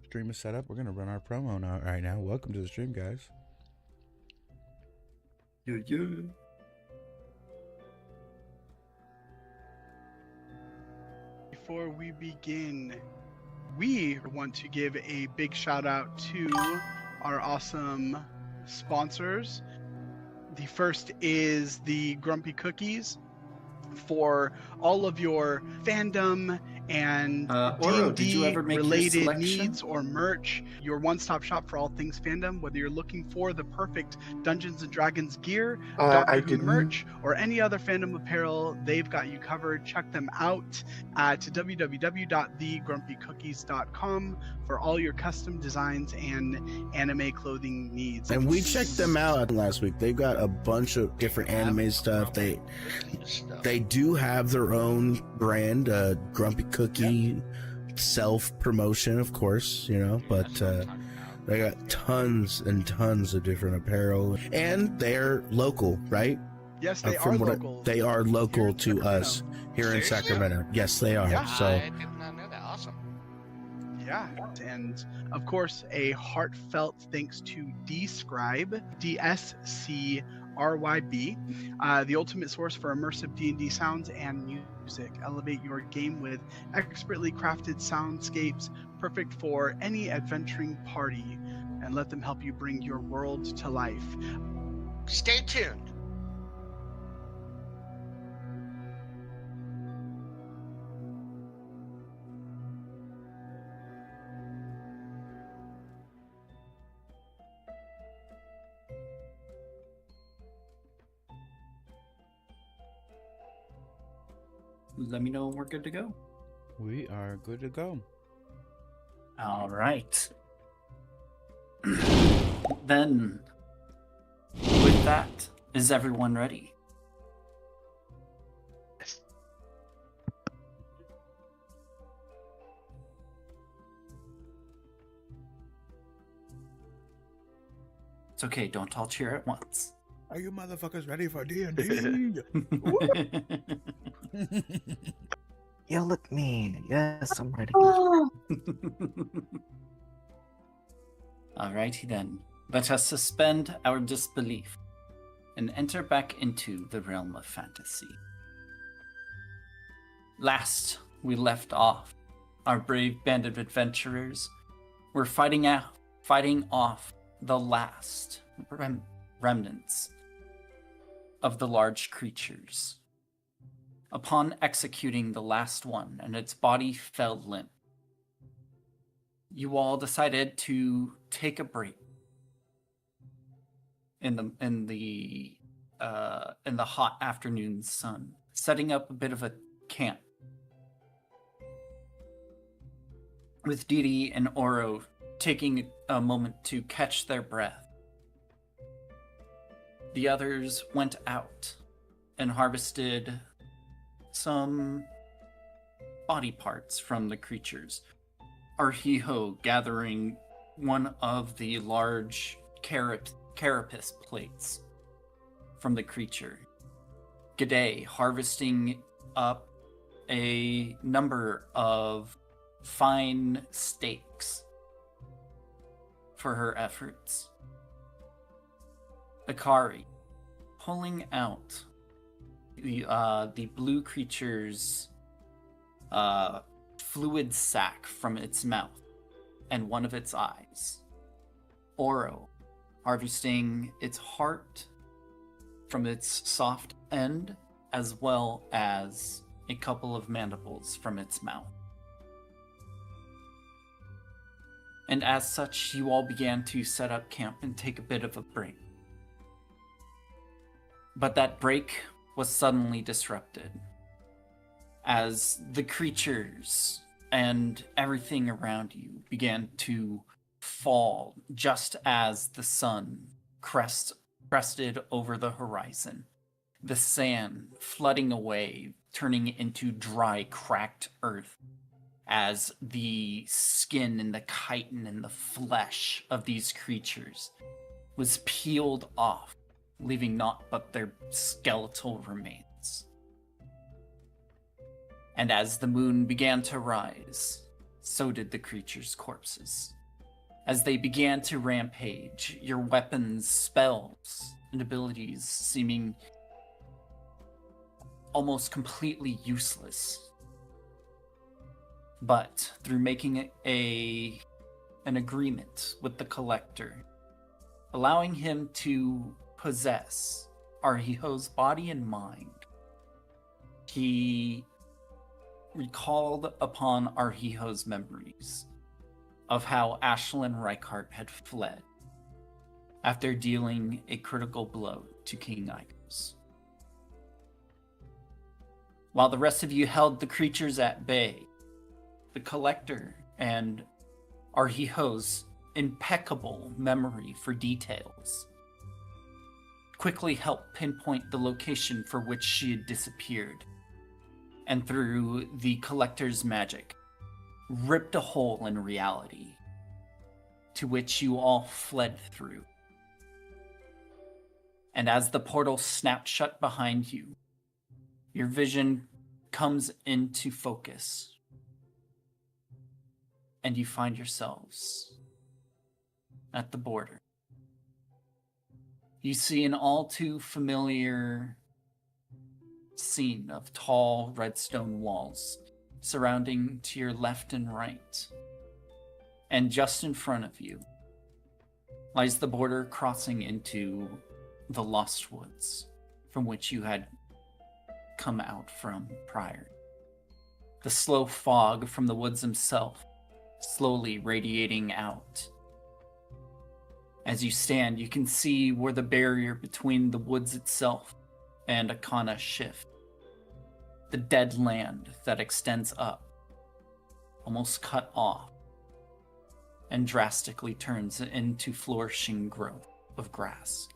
Stream is set up. We're gonna run our promo now. Right now, welcome to the stream, guys. Yeah. Before we begin, we want to give a big shout out to our awesome sponsors. The first is the Grumpy Cookies for all of your fandom and Oro, did you D&D ever make your related selection? needs or merch. Your one-stop shop for all things fandom, whether you're looking for the perfect Dungeons and Dragons gear, Doctor I Who didn't. merch, or any other fandom apparel, they've got you covered. Check them out at www.thegrumpycookies.com for all your custom designs and anime clothing needs. And we checked them out last week. They've got a bunch of different anime stuff. They do have their own brand, Grumpy Cookie, self-promotion, of course, you know, but they got tons and tons of different apparel. And they're local, right? Yes, they are local. They are local Here in to us here in Sacramento. Yes, they are. Yeah. So I did not know that. Awesome. Yeah, and of course, a heartfelt thanks to Dscribe, DSCRYB, the ultimate source for immersive D&D sounds and music. Elevate your game with expertly crafted soundscapes, perfect for any adventuring party, and let them help you bring your world to life. Stay tuned. Let me know when we're good to go. We are good to go. All right. Then, with that, is everyone ready? It's okay, don't all cheer at once. Are you motherfuckers ready for D&D? You look mean. Yes, I'm ready. Alrighty then. Let us suspend our disbelief and enter back into the realm of fantasy. Last we left off, our brave band of adventurers were fighting off the last remnants of the large creatures. Upon executing the last one and its body fell limp, you all decided to take a break in the hot afternoon sun, setting up a bit of a camp, with Didi and Oro taking a moment to catch their breath. The others went out and harvested some body parts from the creatures. Arhiho gathering one of the large carapace plates from the creature. G'day harvesting up a number of fine steaks for her efforts. Akari pulling out the blue creature's fluid sac from its mouth and one of its eyes. Oro harvesting its heart from its soft end, as well as a couple of mandibles from its mouth. And as such, you all began to set up camp and take a bit of a break. But that break was suddenly disrupted as the creatures and everything around you began to fall just as the sun crested over the horizon. The sand flooding away, turning into dry, cracked earth as the skin and the chitin and the flesh of these creatures was peeled off, leaving naught but their skeletal remains. And as the moon began to rise, so did the creatures' corpses, as they began to rampage, your weapons, spells, and abilities seeming almost completely useless. But through making an agreement with the Collector, allowing him to possess Arhiho's body and mind, he recalled upon Arhiho's memories of how Ashlyn Reichart had fled after dealing a critical blow to King Icos. While the rest of you held the creatures at bay, the Collector and Arhiho's impeccable memory for details quickly helped pinpoint the location for which she had disappeared, and through the Collector's magic, ripped a hole in reality to which you all fled through. And as the portal snapped shut behind you, your vision comes into focus, and you find yourselves at the border. You see an all too familiar scene of tall redstone walls surrounding to your left and right. And just in front of you lies the border crossing into the Lost Woods from which you had come out from prior. The slow fog from the woods himself slowly radiating out. As you stand, you can see where the barrier between the woods itself and Akana shift. The dead land that extends up, almost cut off, and drastically turns into flourishing growth of grass.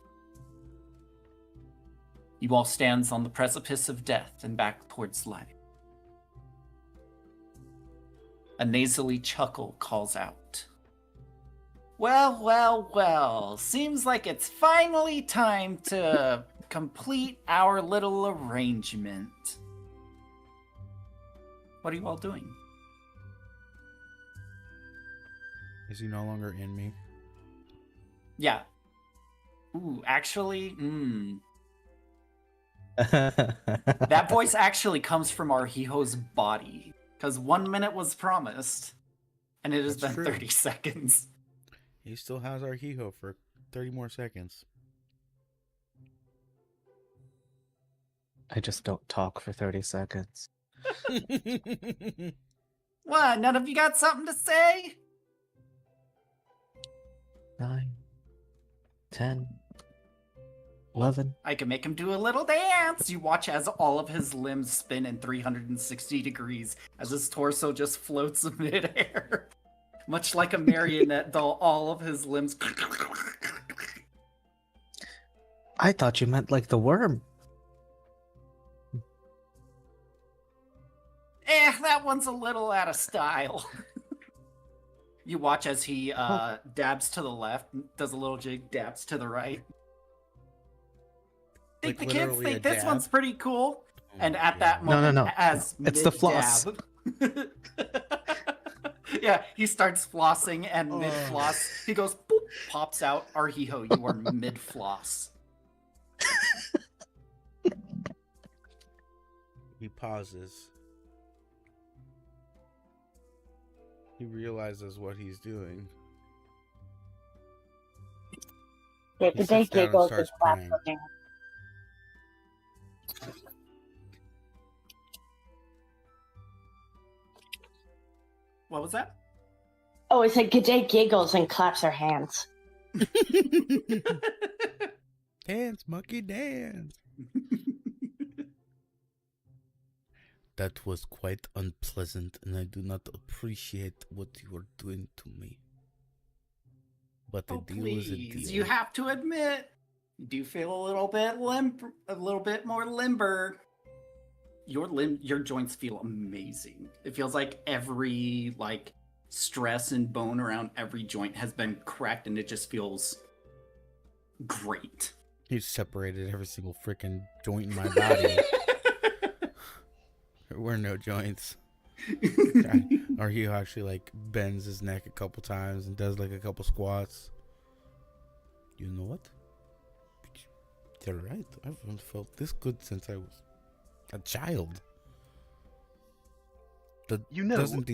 You all stands on the precipice of death and back towards life. A nasally chuckle calls out. Well, well, well, seems like it's finally time to complete our little arrangement. What are you all doing? Is he no longer in me? Yeah. Ooh, actually, that voice actually comes from Arhiho's body, because 1 minute was promised, and it has That's been true. 30 seconds. He still has our Hiho for 30 more seconds. I just don't talk for 30 seconds. What, none of you got something to say? 9, 10, 11. I can make him do a little dance. You watch as all of his limbs spin in 360 degrees as his torso just floats in midair. Much like a marionette doll, all of his limbs. I thought you meant like the worm. That one's a little out of style. You watch as he dabs to the left, does a little jig, dabs to the right. Think Like the kids literally a think this dab? one's pretty cool. Oh And my at that God. moment, No. as It's the floss. mid-dab- Yeah, he starts flossing, and mid-floss, he goes, boop, pops out, Arhiho, you are mid-floss. He pauses. He realizes what he's doing. Yeah, He the sits day down and giggles starts and claps crying. her hands. What was that? Oh, it's like G'day giggles and claps her hands. Dance, monkey, dance. That was quite unpleasant, and I do not appreciate what you are doing to me. But the Oh, deal is a please, deal. you have to admit, you do feel a little bit more limber. Your joints feel amazing. It feels like every stress and bone around every joint has been cracked, and it just feels great. He's separated every single freaking joint in my body. There were no joints. Or he actually like bends his neck a couple times and does like a couple squats. You know what? You're right. I haven't felt this good since I was a child. That You know. doesn't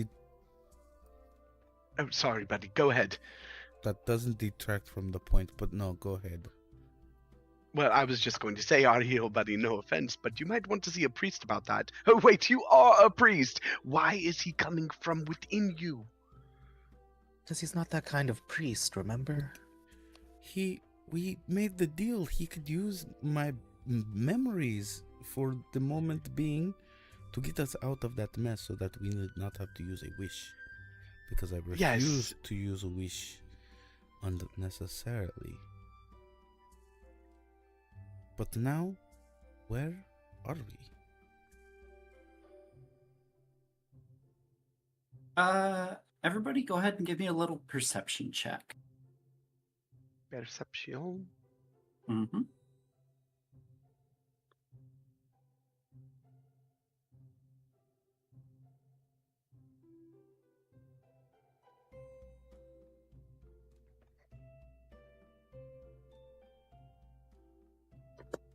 Oh, sorry, buddy. Go ahead. that doesn't detract from the point. But no, go ahead. Well, I was just going to say, Ariel, buddy, no offense, but you might want to see a priest about that. Oh, wait, you are a priest! Why is he coming from within you? Because he's not that kind of priest, remember? We made the deal. He could use my memories for the moment being to get us out of that mess, so that we did not have to use a wish. Because I refuse to use a wish unnecessarily. But now, where are we? Everybody go ahead and give me a little perception check. Perception. Mm-hmm.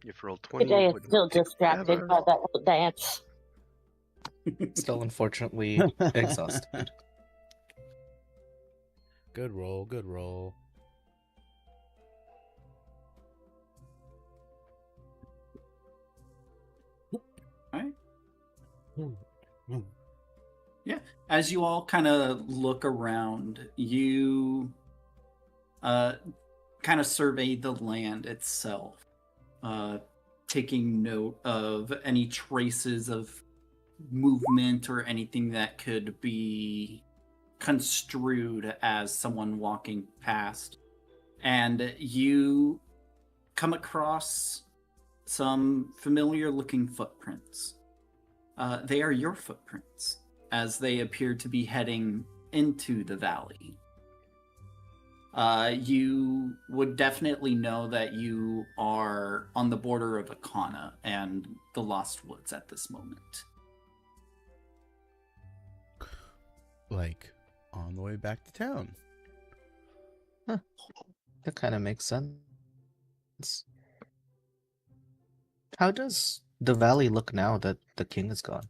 You've rolled 20. Today is wouldn't still take distracted forever. by that little dance. Still, unfortunately, exhausted. Good roll, good roll. Alright. Yeah. As you all kind of look around, you kind of survey the land itself, taking note of any traces of movement or anything that could be construed as someone walking past. And you come across some familiar looking footprints. They are your footprints, as they appear to be heading into the valley. You would definitely know that you are on the border of Akana and the Lost Woods at this moment. Like, on the way back to town. That kind of makes sense. How does the valley look now that the king is gone?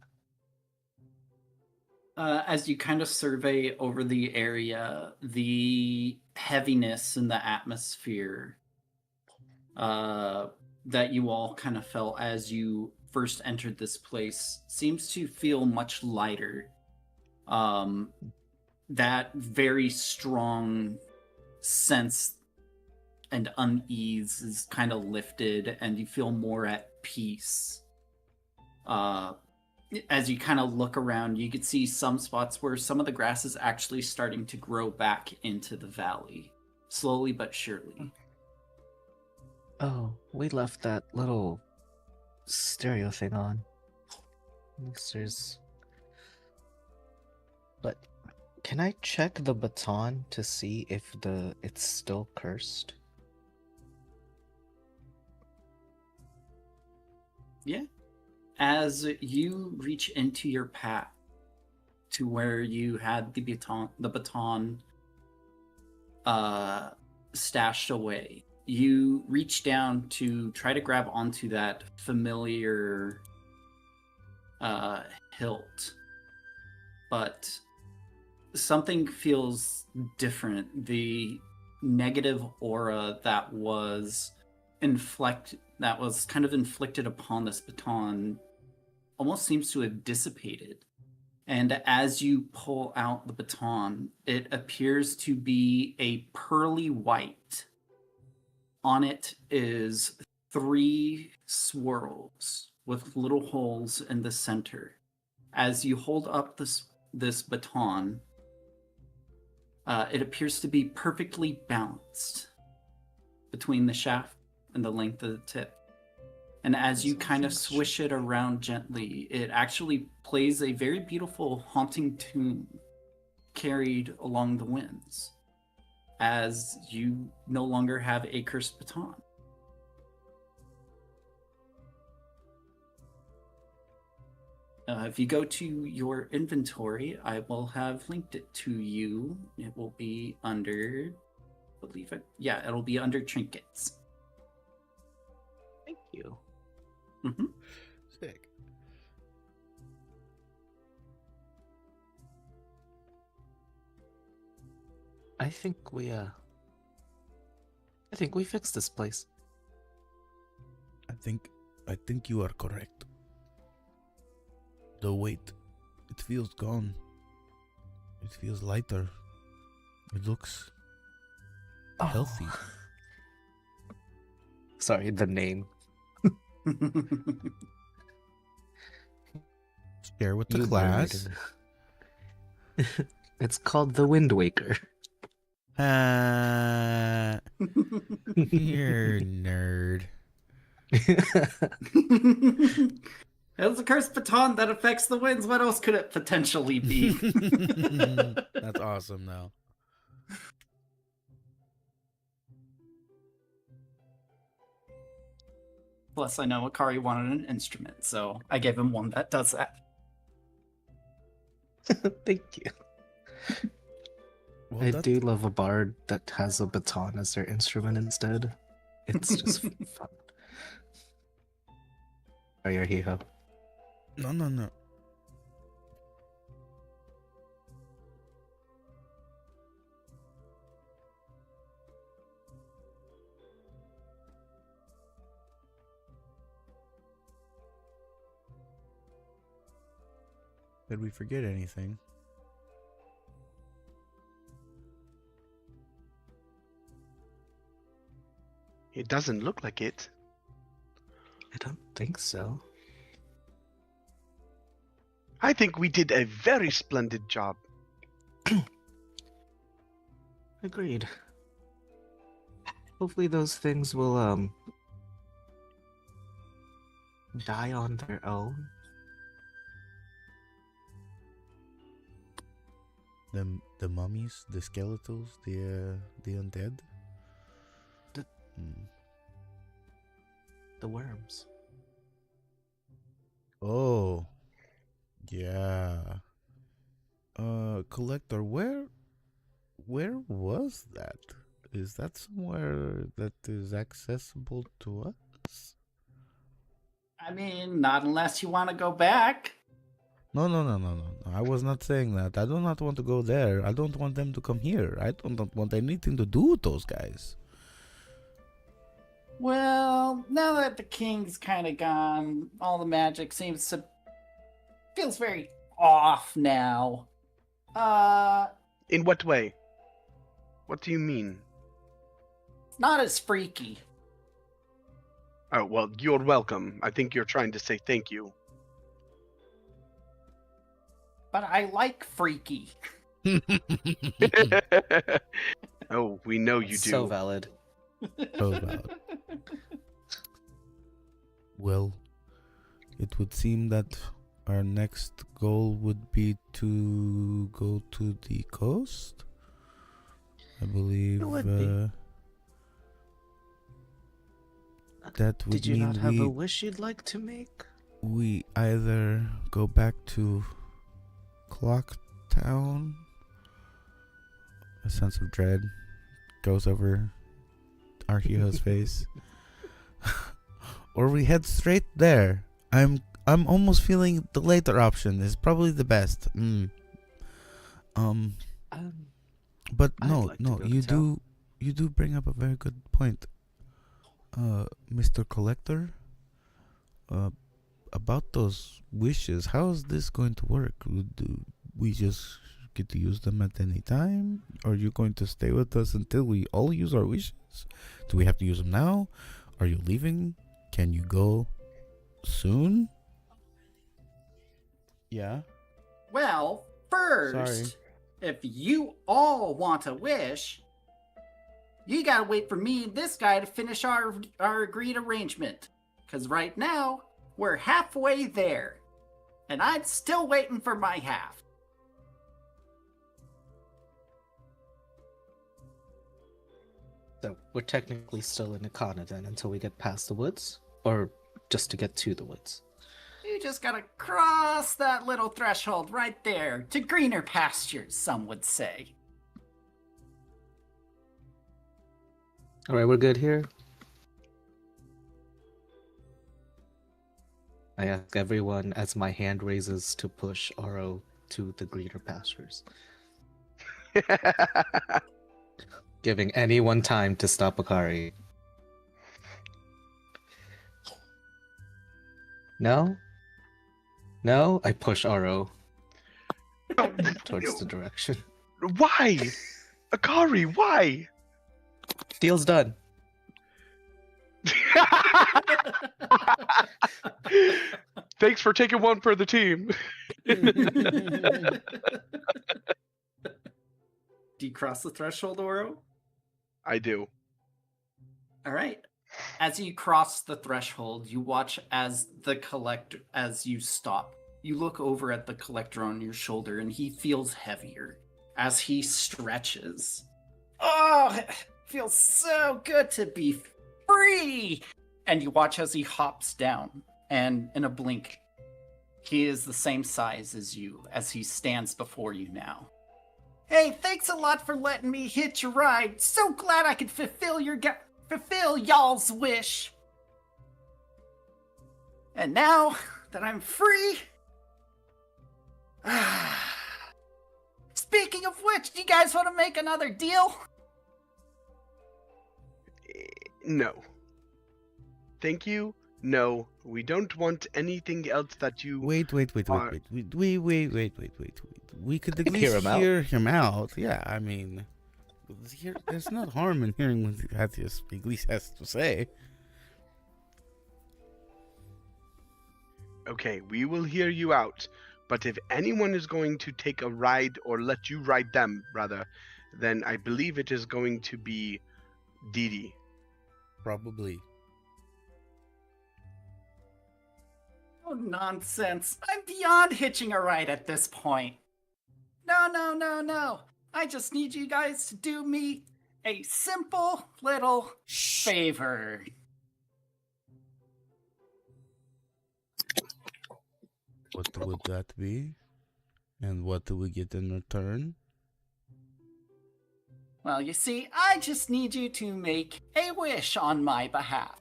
As you kind of survey over the area, the heaviness in the atmosphere that you all kind of felt as you first entered this place seems to feel much lighter. That very strong sense and unease is kind of lifted, and you feel more at peace. As you kind of look around, you can see some spots where some of the grass is actually starting to grow back into the valley, slowly but surely. Oh, we left that little stereo thing on. Unless there's... But can I check the baton to see if it's still cursed? Yeah. As you reach into your path to where you had the baton stashed away, you reach down to try to grab onto that familiar hilt, but something feels different. The negative aura that was kind of inflicted upon this baton almost seems to have dissipated. And as you pull out the baton, it appears to be a pearly white. On it is 3 swirls with little holes in the center. As you hold up this baton, it appears to be perfectly balanced between the shaft and the length of the tip. And as you kind of swish it around gently, it actually plays a very beautiful haunting tune carried along the winds, as you no longer have a cursed baton. If you go to your inventory, I will have linked it to you. It will be under, I believe it. Yeah, it'll be under trinkets. Thank you. Mm-hmm. Sick. I think we fixed this place. I think you are correct. The weight, it feels gone. It feels lighter. It looks healthy. Sorry, the name. Share with the You class. nerd. It's called the Wind Waker. You're a nerd. It's a cursed baton that affects the winds. What else could it potentially be? That's awesome, though. Plus, I know Akari wanted an instrument, so I gave him one that does that. Thank you. Well, I that- do love a bard that has a baton as their instrument instead. It's just fun. Oh, you're Hiho. No. Did we forget anything? It doesn't look like it. I don't think so. I think we did a very splendid job. Agreed. Hopefully those things will die on their own. The mummies, the skeletals, the undead. The- Hmm. The worms. Oh, yeah. Collector, where was that? Is that somewhere that is accessible to us? I mean, not unless you want to go back. No. I was not saying that. I do not want to go there. I don't want them to come here. I don't want anything to do with those guys. Well, now that the king's kind of gone, all the magic feels very off now. In what way? What do you mean? It's not as freaky. Oh, well, you're welcome. I think you're trying to say thank you. But I like freaky. Oh, we know you do. So valid. So valid. Well, it would seem that our next goal would be to go to the coast. I believe It would be. that would Did you mean not have a wish you'd like to make? we either go back to Clock Town. A sense of dread goes over Archeo's face. Or we head straight there. I'm almost feeling the later option is probably the best. But I'd no, like to no, go to you town. do bring up a very good point. Mr. Collector, about those wishes, how is this going to work? Do we just get to use them at any time? Are you going to stay with us until we all use our wishes? Do we have to use them now? Are you leaving? Can you go soon? Yeah. Well, first, Sorry. if you all want a wish, you gotta wait for me and this guy to finish our agreed arrangement. Because right now, we're halfway there. And I'm still waiting for my half. So we're technically still in Ikana then until we get past the woods? Or just to get to the woods? You just gotta cross that little threshold right there to greener pastures, some would say. All right, we're good here. I ask everyone as my hand raises to push Oro to the greener pastures, giving anyone time to stop Akari. No? No? I push Oro towards the direction. Why? Akari, why? Deal's done. Thanks for taking one for the team. Do you cross the threshold, Oro? I do. All right. As you cross the threshold, you watch as you stop. You look over at the collector on your shoulder, and he feels heavier as he stretches. Oh, it feels so good to be free! And you watch as he hops down, and in a blink, he is the same size as you, as he stands before you now. Hey, thanks a lot for letting me hitch a ride. So glad I could fulfill y'all's wish. And now that I'm free... Speaking of which, do you guys want to make another deal? No. Thank you. No, we don't want anything else that you. Wait. We could at Hear least him out. hear him out. Yeah, I mean, there's not harm in hearing what Hathius at least has to say. Okay, we will hear you out. But if anyone is going to take a ride, or let you ride them, rather, then I believe it is going to be Didi. Probably. Oh, nonsense. I'm beyond hitching a ride at this point. No. I just need you guys to do me a simple little favor. What would that be? And what do we get in return? Well, you see, I just need you to make a wish on my behalf.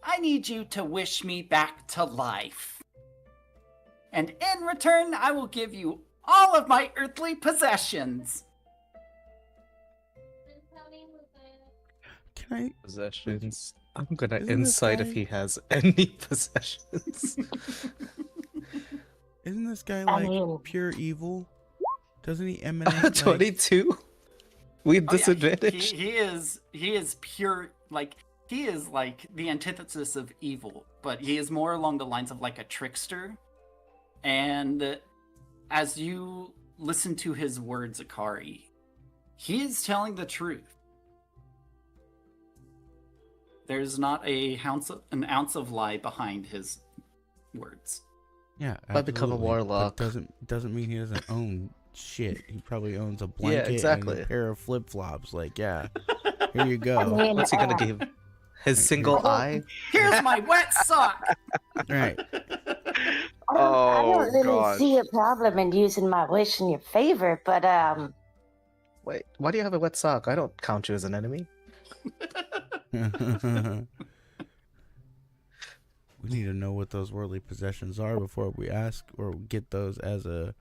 I need you to wish me back to life. And in return, I will give you all of my earthly possessions. Can I? Possessions. I'm gonna Isn't this insight if guy- he has any possessions. Isn't this guy I like mean- pure evil? Doesn't he emanate like... 22? With Oh, yeah, disadvantage? he is pure, like, he is like the antithesis of evil, but he is more along the lines of like a trickster. And as you listen to his words, Akari, he is telling the truth. There's not an ounce of lie behind his words. Yeah, If I become a absolutely, warlock. but doesn't mean he doesn't own shit. He probably owns a blanket exactly. and a pair of flip flops. Like, yeah, here you I go. mean, What's he gonna give? His single eye? Here's my wet sock! Right. I don't really God. see a problem in using my wish in your favor, but Wait, why do you have a wet sock? I don't count you as an enemy. We need to know what those worldly possessions are before we ask or get those as a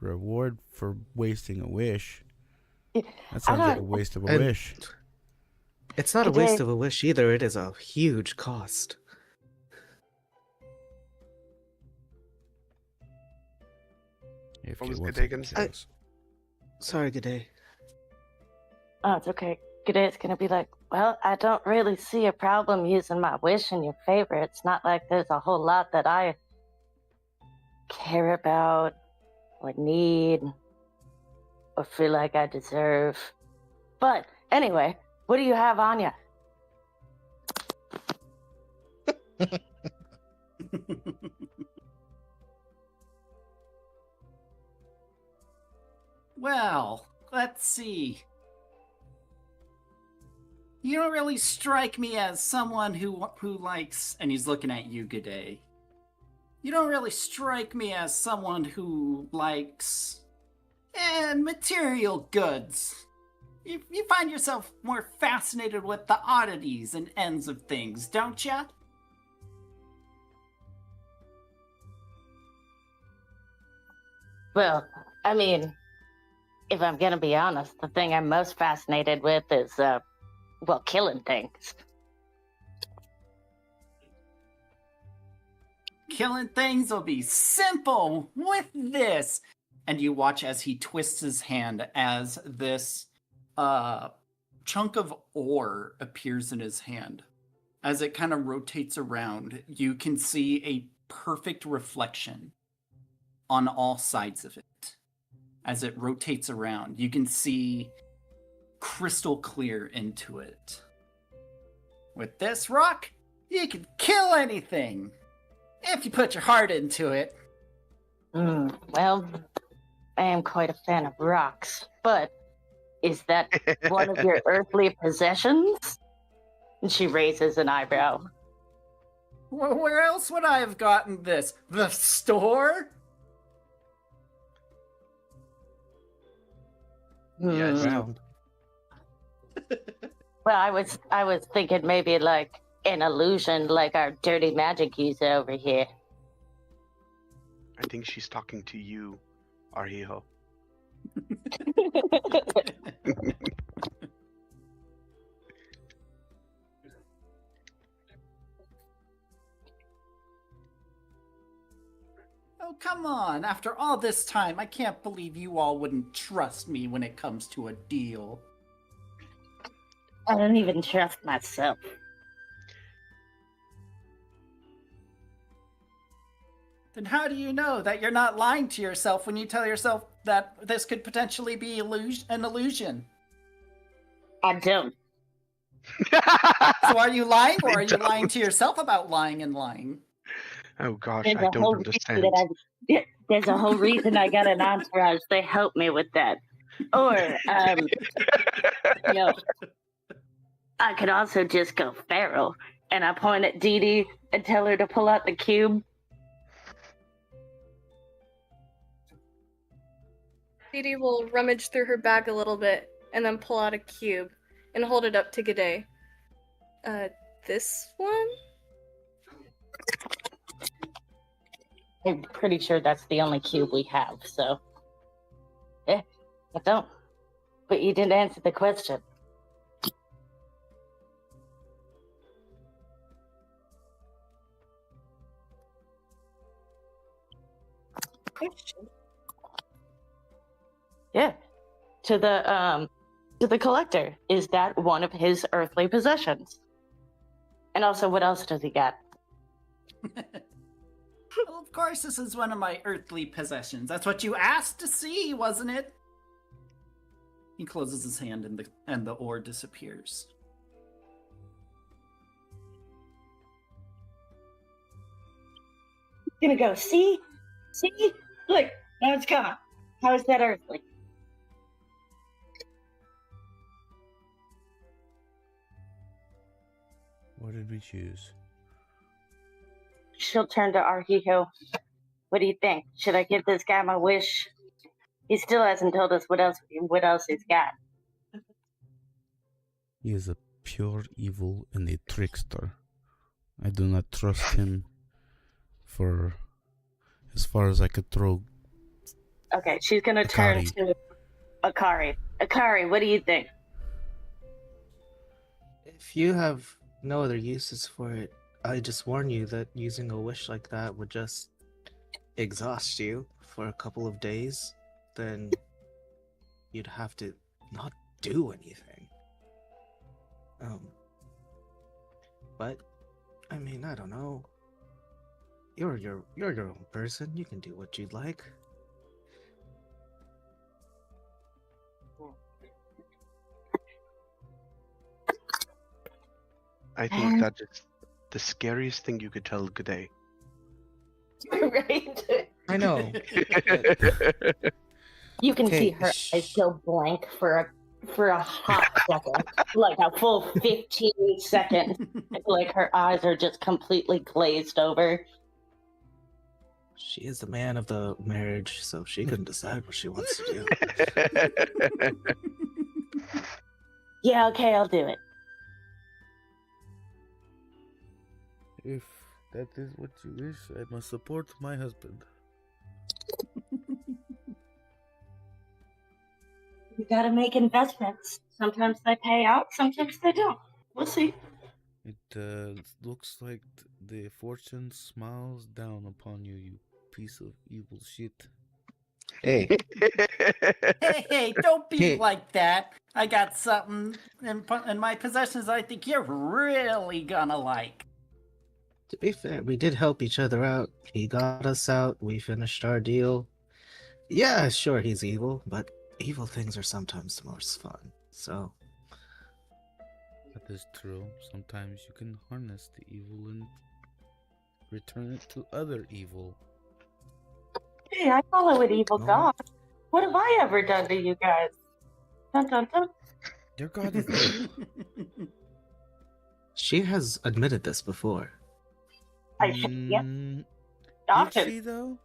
reward for wasting a wish. That sounds like a don't- waste of a And- wish. It's not a waste of a wish either, it is a huge cost. If What you was want G'day gonna something say? else. Sorry, good day. oh, it's okay. G'day's gonna be like, well, I don't really see a problem using my wish in your favor. It's not like there's a whole lot that I care about, or need, or feel like I deserve. But anyway, what do you have on you? Well, let's see. You don't really strike me as someone who likes, and he's looking at you, G'day. You don't really strike me as someone who likes material goods. You find yourself more fascinated with the oddities and ends of things, don't ya? Well, I mean, if I'm gonna be honest, the thing I'm most fascinated with is, well, killing things. Killing things will be simple with this. And you watch as he twists his hand as this chunk of ore appears in his hand. As it kind of rotates around, you can see a perfect reflection on all sides of it. As it rotates around, you can see crystal clear into it. With this rock, you can kill anything if you put your heart into it. Well, I am quite a fan of rocks, but is that one of your earthly possessions? And she raises an eyebrow. Where else would I have gotten this? The store? Yes. Wow. Well, I was thinking maybe like an illusion, like our dirty magic user over here. I think she's talking to you, Arhijo. Oh, come on. After all this time, I can't believe you all wouldn't trust me when it comes to a deal. I don't even trust myself. Then how do you know that you're not lying to yourself when you tell yourself that this could potentially be an illusion? I don't. So are you lying, or are you lying to yourself about lying and lying? Oh gosh, There's I a don't whole understand. reason that there's a whole reason I got an entourage. They help me with that. Or, you know, I could also just go feral, and I point at Dee Dee and tell her to pull out the cube. Dee Dee will rummage through her bag a little bit and then pull out a cube and hold it up to G'day. This one? I'm pretty sure that's the only cube we have, so. Yeah, I don't. But you didn't answer the question. Question. Yeah. To the collector. Is that one of his earthly possessions? And also, what else does he got? Well, of course this is one of my earthly possessions. That's what you asked to see, wasn't it? He closes his hand and the ore disappears. Gonna go, see? Look, now it's gone. How is that earthly? What did we choose? She'll turn to Arhijo. What do you think? Should I give this guy my wish? He still hasn't told us what else he's got. He is a pure evil and a trickster. I do not trust him for as far as I could throw. Okay, she's gonna turn Akari. to Akari. Akari, what do you think? If you have no other uses for it, I just warn you that using a wish like that would just exhaust you for a couple of days. Then you'd have to not do anything. But I mean, I don't know. You're your own person. You can do what you'd like. I think that is the scariest thing you could tell G'day. Right? I know. You can see Okay, her eyes go blank for a hot second, like a full 15 seconds. Like her eyes are just completely glazed over. She is the man of the marriage, so she can decide what she wants to do. Yeah, okay, I'll do it. If that is what you wish, I must support my husband. You gotta make investments. Sometimes they pay out, sometimes they don't. We'll see. It looks like the fortune smiles down upon you, you piece of evil shit. Hey, Hey, don't be Hey. like that. I got something in my possessions I think you're really gonna like. to be fair, we did help each other out. He got us out, we finished our deal. Yeah, sure, he's evil, but evil things are sometimes the most fun. So, That is true. Sometimes you can harness the evil and return it to other evil. Hey, I follow an evil Oh. god. What have I ever done to you guys? Dun dun dun. Your god is evil. she has admitted this before. I should, yep, Mm, did often. she though?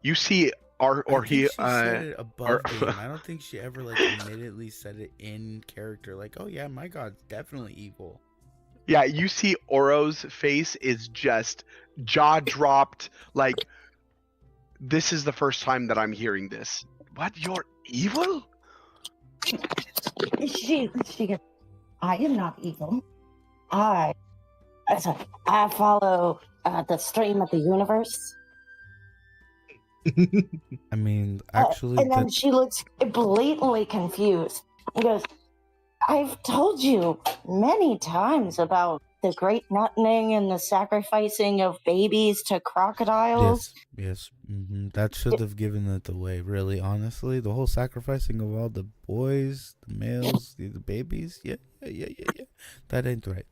You see, or I think he, she said it above or- game. I don't think she ever like immediately said it in character. Like, oh yeah, my god's definitely evil. yeah, you see Oro's face is just jaw dropped. Like, this is the first time that I'm hearing this. What? You're evil? She goes, I am not evil. I follow the stream of the universe. I mean, actually, And then that she looks blatantly confused and goes, I've told you many times about the great nutting and the sacrificing of babies to crocodiles. yes, that should have given it away. Really, honestly, the whole sacrificing of all the boys, the males, the babies. Yeah. That ain't right.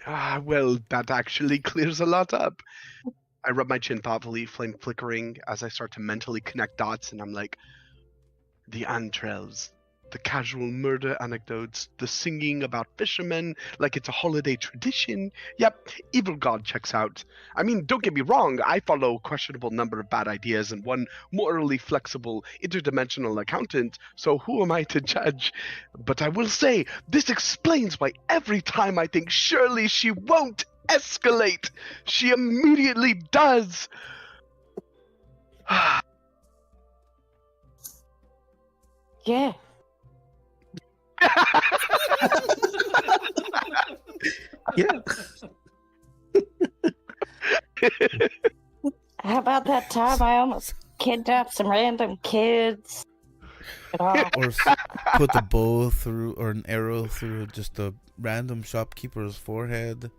Ah, well, that actually clears a lot up. I rub my chin thoughtfully, flame flickering as I start to mentally connect dots, and I'm like, the entrails, the casual murder anecdotes, the singing about fishermen like it's a holiday tradition. Yep, evil god checks out. I mean, don't get me wrong, I follow a questionable number of bad ideas and one morally flexible interdimensional accountant, so who am I to judge? But I will say, this explains why every time I think surely she won't escalate, she immediately does. Yeah. Yeah. How about that time I almost kidnapped some random kids? Or put a bow through or an arrow through just a random shopkeeper's forehead.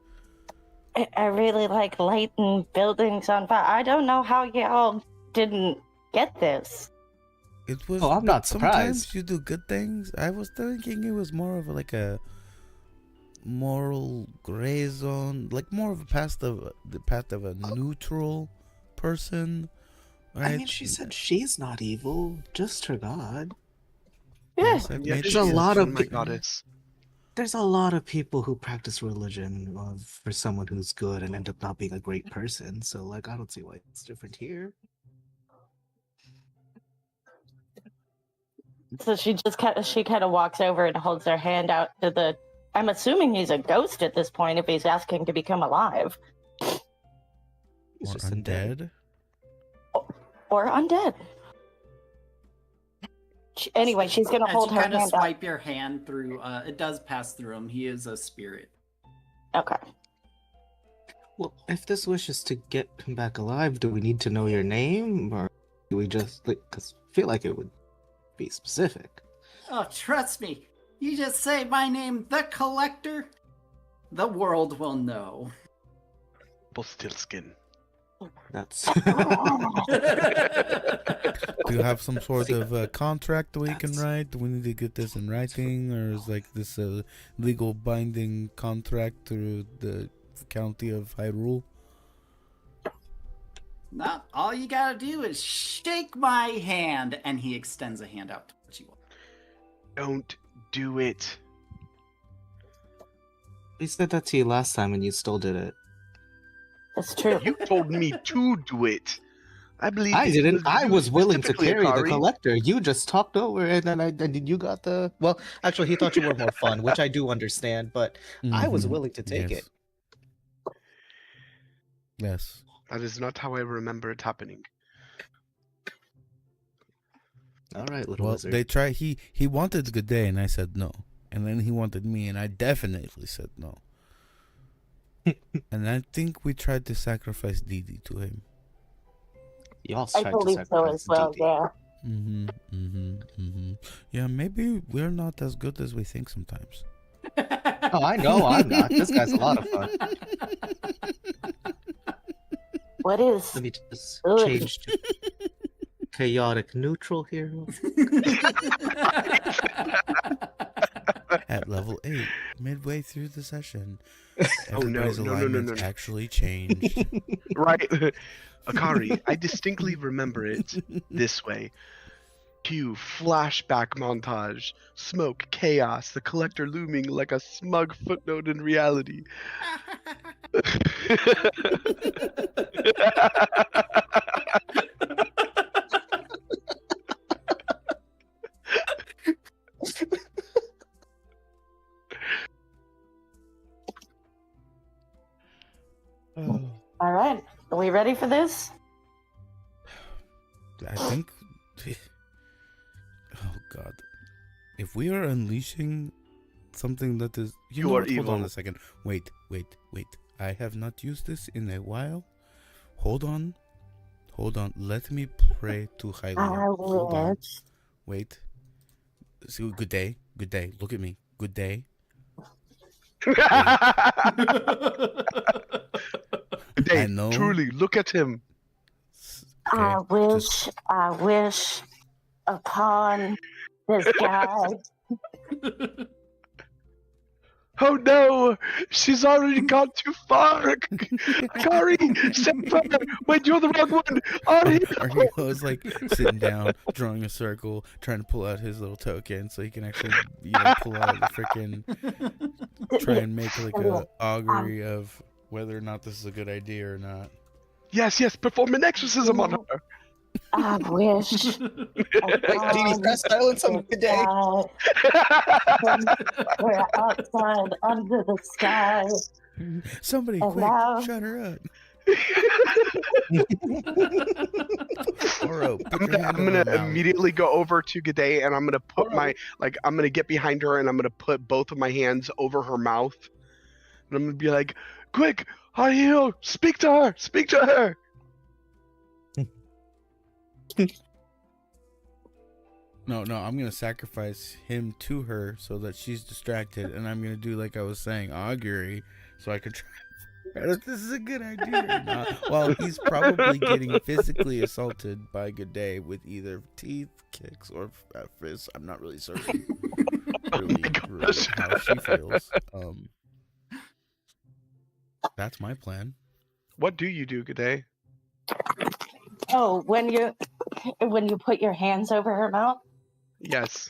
I really like lighting buildings on fire. I don't know how y'all didn't get this. It was. Oh, I'm but not sometimes surprised. you do good things. I was thinking it was more of like a moral gray zone, like more of the path of a neutral person. Right? I mean, she said she's not evil, just her god. Yeah. Yes, I've Yeah, made there's she a is lot of my pe- goddess. There's a lot of people who practice religion for someone who's good and end up not being a great person. So, like, I don't see why it's different here. So she kind of walks over and holds her hand out to the. I'm assuming he's a ghost at this point if he's asking to become alive He's Or just undead. undead. or undead. Anyway, she's gonna As hold you her kind of hand out. swipe your hand through, it does pass through him. He is a spirit. Okay. Well, if this wish is to get him back alive, do we need to know your name, or do we just like? Because I feel like it would be specific. Oh, trust me. You just say my name, the Collector. The world will know. Stillskin. That's Do you have some sort of contract that we can write? Do we need to get this in writing, or is like this a legal binding contract through the county of Hyrule? No, all you gotta do is shake my hand, and he extends a hand out towards you. Don't do it. we said that to you last time, and you still did it. It's true. You told me to do it. I believe I it didn't. I you was willing to specifically, carry the Akari. collector. You just talked over, and then you got the. Well, actually, he thought you were more fun, which I do understand. But I was Mhm. willing to take Yes. it. Yes. That is not how I remember it happening. All right, little Well, lizard. they try. He wanted Good Day, and I said no. And then he wanted me, and I definitely said no. And I think we tried to sacrifice Didi to him. Y'all I tried to believe so sacrifice as well, Didi. yeah. Yeah, maybe we're not as good as we think sometimes. Oh, I know I'm not. This guy's a lot of fun. What is Let me just good? change to chaotic neutral here. At level 8, midway through the session, Oh, no, everybody's no. alignments actually changed. Right. Akari, I distinctly remember it this way. Cue flashback montage. Smoke, chaos, the collector looming like a smug footnote in reality. All right, are we ready for this? I think. Oh God! If we are unleashing something that is, You know are what? Hold on evil. a second. Wait. I have not used this in a while. Hold on. Let me pray to Hyrule. Hold on. wish. Wait. So, good day. Look at me. Good day. Dave, I know. truly, look at him. I wish upon this guy. Oh no! She's already gone too far! Akari, save her! Wait, you're the wrong one! Ari! Argo is like sitting down, drawing a circle, trying to pull out his little token so he can actually, pull out the freaking, try and make like a augury of whether or not this is a good idea or not. Yes, perform an exorcism on her! I wish. Wait, Didi, press silence on the day. We're outside under the sky. Somebody And quick, now- shut her up. Oro, put I'm your hand gonna over her mouth. immediately go over to G'day and I'm gonna put I'm gonna get behind her and I'm gonna put both of my hands over her mouth. And I'm gonna be like, quick, Hyrule, speak to her! No, I'm gonna sacrifice him to her so that she's distracted, and I'm gonna do like I was saying, augury, so I can try if this is a good idea or not. While he's probably getting physically assaulted by G'day with either teeth, kicks, or fists. I'm not really certain really how she feels. That's my plan. What do you do, G'day? Oh, when you put your hands over her mouth. Yes.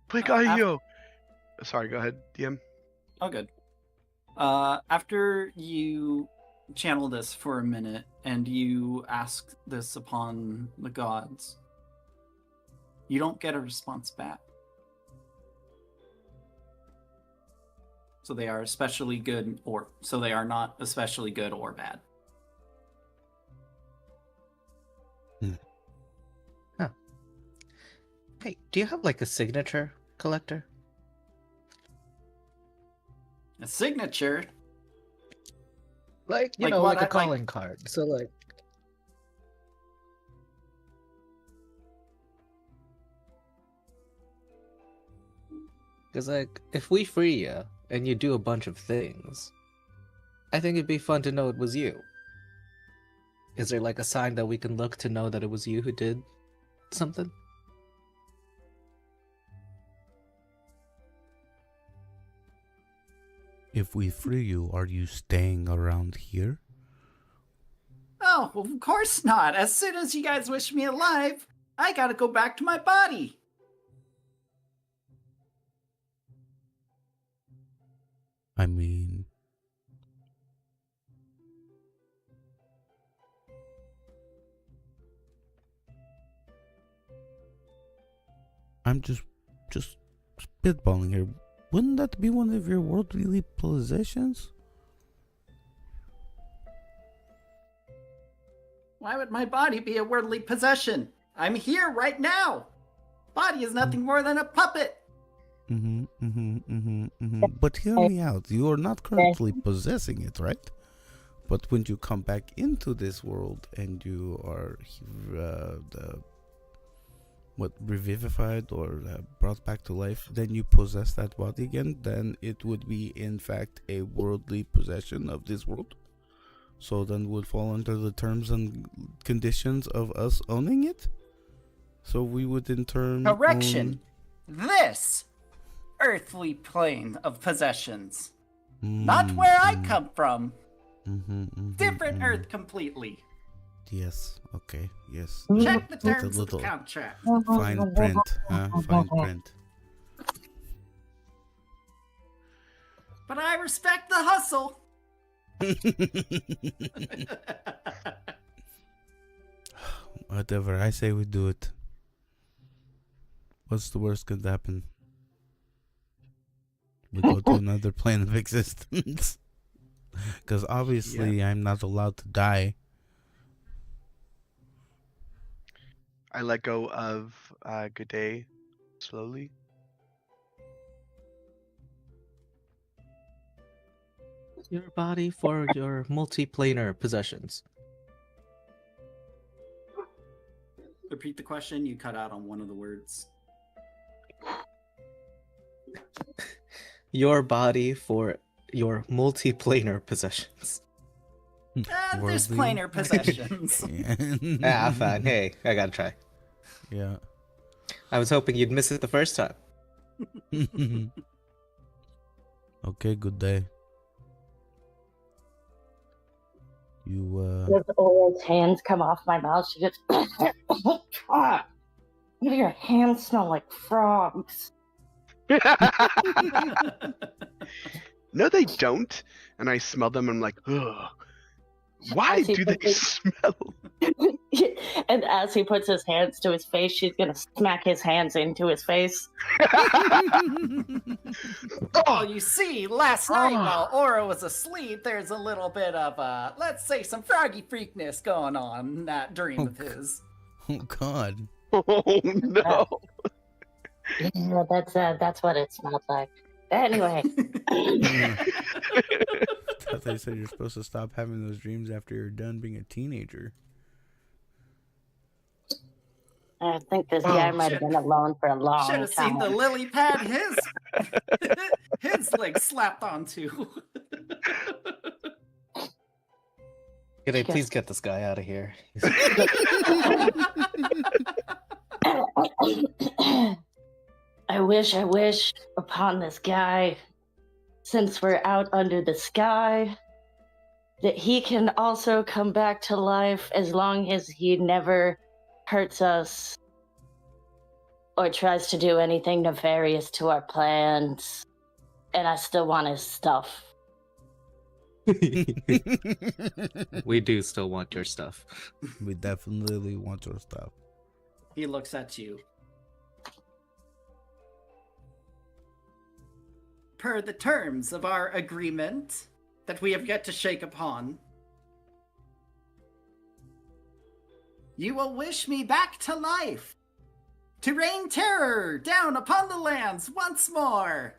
Quick, Ahio! Sorry, go ahead, DM. Oh, good. After you channel this for a minute and you ask this upon the gods, you don't get a response back. So they are especially good, so they are not especially good or bad. Huh. Hey, do you have like a signature, collector? A signature? Like, you Like know, what? like a Like- calling card. So like, because like, if we free you and you do a bunch of things, I think it'd be fun to know it was you. Is there like a sign that we can look to know that it was you who did something? If we free you, are you staying around here? Oh, well, of course not. As soon as you guys wish me alive, I gotta go back to my body. I mean... I'm just spitballing here. Wouldn't that be one of your worldly possessions? Why would my body be a worldly possession? I'm here right now. Body is nothing more than a puppet. But hear me out. You are not currently possessing it, right? But when you come back into this world and you are revivified or brought back to life, then you possess that body again, then it would be in fact a worldly possession of this world. So then would fall under the terms and conditions of us owning it. So we would in turn Correction. This earthly plane of possessions. Not where I come from. Different Earth completely. Yes. Okay. Yes. Check the With a terms of the little contract. fine print. Fine print. But I respect the hustle. Whatever. I say we do it. What's the worst could happen? We go to another plane of existence. Because obviously I'm not allowed to die. I let go of Good Day slowly. Your body for your multiplanar possessions. Repeat the question. You cut out on one of the words. Your body for your multiplanar possessions. There's planar possessions. Fine. Hey, I gotta try. Yeah. I was hoping you'd miss it the first time. Okay, Good Day. You As Aura's hands come off my mouth, she just your hands smell like frogs. No, they don't. And I smell them and I'm like, ugh. Why As he do they puts smell? And as he puts his hands to his face, she's gonna smack his hands into his face. Oh, you see, last night while Aura was asleep, there's a little bit of, let's say, some froggy freakness going on in that dream of his. Oh God. Oh no. Yeah, that's what it smelled like. Anyway. I thought they said you're supposed to stop having those dreams after you're done being a teenager. I think this guy might have been alone for a long Should have time. seen the lily pad his leg slapped onto. Can I please get this guy out of here? I wish upon this guy, since we're out under the sky, that he can also come back to life as long as he never hurts us or tries to do anything nefarious to our plans. And I still want his stuff. We do still want your stuff. We definitely want your stuff. He looks at you. Per the terms of our agreement that we have yet to shake upon, you will wish me back to life, to rain terror down upon the lands once more.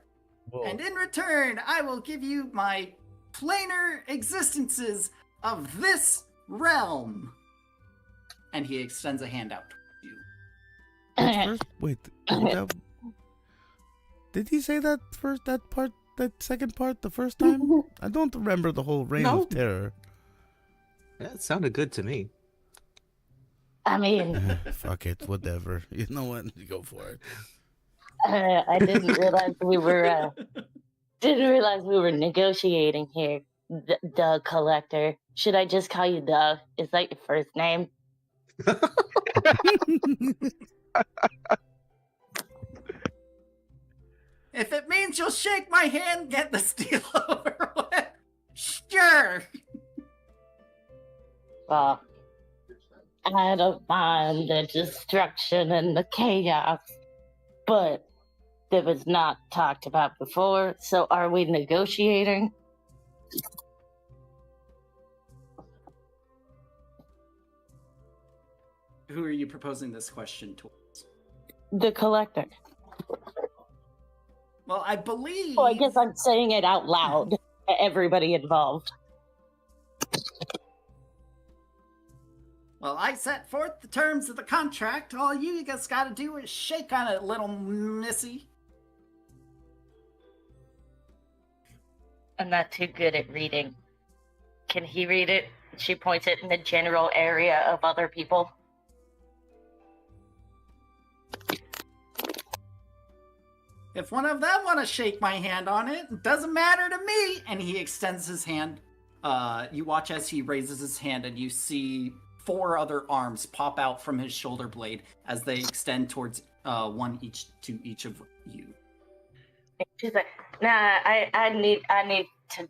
Whoa. And in return, I will give you my planar existences of this realm. And he extends a hand out towards you. Did he say that second part the first time? I don't remember the whole reign of terror. That sounded good to me. I mean, Fuck it, whatever. You know what? Go for it. I didn't realize we were Didn't realize we were negotiating here. The collector. Should I just call you the? Is that your first name? If it means you'll shake my hand, get this deal over with, sure. Well, I don't mind the destruction and the chaos, but it was not talked about before, so are we negotiating? Who are you proposing this question towards? The collector. Well, I believe... Well, I guess I'm saying it out loud to everybody involved. Well, I set forth the terms of the contract. All you guys gotta do is shake on it, little missy. I'm not too good at reading. Can he read it? She points it in the general area of other people. If one of them want to shake my hand on it, it doesn't matter to me. And he extends his hand. You watch as he raises his hand, and you see 4 other arms pop out from his shoulder blade as they extend towards one each to each of you. She's like, nah, I need to.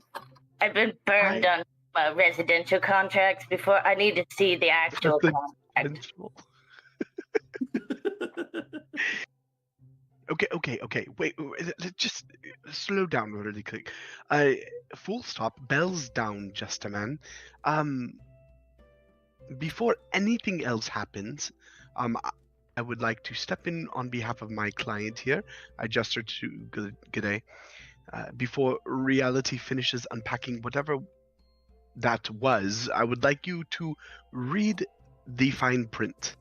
I've been burned on residential contracts before. I need to see the actual contract. Okay. Wait, let's just slow down really quick. Full stop. Bells down, just a man. Before anything else happens, I would like to step in on behalf of my client here. I gesture to G'day. Before reality finishes unpacking whatever that was, I would like you to read the fine print.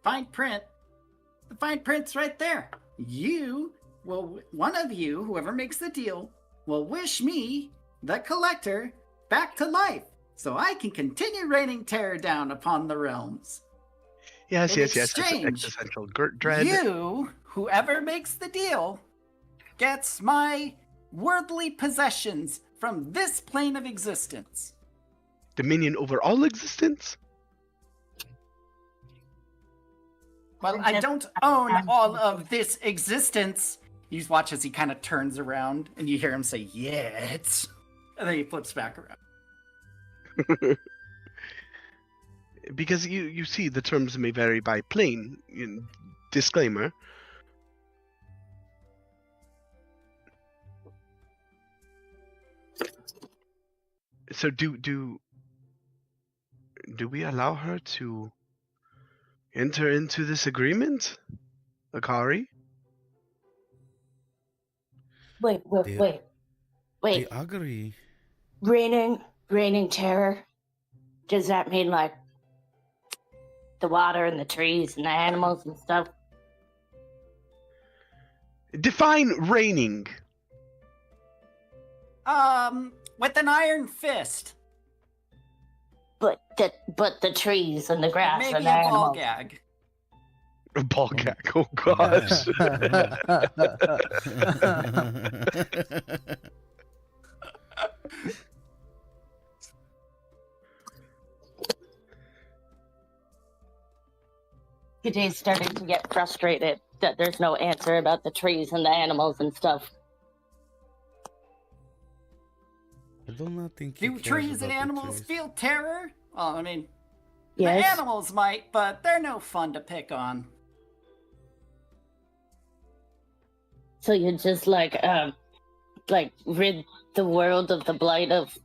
Fine print? The fine print's right there. One of you, whoever makes the deal, will wish me, the collector, back to life, so I can continue raining terror down upon the realms. Yes. Exchange, Existential dread. You, whoever makes the deal, gets my worldly possessions from this plane of existence. Dominion over all existence? Well, I don't own all of this existence. You watch as he kind of turns around, and you hear him say, "Yet," and then he flips back around. Because you see, the terms may vary by plane. Disclaimer. So do we allow her to enter into this agreement, Akari? Wait. I agree. Raining terror. Does that mean like the water and the trees and the animals and stuff? Define raining. With an iron fist. But the trees and the grass Maybe and the a animals. ball gag. A ball gag, oh gosh. Today's starting to get frustrated that there's no answer about the trees and the animals and stuff. I do not think he Do cares trees and about the animals trees. feel terror? Well, I mean, Yes. the animals might, but they're no fun to pick on. So you just like rid the world of the blight of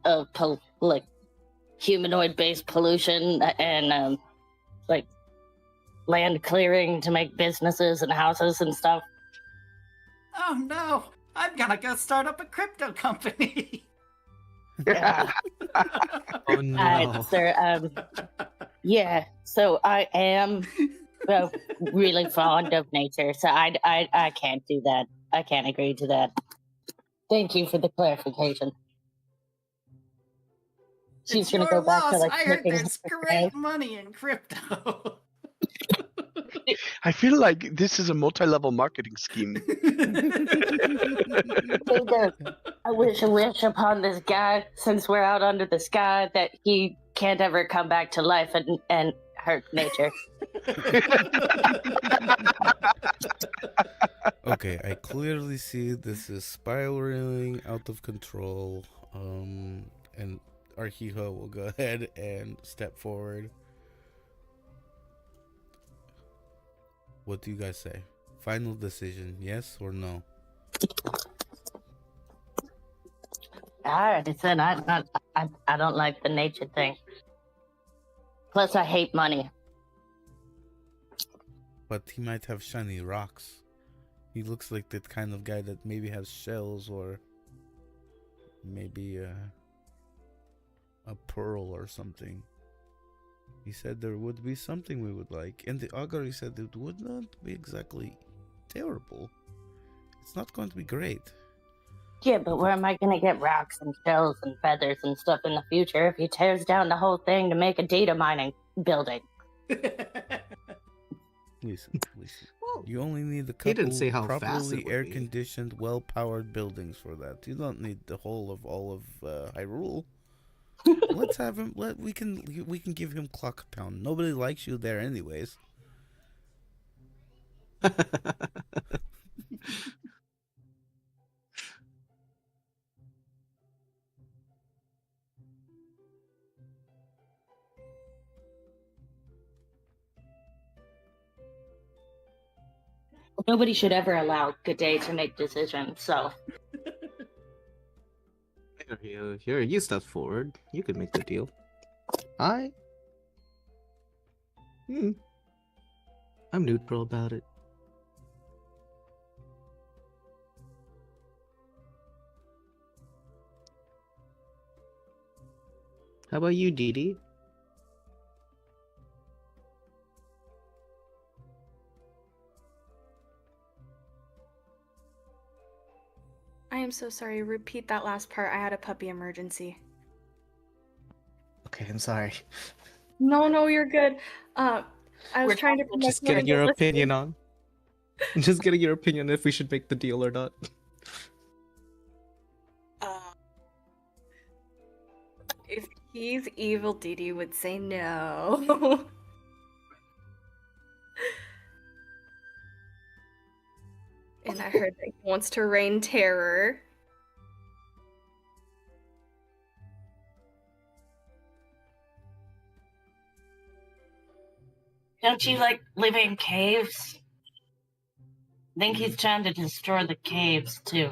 humanoid-based pollution and like land clearing to make businesses and houses and stuff. Oh no, I'm gonna go start up a crypto company. Yeah. Oh no. Alright, sir. Yeah. So I am really fond of nature, so I can't do that. I can't agree to that. Thank you for the clarification. She's It's gonna your go back to loss. like I heard picking there's her great money in crypto. I feel like this is a multi-level marketing scheme. I wish a wish upon this guy, since we're out under the sky, that he can't ever come back to life and hurt nature. Okay, I clearly see this is spiraling out of control. And Arhiha will go ahead and step forward. What do you guys say? Final decision, yes or no? I already said I don't like the nature thing. Plus, I hate money. But he might have shiny rocks. He looks like that kind of guy that maybe has shells or maybe a pearl or something. He said there would be something we would like. And the augury said it would not be exactly terrible. It's not going to be great. Yeah, but where am I going to get rocks and shells and feathers and stuff in the future if he tears down the whole thing to make a data mining building? Listen. Well, You only need a he couple didn't say how fast properly it would be. air-conditioned, well-powered buildings for that. You don't need the whole of all of Hyrule. Let's have him. We can give him Clock Town. Nobody likes you there, anyways. Nobody should allow G'day to make decisions, so... Here, you step forward. You could make the deal. I'm neutral about it. How about you, Dee Dee? I am so sorry. Repeat that last part. I had a puppy emergency. Okay, I'm sorry. No, you're good. I was We're trying to Just getting your opinion on. Just getting your opinion if we should make the deal or not. If he's evil, Dee Dee would say no. And I heard that he wants to rain terror. Don't you like living in caves? I think he's trying to destroy the caves, too.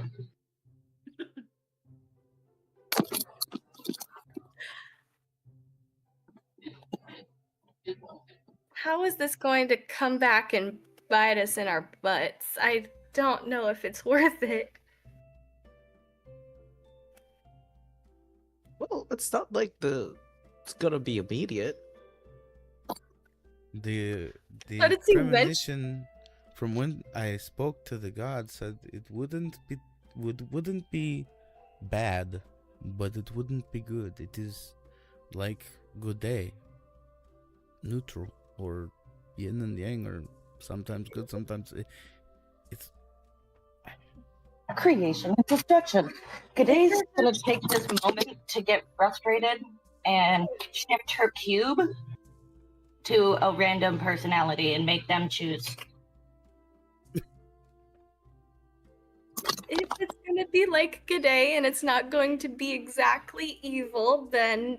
How is this going to come back and bite us in our butts? I don't know if it's worth it. Well, it's not like it's gonna be immediate. The How did he premonition from when I spoke to the god said it wouldn't be bad, but it wouldn't be good. It is like good day, neutral, or yin and yang, or sometimes good, sometimes it's Creation and destruction. G'day's gonna take this moment to get frustrated and shift her cube to a random personality and make them choose. If it's gonna be like G'day and it's not going to be exactly evil, then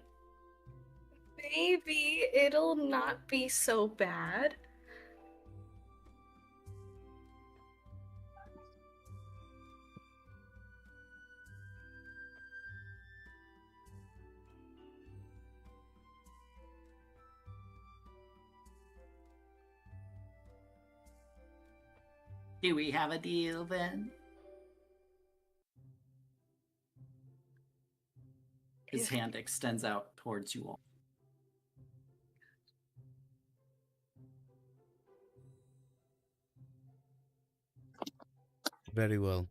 maybe it'll not be so bad. Do we have a deal then? His hand extends out towards you all. very well.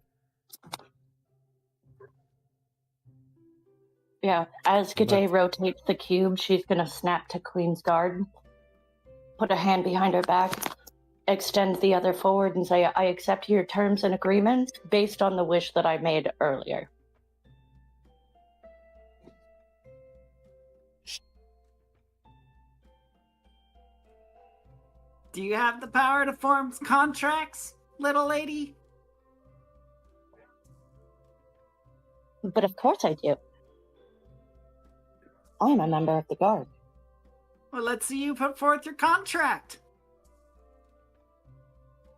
Yeah, as G'day rotates the cube, she's gonna snap to Queen's Guard, put a hand behind her back, extend the other forward and say, I accept your terms and agreements based on the wish that I made earlier. Do you have the power to form contracts, little lady? But of course I do. I'm a member of the Guard. Well, let's see you put forth your contract.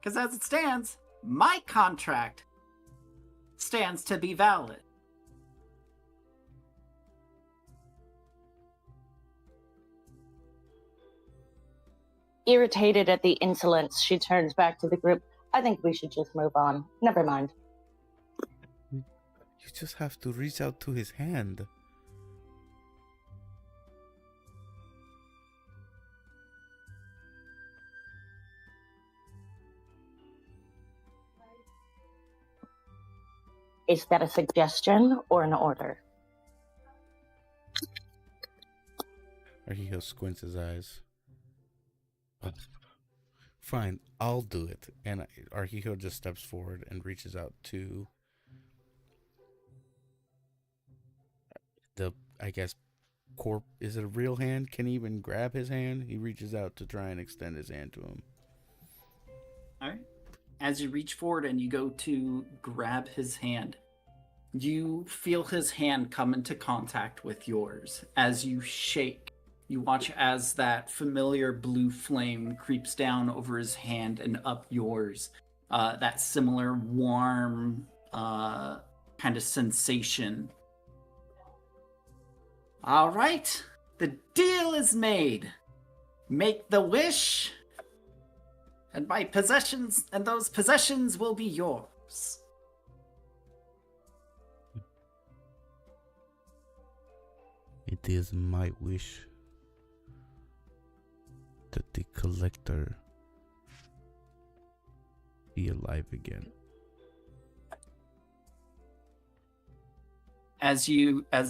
Because as it stands, my contract stands to be valid. Irritated at the insolence, she turns back to the group. I think we should just move on. Never mind. You just have to reach out to his hand. Is that a suggestion or an order? Arhijo squints his eyes. Fine, I'll do it. And Arhijo just steps forward and reaches out to the, I guess, is it a real hand? Can he even grab his hand? He reaches out to try and extend his hand to him. All right. As you reach forward and you go to grab his hand, you feel his hand come into contact with yours. As you shake, you watch as that familiar blue flame creeps down over his hand and up yours. That similar warm kind of sensation. All right, the deal is made. Make the wish, and my possessions, and those possessions will be yours. It is my wish that the collector be alive again. As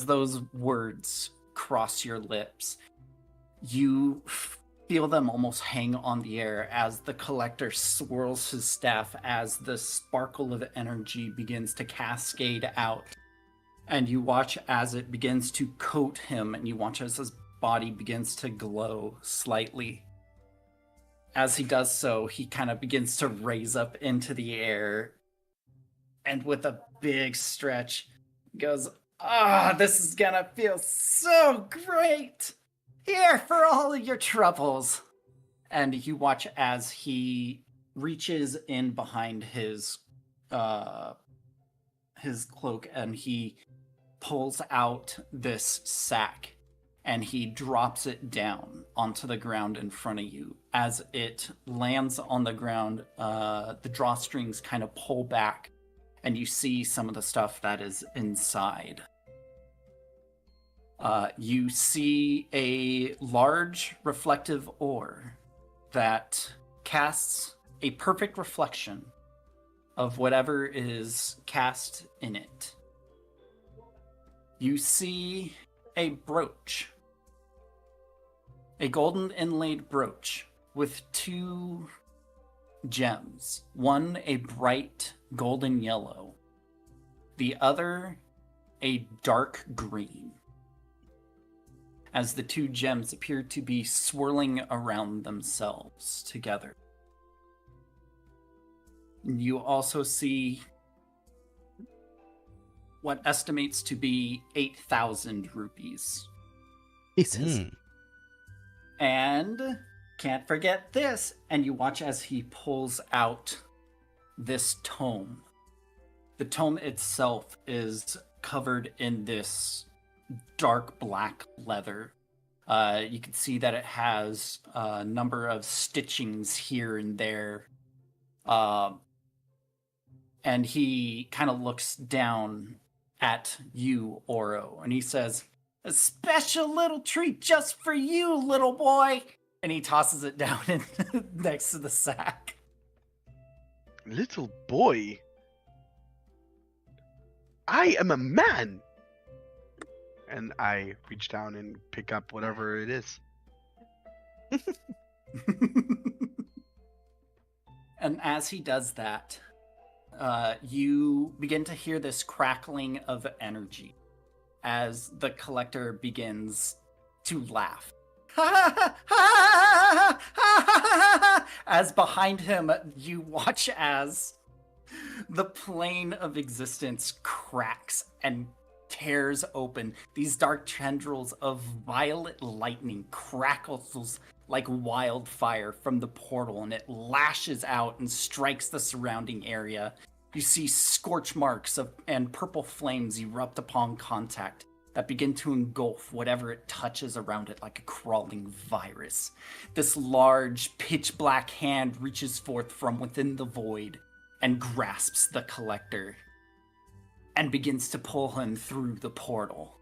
those words cross your lips, you feel them almost hang on the air as the collector swirls his staff, as the sparkle of energy begins to cascade out. And you watch as it begins to coat him, and you watch as his body begins to glow slightly. As he does so, he kind of begins to raise up into the air, and with a big stretch, goes, this is gonna feel so great! Here for all of your troubles! And you watch as he reaches in behind his cloak, and he pulls out this sack, and he drops it down onto the ground in front of you. As it lands on the ground, the drawstrings kind of pull back, and you see some of the stuff that is inside. You see a large reflective ore that casts a perfect reflection of whatever is cast in it. You see a brooch, a golden inlaid brooch with two gems, one a bright golden yellow, the other a dark green, as the two gems appear to be swirling around themselves together. You also see what estimates to be 8,000 rupees. Jesus. And can't forget this, and you watch as he pulls out this tome. The tome itself is covered in this dark black leather. You can see that it has a number of stitchings here and there. And he kind of looks down at you, Oro, and he says, "A special little treat just for you, little boy." And he tosses it down next to the sack. Little boy? I am a man! And I reach down and pick up whatever it is. And as he does that, you begin to hear this crackling of energy as the collector begins to laugh. As behind him, you watch as the plane of existence cracks and tears open. These dark tendrils of violet lightning crackles like wildfire from the portal, and it lashes out and strikes the surrounding area. You see scorch marks and purple flames erupt upon contact that begin to engulf whatever it touches around it like a crawling virus. This large, pitch black hand reaches forth from within the void and grasps the collector and begins to pull him through the portal.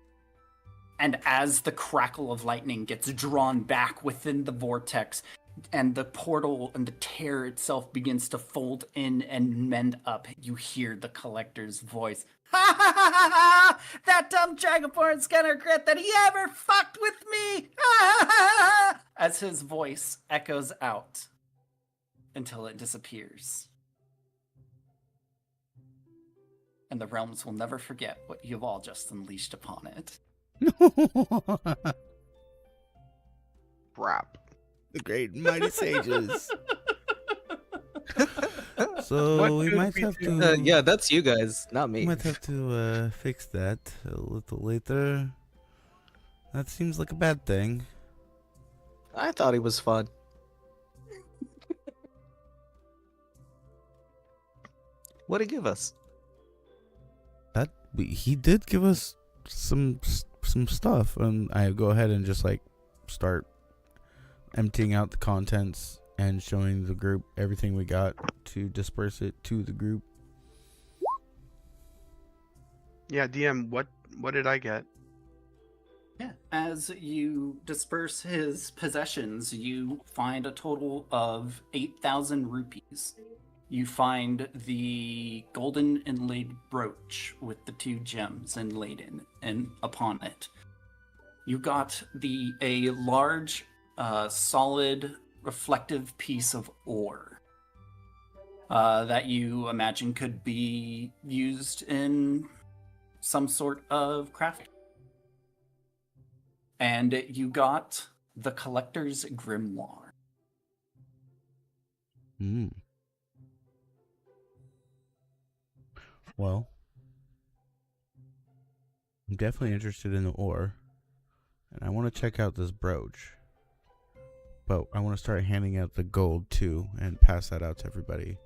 And as the crackle of lightning gets drawn back within the vortex, and the portal and the tear itself begins to fold in and mend up, you hear the collector's voice. Ha ha ha ha ha! That dumb Dragonborn's gonna regret that he ever fucked with me! Ha ha ha ha! As his voice echoes out until it disappears. And the realms will never forget what you've all just unleashed upon it. Crap. The great and mighty sages. What So we could might we have do? to. Yeah, that's you guys, not We me. might have to fix that a little later. That seems like a bad thing. I thought he was fun. What'd he give us? He did give us some stuff, and I go ahead and just like start emptying out the contents and showing the group everything we got to disperse it to the group. Yeah, DM, what did I get? Yeah. As you disperse his possessions, you find a total of 8,000 rupees. You find the golden inlaid brooch with the 2 gems inlaid in and upon it. You got a large, solid, reflective piece of ore that you imagine could be used in some sort of craft. And you got the collector's grimoire. Hmm. Well, I'm definitely interested in the ore, and I want to check out this brooch. But I want to start handing out the gold too, and pass that out to everybody.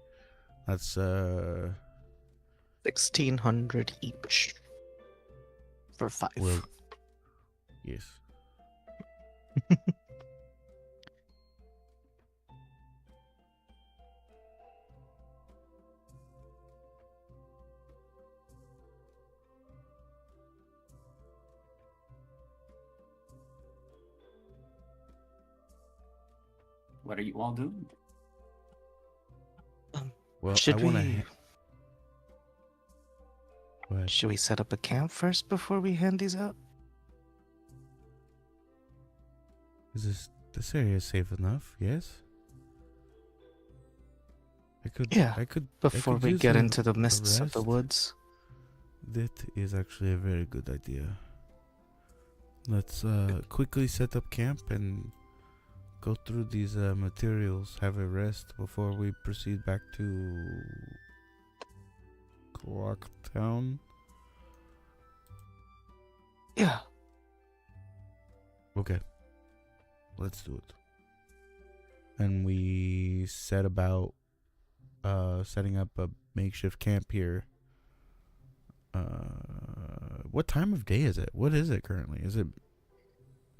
That's 1,600 each. For 5. well, yes. What are you all doing? Well, Should I want we- Go ahead. Should we set up a camp first before we hand these out? Is this area safe enough? Yes. Yeah, I could Before could we use get a- into the a mists of the rest. woods. That is actually a very good idea. Let's quickly set up camp and go through these materials, have a rest before we proceed back to Clocktown. Yeah. Okay. Let's do it. And we set about setting up a makeshift camp here. What time of day is it? What is it currently? Is it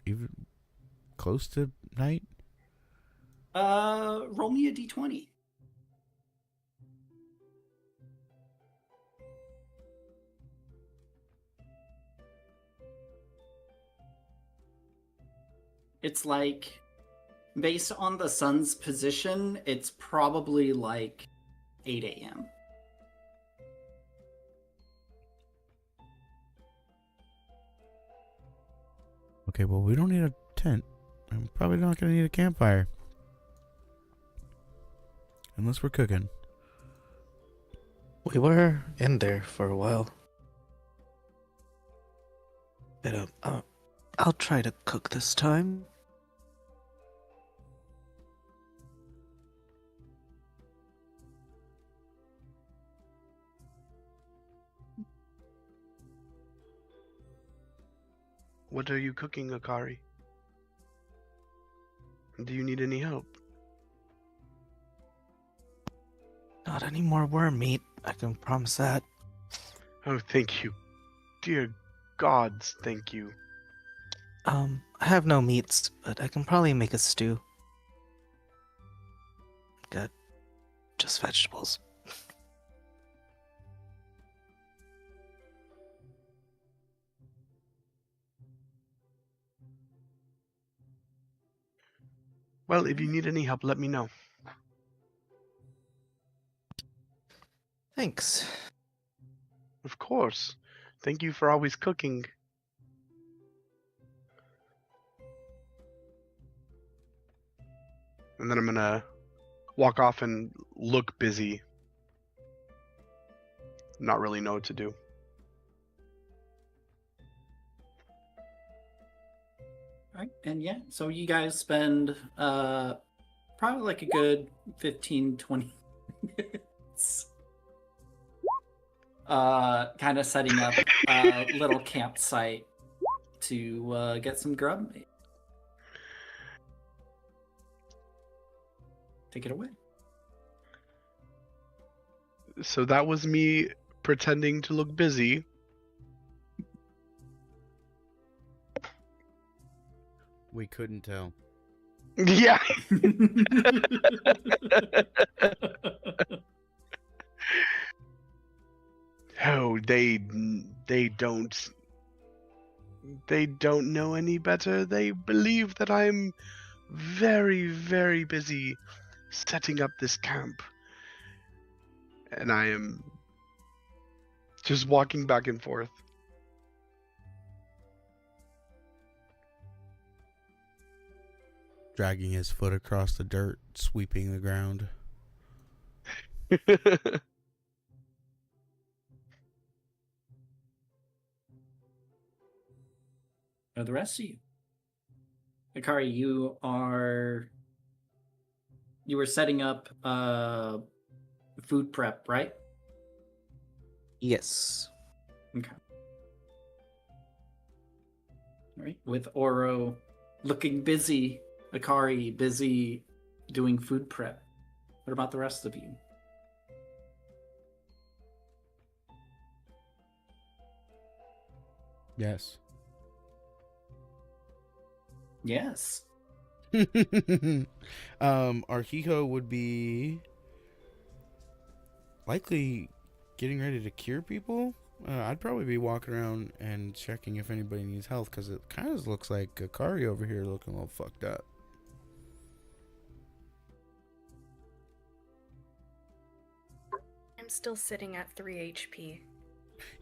even close to night? Roll me a d20. It's like, based on the sun's position, it's probably like 8 a.m. Okay, well, we don't need a tent. I'm probably not going to need a campfire. Unless we're cooking. We were in there for a while. But I'll try to cook this time. What are you cooking, Akari? Do you need any help? Not any more worm meat, I can promise that. Oh, thank you. Dear gods, thank you. I have no meats, but I can probably make a stew. Got just vegetables. Well, if you need any help, let me know. Thanks. Of course. Thank you for always cooking. And then I'm gonna walk off and look busy. Not really know what to do. Alright, and yeah, so you guys spend probably like a good 15-20 minutes kind of setting up a little campsite to get some grub made. Take it away. So that was me pretending to look busy. We couldn't tell. Yeah. Oh, they don't know any better. They believe that I'm very, very busy setting up this camp. And I am just walking back and forth. Dragging his foot across the dirt, sweeping the ground. Now the rest of you. Akari, you were setting up food prep, right? Yes. Okay. All right. With Oro looking busy, Akari busy doing food prep. What about the rest of you? Yes. Yes. Arhijo would be likely getting ready to cure people. I'd probably be walking around and checking if anybody needs health, because it kind of looks like Akari over here looking a little fucked up. I'm still sitting at 3 HP.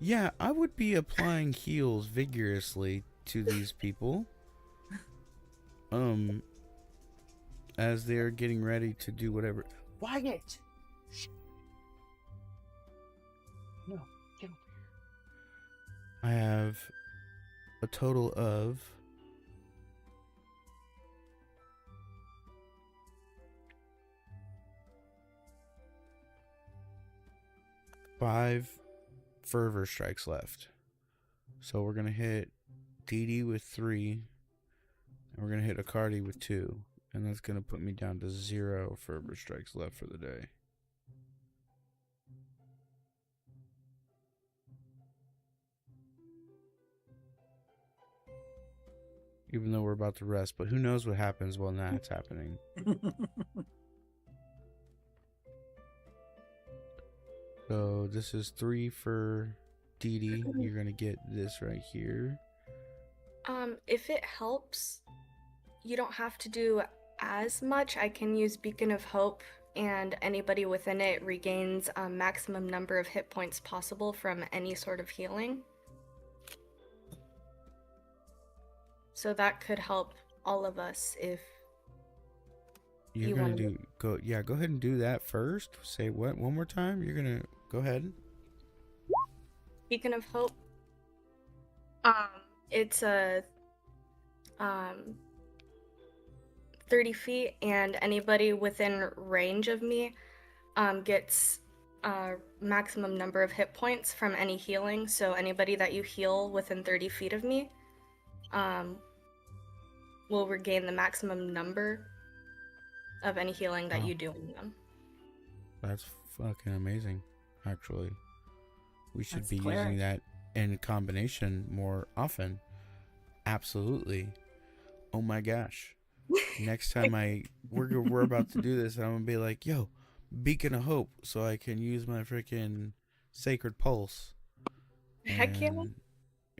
Yeah, I would be applying heals vigorously to these people. As they're getting ready to do whatever. Wyatt! No, get over I have a total of 5 fervor strikes left. So we're gonna hit DD with 3, and we're gonna hit Akari with 2, and that's gonna put me down to 0 fervor strikes left for the day. Even though we're about to rest, but who knows what happens while that's happening. So this is 3 for DD. You're gonna get this right here. If it helps, you don't have to do as much. I can use Beacon of Hope, and anybody within it regains a maximum number of hit points possible from any sort of healing. So that could help all of us if You're You gonna want to do go. Yeah, go ahead and do that first. Say what one more time. You're gonna go ahead. Beacon of Hope? Um, it's a 30 feet, and anybody within range of me gets a maximum number of hit points from any healing. So anybody that you heal within 30 feet of me will regain the maximum number of any healing that Wow. you do on them. That's fucking amazing. Actually, we should That's be cleric. using that in combination more often. Absolutely. Oh my gosh. Next time we're about to do this, I'm gonna be like, yo, Beacon of Hope, so I can use my freaking Sacred Pulse. Heck yeah. And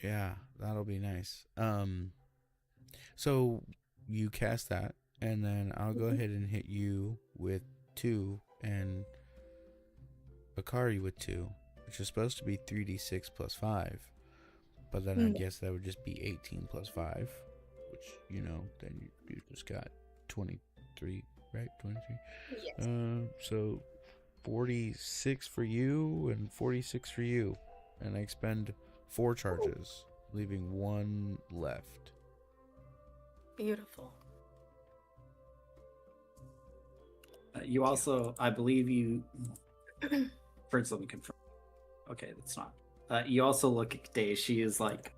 yeah, that'll be nice. So you cast that, and then I'll go ahead and hit you with 2, and Akari with 2, which is supposed to be 3d6 plus 5. But then I guess that would just be 18 plus 5, which, then you just got 23, right? 23? Yes. So 46 for you and 46 for you. And I expend 4 charges, leaving 1 left. Beautiful. You also, I believe you. First, let me confirm. Okay, that's not. You also look at Day. She is like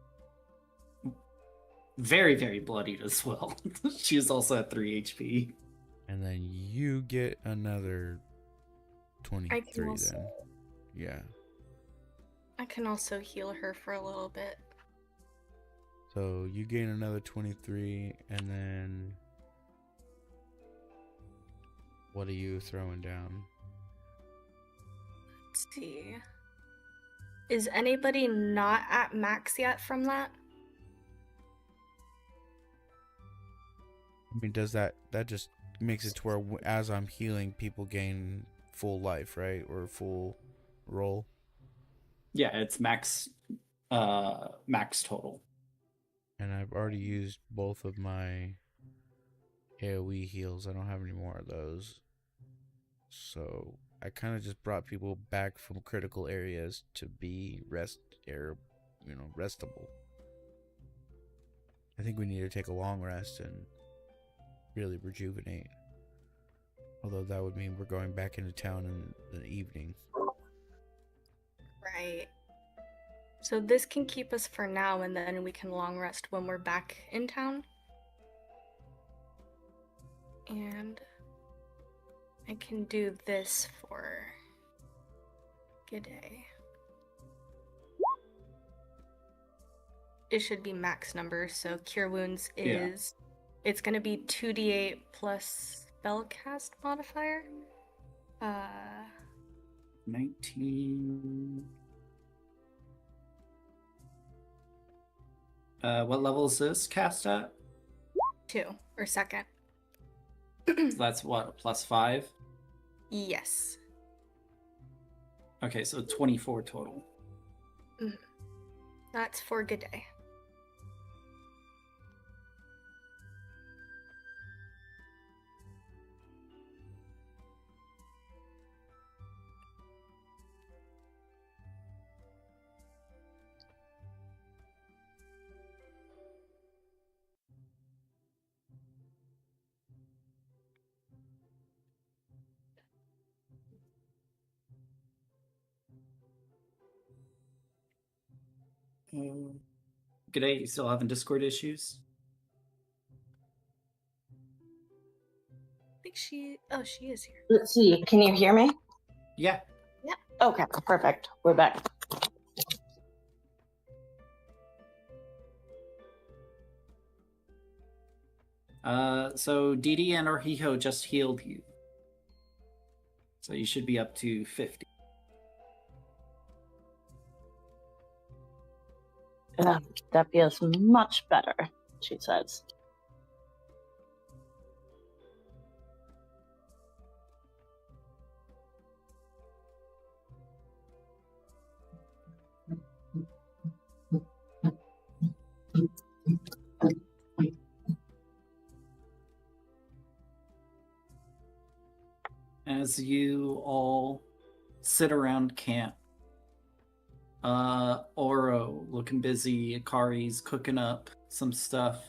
very, very bloodied as well. She is also at 3 HP. And then you get another 23 also- then. Yeah. I can also heal her for a little bit. So you gain another 23, and then what are you throwing down? Let's see. Is anybody not at max yet from that? I mean, does that just makes it to where as I'm healing, people gain full life, right? Or full roll? Yeah, it's max total. And I've already used both of my AoE heals. I don't have any more of those. So I kind of just brought people back from critical areas to be restable. I think we need to take a long rest and really rejuvenate. Although that would mean we're going back into town in the evening. Right. So this can keep us for now, and then we can long rest when we're back in town. And I can do this for G'day. It should be max number, so Cure Wounds is... It's going to be 2d8 plus spellcast modifier. 19. What level is this cast at? 2, or second. So that's what, plus 5? Yes. Okay, so 24 total. That's for G'day. G'day, you still having Discord issues? I think she... Oh, she is here. Let's see. Can you hear me? Yeah. Okay, perfect. We're back. So Didi and Orhiho just healed you. So you should be up to 50. That feels much better, she says. as you all sit around camp. Oro looking busy, Akari's cooking up some stuff.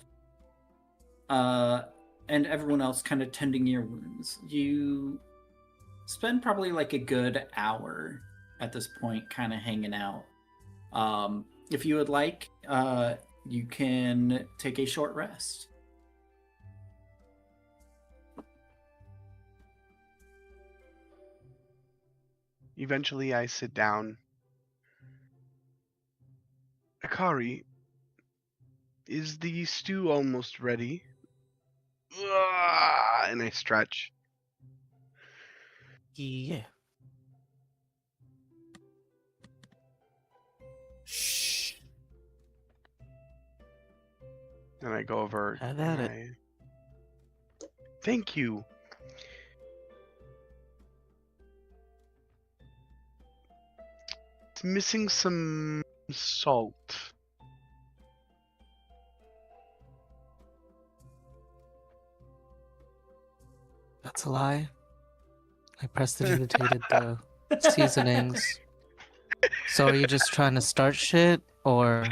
And everyone else kind of tending your wounds. You spend probably like a good hour at this point kind of hanging out. If you would like, you can take a short rest. Eventually, I sit down. Akari, is the stew almost ready? And I stretch. Yeah. Shh. And I go over. Have at and it. Thank you. It's missing some salt. That's a lie. I prestidigitated the seasonings. So are you just trying to start shit, or?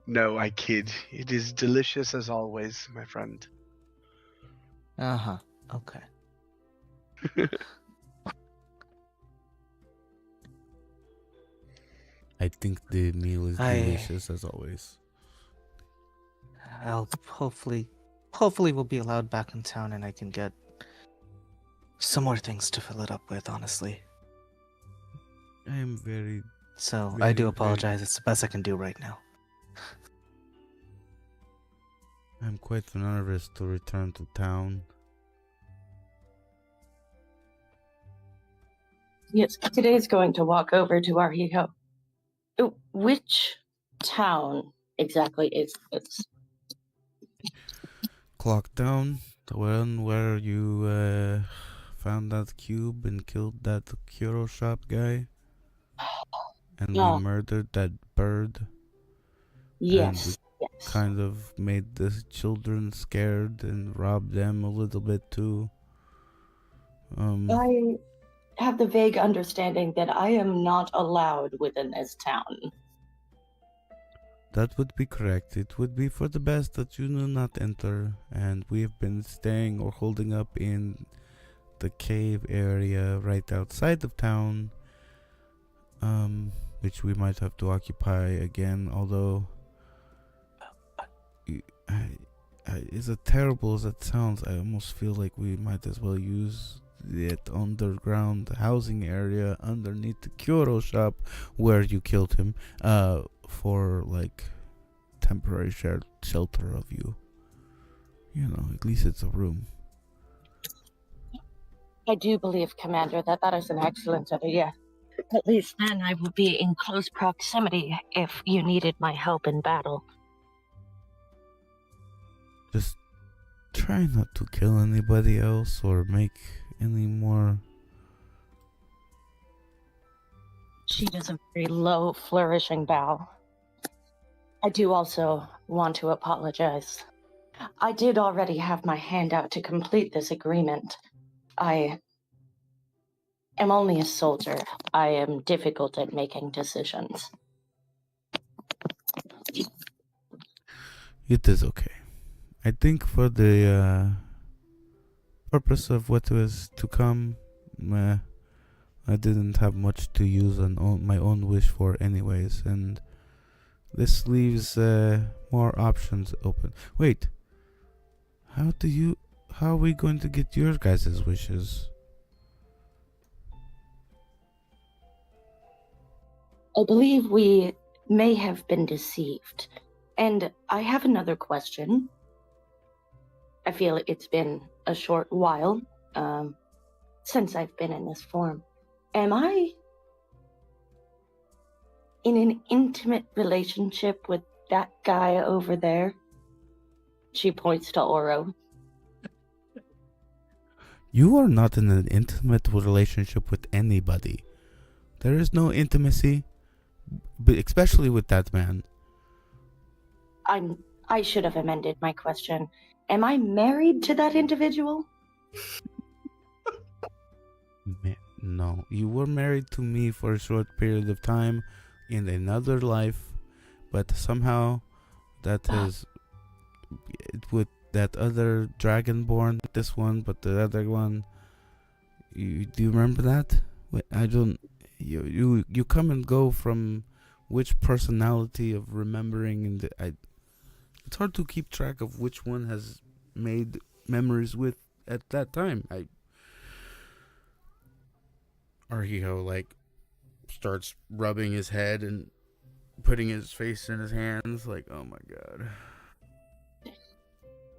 No, I kid. It is delicious as always, my friend. Uh-huh. Okay. I think the meal is delicious as always. I'll hopefully we'll be allowed back in town and I can get some more things to fill it up with, honestly. I am very... So Very, I do very- apologize. It's the best I can do right now. I'm quite nervous to return to town. Yes, today's going to walk over to our hero. Which town exactly is this? Clock down, the one where you found that cube and killed that Kyoto shop guy. And Yeah. we murdered that bird. Yes, yes. Kind of made the children scared and robbed them a little bit too. I have the vague understanding that I am not allowed within this town. That would be correct. It would be for the best that you do not enter. And we've been staying or holding up in the cave area right outside of town. Which we might have to occupy again, although as terrible as that sounds, I almost feel like we might as well use that underground housing area underneath the Kyoto shop where you killed him, for like temporary shelter of you. You know, at least it's a room. I do believe, Commander, that is an excellent idea. At least then I will be in close proximity if you needed my help in battle. Just try not to kill anybody else or make any more. She does a very low, flourishing bow. I do also want to apologize. I did already have my hand out to complete this agreement. I am only a soldier. I am difficult at making decisions. It is okay. I think for the purpose of what was to come, I didn't have much to use on my own wish for anyways, and this leaves more options open. Wait, how are we going to get your guys' wishes? I believe we may have been deceived. And I have another question. I feel it's been a short while since I've been in this form. Am I in an intimate relationship with that guy over there? She points to Oro. You are not in an intimate relationship with anybody. There is no intimacy, but especially with that man. I should have amended my question. Am I married to that individual? No, you were married to me for a short period of time in another life, but somehow that has with that other dragonborn, this one, but the other one. Do you remember that? Wait, I don't. You come and go from which personality of remembering, and it's hard to keep track of which one has made memories with at that time. Arhiho like starts rubbing his head and putting his face in his hands, like, oh my god,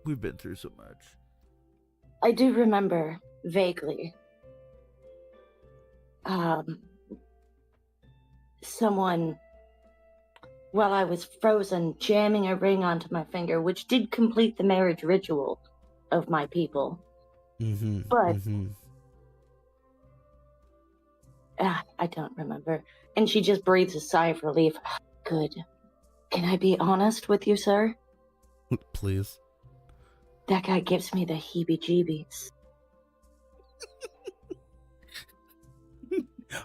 we've been through so much. I do remember vaguely. Someone, while I was frozen, jamming a ring onto my finger, which did complete the marriage ritual of my people. But I don't remember. And she just breathes a sigh of relief. Good. Can I be honest with you, sir? Please. That guy gives me the heebie-jeebies.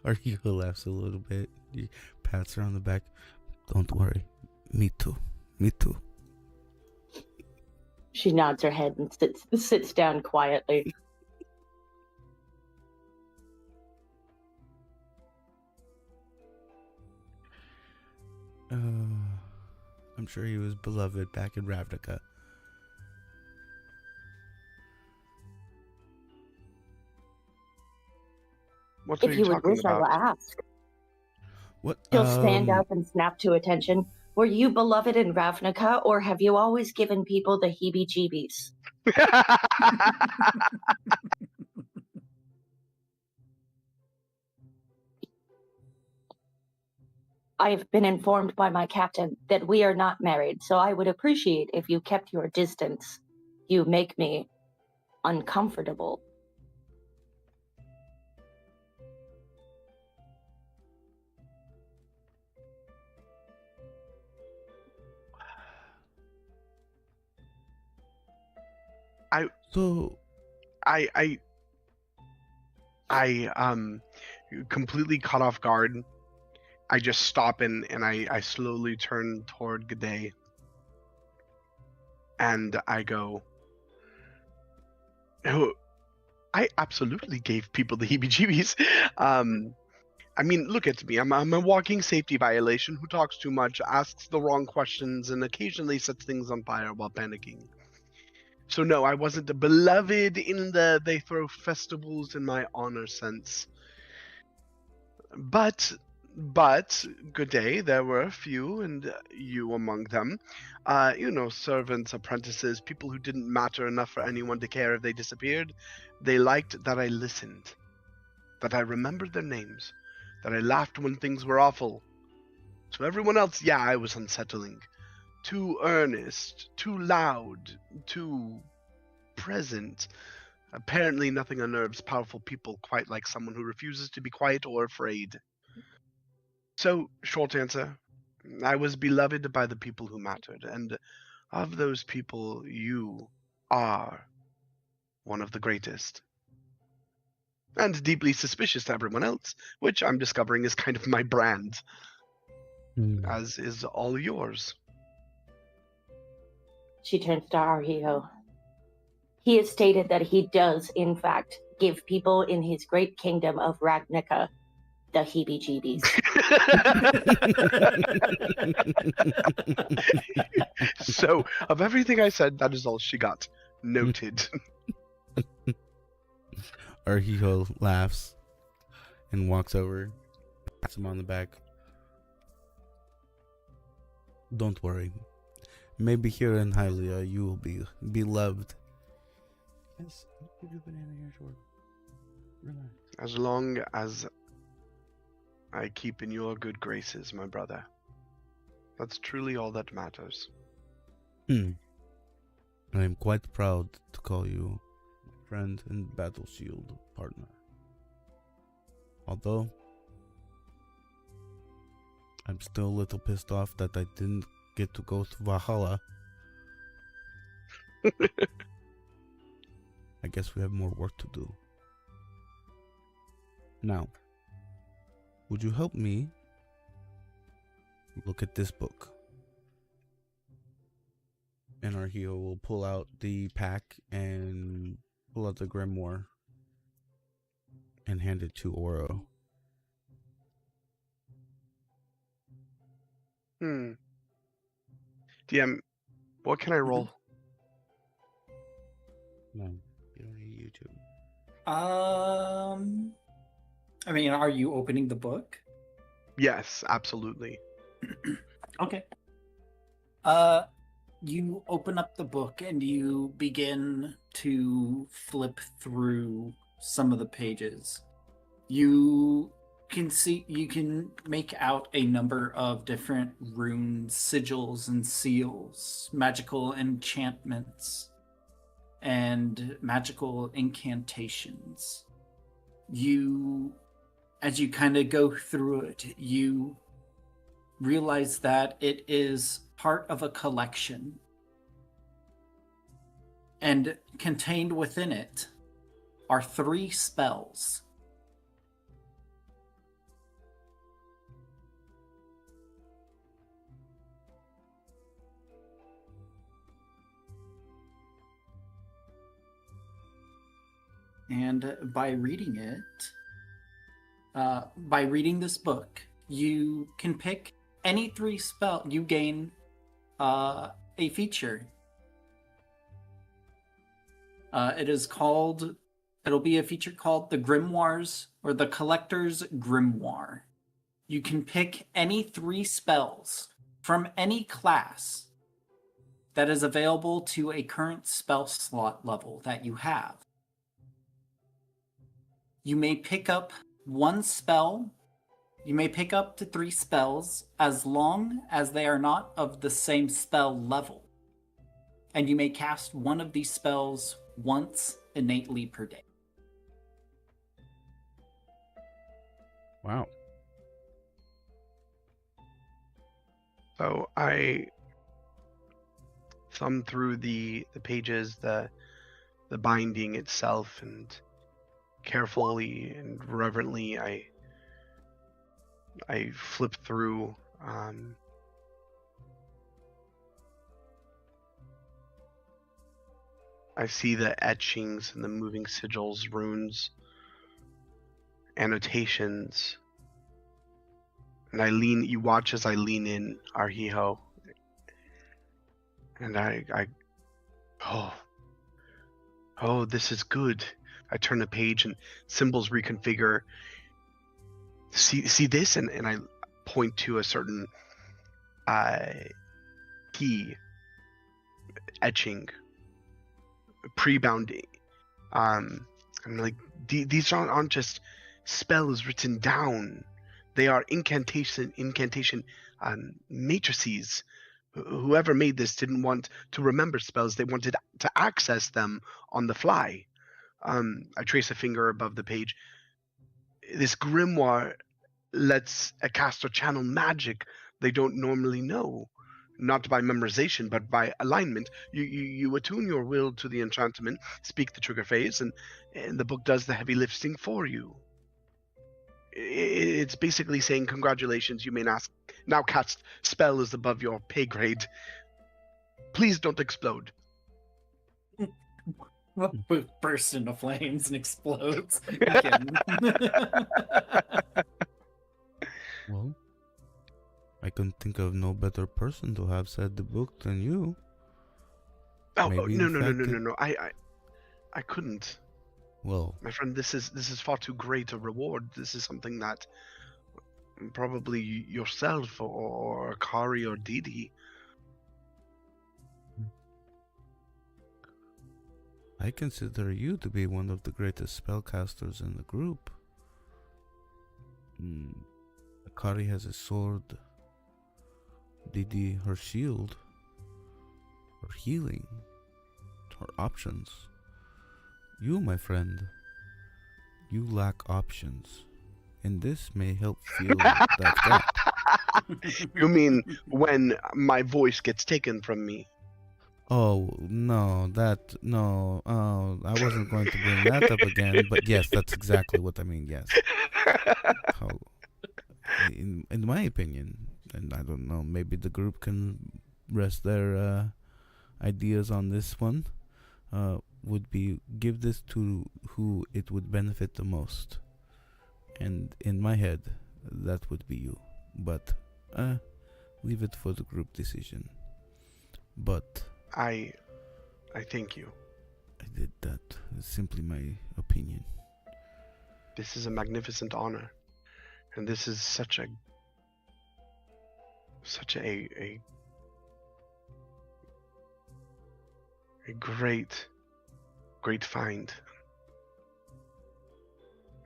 Arhiho laughs a little bit. He pats her on the back. Don't worry. Me too. Me too. She nods her head and sits down quietly. I'm sure he was beloved back in Ravnica. What If are you you would talking wish, I will about? ask. What? She'll stand up and snap to attention. Were you beloved in Ravnica, or have you always given people the heebie-jeebies? I have been informed by my captain that we are not married, so I would appreciate if you kept your distance. You make me uncomfortable. I completely caught off guard. I just stop and I slowly turn toward G'day. And I go, oh, I absolutely gave people the heebie-jeebies. I mean, look at me. I'm a walking safety violation who talks too much, asks the wrong questions, and occasionally sets things on fire while panicking. So no, I wasn't a beloved in the they throw festivals in my honor sense. But good day, there were a few, and you among them. Servants, apprentices, people who didn't matter enough for anyone to care if they disappeared. They liked that I listened, that I remembered their names, that I laughed when things were awful. To everyone else, yeah, I was unsettling. Too earnest, too loud, too present. Apparently nothing unnerves powerful people quite like someone who refuses to be quiet or afraid. So, short answer, I was beloved by the people who mattered, and of those people, you are one of the greatest. And deeply suspicious to everyone else, which I'm discovering is kind of my brand, as is all yours. She turns to Arhiho. He has stated that he does, in fact, give people in his great kingdom of Ravnica the heebie-jeebies. So, of everything I said, that is all she got. Noted. Arhiho laughs and walks over, pats him on the back. Don't worry. Maybe here in Hyrule you will be beloved. Yes, I'll give you a banana here, short. Relax. As long as I keep in your good graces, my brother. That's truly all that matters. I am quite proud to call you friend and battle shield partner. Although I'm still a little pissed off that I didn't get to go to Valhalla I guess we have more work to do. Now, would you help me look at this book? And our hero will pull out the pack and pull out the grimoire and hand it to Oro. DM, what can I roll? No, you don't need YouTube. I mean, are you opening the book? Yes, absolutely. Okay. You open up the book and you begin to flip through some of the pages. You can make out a number of different runes, sigils, and seals, magical enchantments, and magical incantations. As you kind of go through it, you realize that it is part of a collection. And contained within it are 3 spells. And by reading this book, you can pick any 3 spell. You gain a feature. It'll be a feature called the Grimoires, or the Collector's Grimoire. You can pick any 3 spells from any class that is available to a current spell slot level that you have. You may pick up 1 spell. You may pick up to 3 spells as long as they are not of the same spell level. And you may cast one of these spells once innately per day. Wow. So I thumb through the pages, the binding itself, and carefully and reverently I flip through. I see the etchings and the moving sigils, runes, annotations, and you watch as I lean in, Arhiho, and oh, this is good. I turn the page and symbols reconfigure. See this? And I point to a certain key etching, pre-bounding. I'm like, these aren't just spells written down. They are incantation matrices. Whoever made this didn't want to remember spells. They wanted to access them on the fly. I trace a finger above the page. This grimoire lets a caster channel magic they don't normally know, not by memorization, but by alignment. You attune your will to the enchantment, speak the trigger phase, and the book does the heavy lifting for you. It's basically saying, congratulations, you may now cast spells above your pay grade. Please don't explode. Bursts into flames and explodes again. Well, I can think of no better person to have said the book than you. Oh, Maybe no. I couldn't. Well, My friend, this is far too great a reward. This is something that probably yourself or Akari or Didi. I consider you to be one of the greatest spellcasters in the group. Akari has a sword, Didi her shield, her healing, her options. You, my friend, you lack options, and this may help fill that gap. You mean when my voice gets taken from me? Oh no, I wasn't going to bring that up again, but yes, that's exactly what I mean. Yes, how, in my opinion, and I don't know, maybe the group can rest their ideas on this one. Would be give this to who it would benefit the most, and in my head, that would be you. But leave it for the group decision. But I thank you. I did that. It's simply my opinion. This is a magnificent honor, and this is such a great find.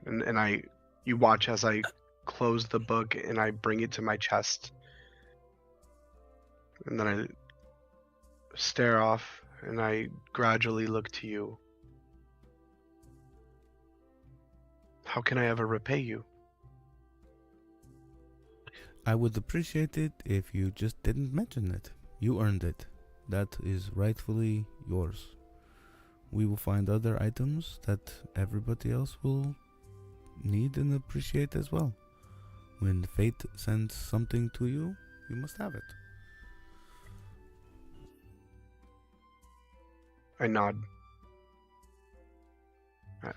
And you watch as I close the book and I bring it to my chest, and then I stare off and I gradually look to you. How can I ever repay you? I would appreciate it if you just didn't mention it. You earned it. That is rightfully yours. We will find other items that everybody else will need and appreciate as well. When fate sends something to you, you must have it. I nod.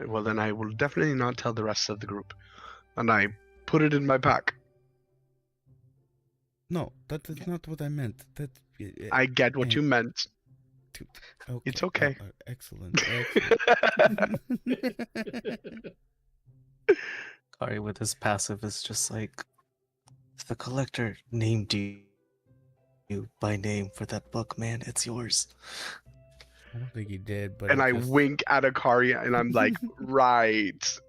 Well, then I will definitely not tell the rest of the group. And I put it in my pack. No, that is not what I meant. I get what you meant. Okay. It's okay. Excellent. Kari with his passive is just like, if the collector named you by name for that book, man, it's yours. I don't think he did, but And I wink at Akari and I'm like, right.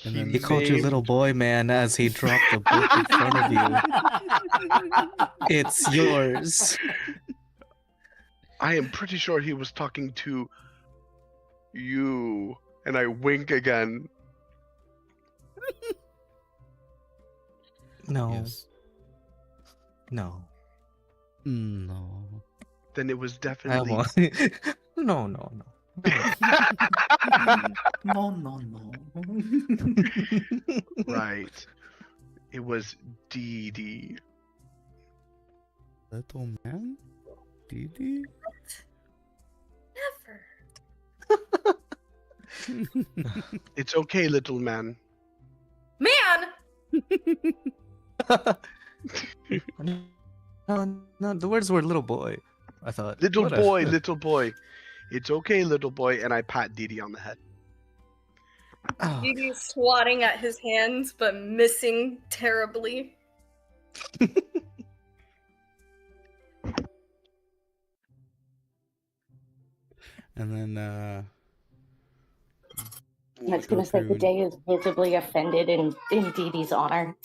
And then He called you little boy, man, as he dropped the book in front of you. It's yours. I am pretty sure he was talking to you. And I wink again. No. Yes. No. No. Then it was I definitely. won't. No. No. Right. It was Dee. Little man? Didi? Never. It's okay, little man. Man! No, the words were little boy. I thought. Little what a- boy. It's okay, little boy. And I pat Didi on the head. Oh, Didi swatting at his hands, but missing terribly. And then, I was gonna say the day is visibly offended in Dee Dee's honor.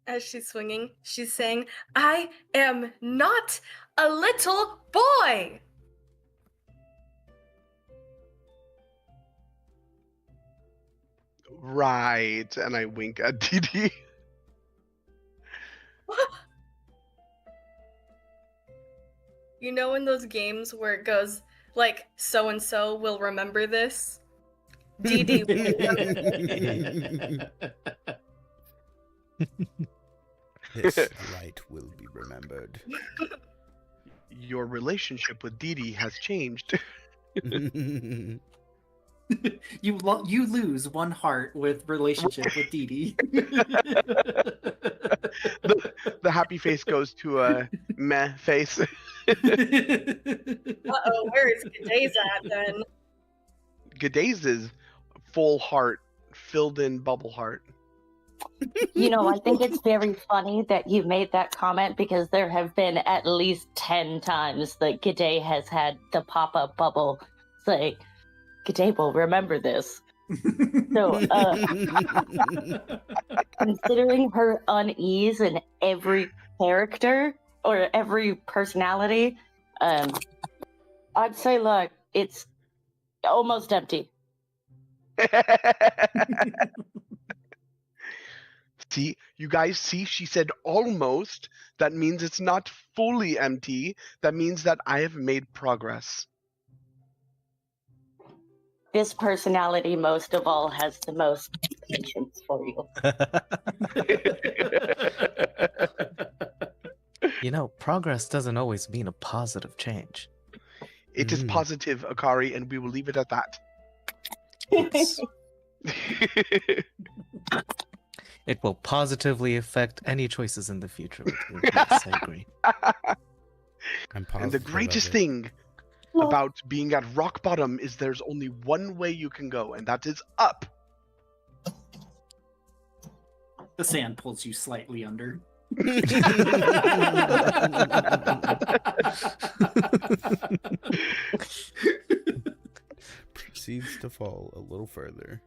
As she's swinging, she's saying, I am not a little boy! Right. And I wink at Didi. You know in those games where it goes, like, so-and-so will remember this? Dee Dee will remember this. this light will be remembered. Your relationship with Didi has changed. You lose one heart with relationship with Dee Dee. The happy face goes to a meh face. Uh-oh, where is Gaday's at then? Gaday's is full heart, filled in bubble heart. You know, I think it's very funny that you made that comment because there have been at least 10 times that Gaday has had the pop-up bubble say, Gaday will remember this. So, considering her unease in every character or every personality, I'd say, like, it's almost empty. See, you guys see, she said almost. That means it's not fully empty. That means that I have made progress. This personality, most of all, has the most patience for you. You know, progress doesn't always mean a positive change. It is positive, Akari, and we will leave it at that. Yes. It will positively affect any choices in the future with you. Yes, I agree. I'm And the positive greatest of it. thing about being at rock bottom is there's only one way you can go, and that is up. The sand pulls you slightly under. Proceeds to fall a little further.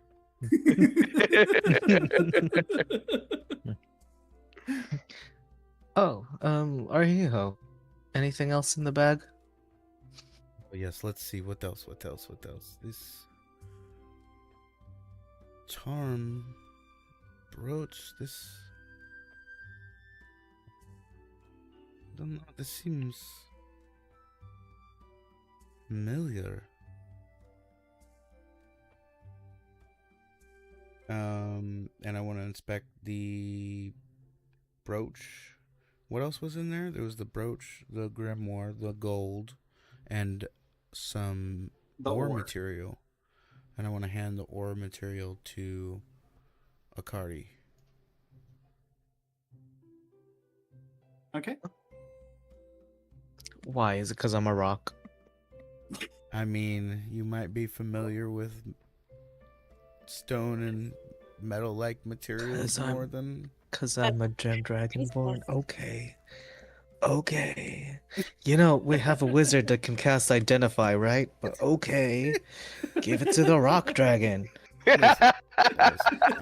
Oh, Arhiho, anything else in the bag? Oh, yes, let's see. What else? This charm brooch, this... I don't know, this seems familiar. And I want to inspect the brooch. What else was in there? There was the brooch, the grimoire, the gold, and some The ore ore. material. And I want to hand the ore material to Akari. Okay. Why? Is it because I'm a rock? I mean, you might be familiar with stone and metal-like materials 'Cause I'm- more than... Because I'm a gem dragonborn. Okay. Okay. You know, we have a wizard that can cast Identify, right? But okay. Give it to the rock dragon. Listen,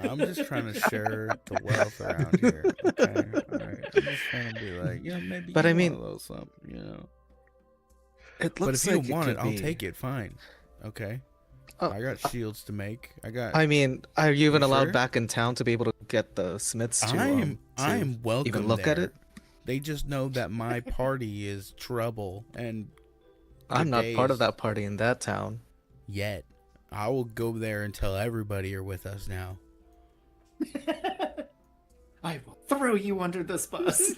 I'm just trying to share the wealth around here, okay? Alright, I'm just trying to be like, yeah, maybe But you I mean- want a little something, you know? It But looks if you like don't want it, could I'll be- take it, fine. Okay? Oh, I got shields to make. I mean, are you even You allowed sure? back in town to be able to get the smiths to, I'm welcome even look at there. it? They just know that my party is trouble, and I'm not part of days. that party in that town. Yet. I will go there and tell everybody you're with us now. I will throw you under this bus.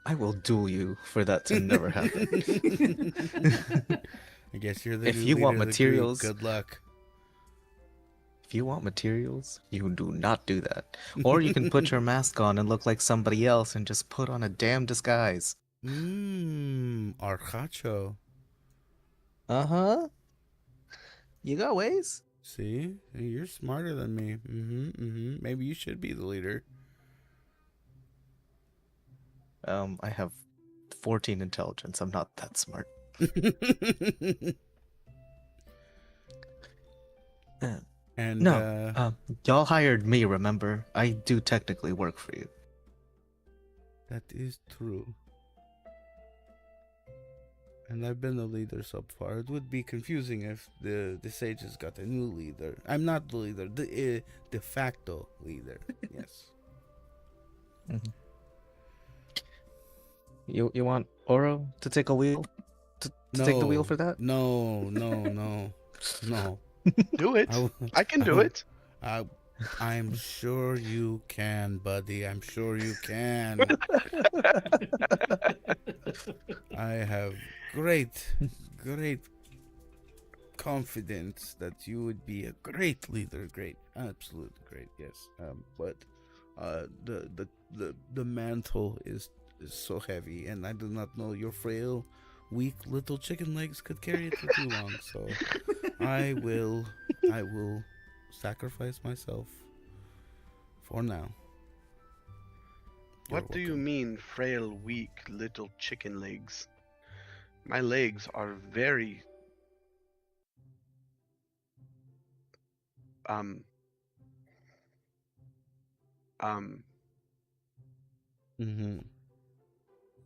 I will duel you for that to never happen. I guess you're the If new you want leader of the group. materials- Good luck. If you want materials, you do not do that. Or you can put your mask on and look like somebody else and just put on a damn disguise. Arcacho. Uh-huh. You got ways? See? You're smarter than me. Maybe you should be the leader. I have 14 intelligence. I'm not that smart. And No, y'all hired me, remember? I do technically work for you. that is true. And I've been the leader so far. It would be confusing if the sages got a new leader. I'm not the leader, the de facto leader. Yes. You want Oro to take a wheel? To take the wheel for that? No. Do it. I can do it. I'm sure you can, buddy. I'm sure you can. I have great confidence that you would be a great leader. Great, absolutely great. Yes. But the mantle is so heavy, and I do not know your frail, weak little chicken legs could carry it for too long. So I will sacrifice myself for now. You're What do you welcome. mean, frail, weak, little chicken legs? My legs are very...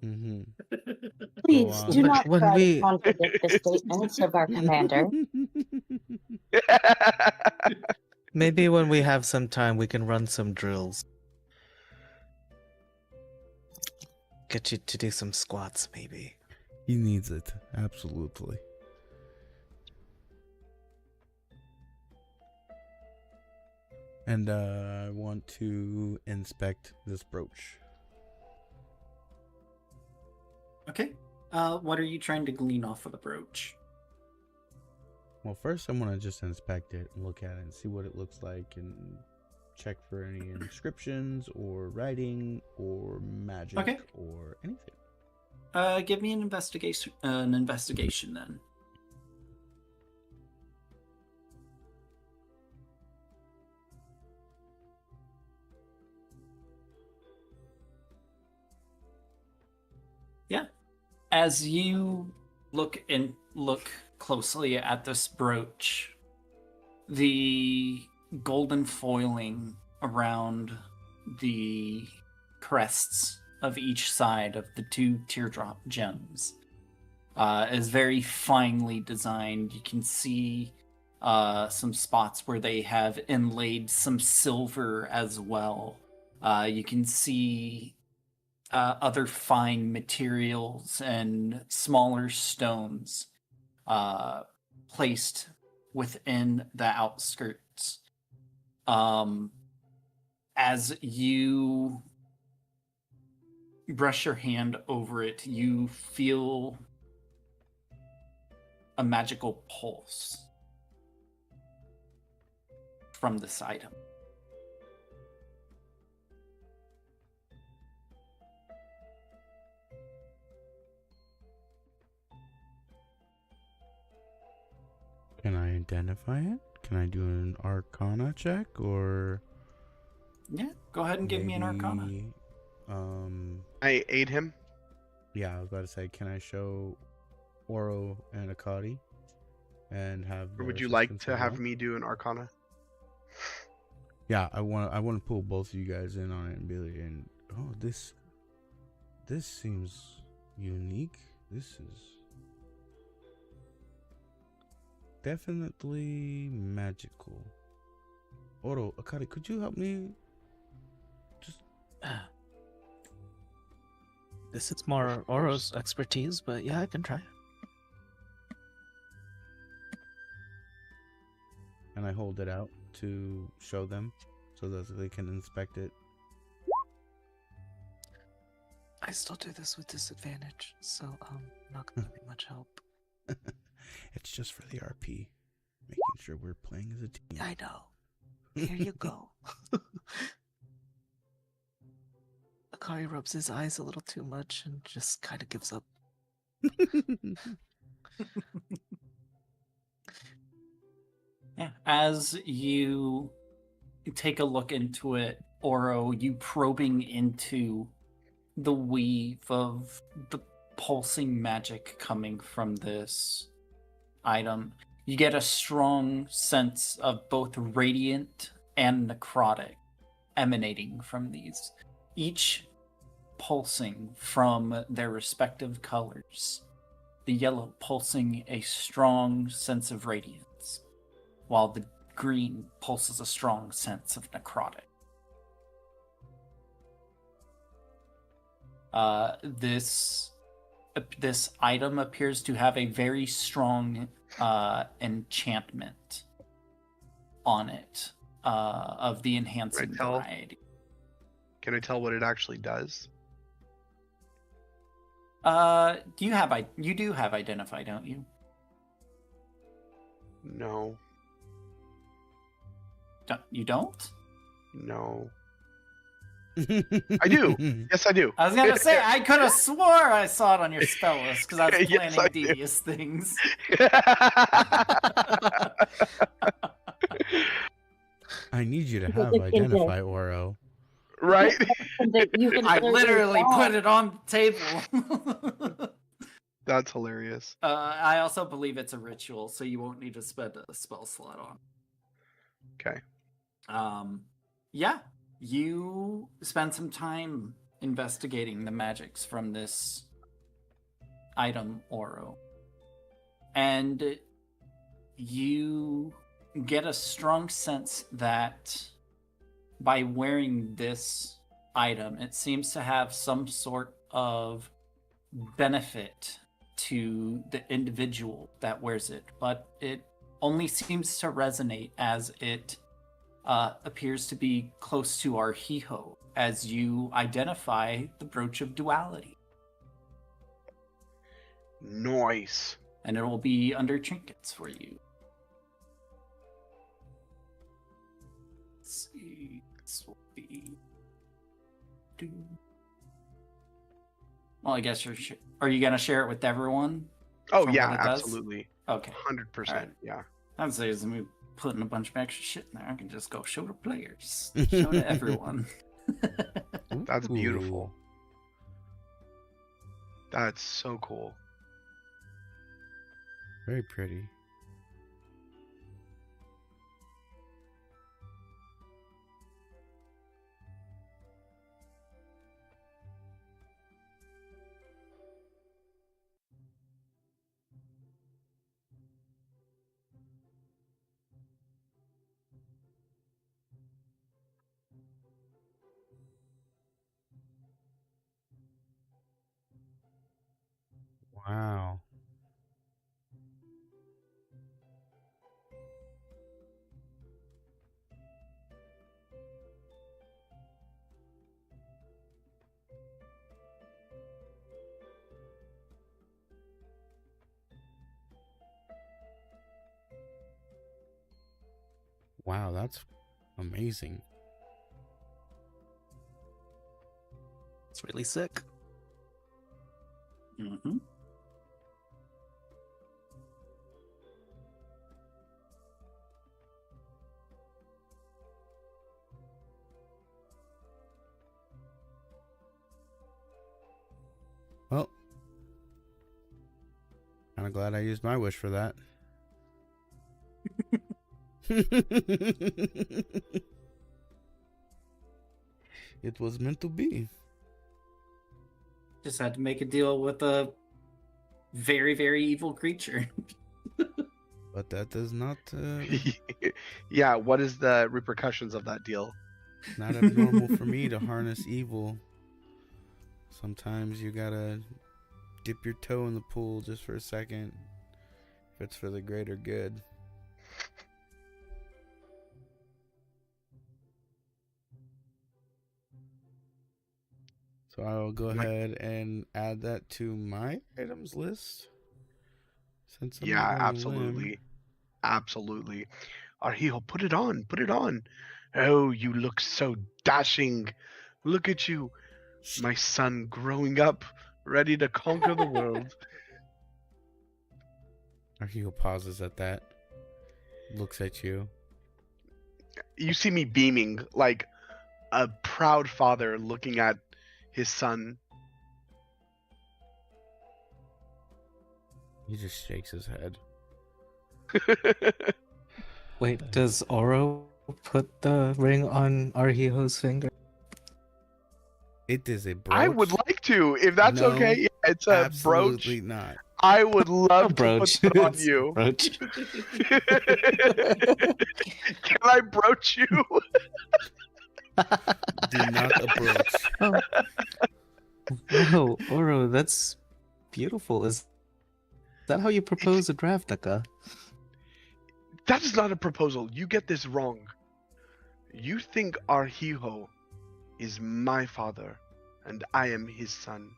Mm-hmm. Please on. do not When try we- to contradict the statements of our commander. Maybe when we have some time, we can run some drills. Get you to do some squats, maybe. He needs it. Absolutely. And I want to inspect this brooch. Okay. What are you trying to glean off of the brooch? Well, first I want to just inspect it and look at it and see what it looks like and check for any inscriptions or writing or magic Okay. or anything. Give me an investigation. An investigation then. Yeah. As you look closely at this brooch, the golden foiling around the crests of each side of the two teardrop gems is very finely designed. You can see some spots where they have inlaid some silver as well. You can see other fine materials and smaller stones placed within the outskirts. As you brush your hand over it, you feel a magical pulse from this item. Can I identify it? Can I do an Arcana check or? Yeah, go ahead and give me an Arcana. maybe, I aid him. Yeah, I was about to say, can I show Oro and Akari and have? Or their would you like assistance to as have well? me do an Arcana? Yeah, I want to pull both of you guys in on it and be like, and oh, this seems unique. This is definitely magical. Oro, Akari, could you help me? Just This is more Oro's expertise, but yeah, I can try. and I hold it out to show them so that they can inspect it. I still do this with disadvantage, so not gonna be much help. It's just for the RP, making sure we're playing as a team. I know. Here you go. Akari rubs his eyes a little too much and just kind of gives up. Yeah, as you take a look into it, Oro, you probing into the weave of the pulsing magic coming from this item, you get a strong sense of both radiant and necrotic emanating from these, each pulsing from their respective colors. The yellow pulsing a strong sense of radiance, while the green pulses a strong sense of necrotic. This item appears to have a very strong enchantment on it of the enhancing tell? variety. Can I tell what it actually does? You do have identify, don't you? No. You don't? No. I do. Yes, I do. I was gonna say I could have swore I saw it on your spell list because I was Yes, planning I do. devious things. I need you to Because have it can identify Oro. Right? That you can I literally call. put it on the table. That's hilarious. I also believe it's a ritual, so you won't need to spend a spell slot on. Okay. Yeah, you spend some time investigating the magics from this item, Oro. And you get a strong sense that by wearing this item, it seems to have some sort of benefit to the individual that wears it, but it only seems to resonate as it appears to be close to Arhiho as you identify the brooch of duality. Nice. And it will be under trinkets for you. Let's see. This will be. Well, I guess are you gonna share it with everyone? Oh from yeah, what it does? absolutely. Okay. 100%. Alright. Yeah. I'd say is me putting a bunch of extra shit in there. I can just go show the players, show to everyone. That's beautiful. Ooh. That's so cool. Very pretty. Wow. Wow, that's amazing. It's really sick. Mm-hmm. Well, kind of glad I used my wish for that. It was meant to be. Just had to make a deal with a very, very evil creature. But that does not Yeah, what is the repercussions of that deal? not abnormal for me to harness evil. Sometimes you gotta dip your toe in the pool just for a second if it's for the greater good. So I'll go ahead and add that to my items list. Since I'm Yeah, on a limb. absolutely. Absolutely. Arhijo, put it on. Put it on. Oh, you look so dashing. Look at you, my son growing up, ready to conquer the world. Arhijo pauses at that. Looks at you. You see me beaming like a proud father looking at his son. He just shakes his head. Wait, does Oro put the ring on Arhijo's finger? It is a brooch. I would like to, if that's No, okay. Yeah, it's a Absolutely brooch. not. I would love A brooch. to put it on It's a you. brooch. Can I broach you? Do not approach. Oh. Whoa, Oro, that's beautiful. Is that how you propose a Dravnica? That is not a proposal. You get this wrong. You think Arhijo is my father, and I am his son.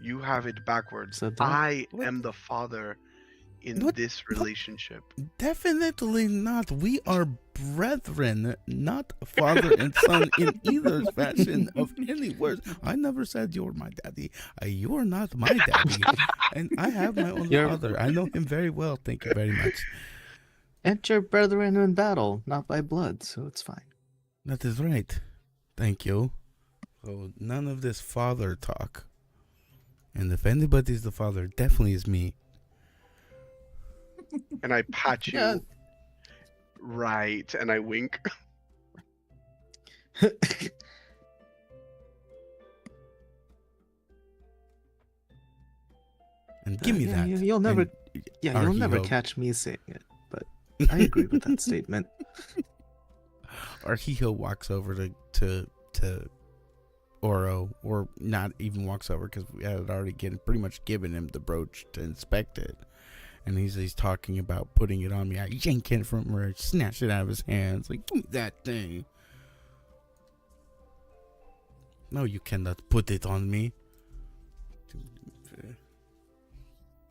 You have it backwards. So that- I What? am the father in What? this relationship. Definitely not. We are brethren, not father and son in either fashion of any words. I never said you're my daddy. You're not my daddy. And I have my own You're- father. I know him very well. Thank you very much. And your brethren in battle, not by blood, so it's fine. That is right. Thank you. So none of this father talk. And if anybody's the father, it definitely is me. And I pat you. Yeah. Right. And I wink. And give me yeah, that. you'll never, And you'll never Arhio- catch me saying it. But I agree with that statement. Arhio walks over to Oro, or not even walks over because we had already pretty much given him the brooch to inspect it. And he's talking about putting it on me. I yank it from her, snatch it out of his hands. Like, give me that thing. No, you cannot put it on me.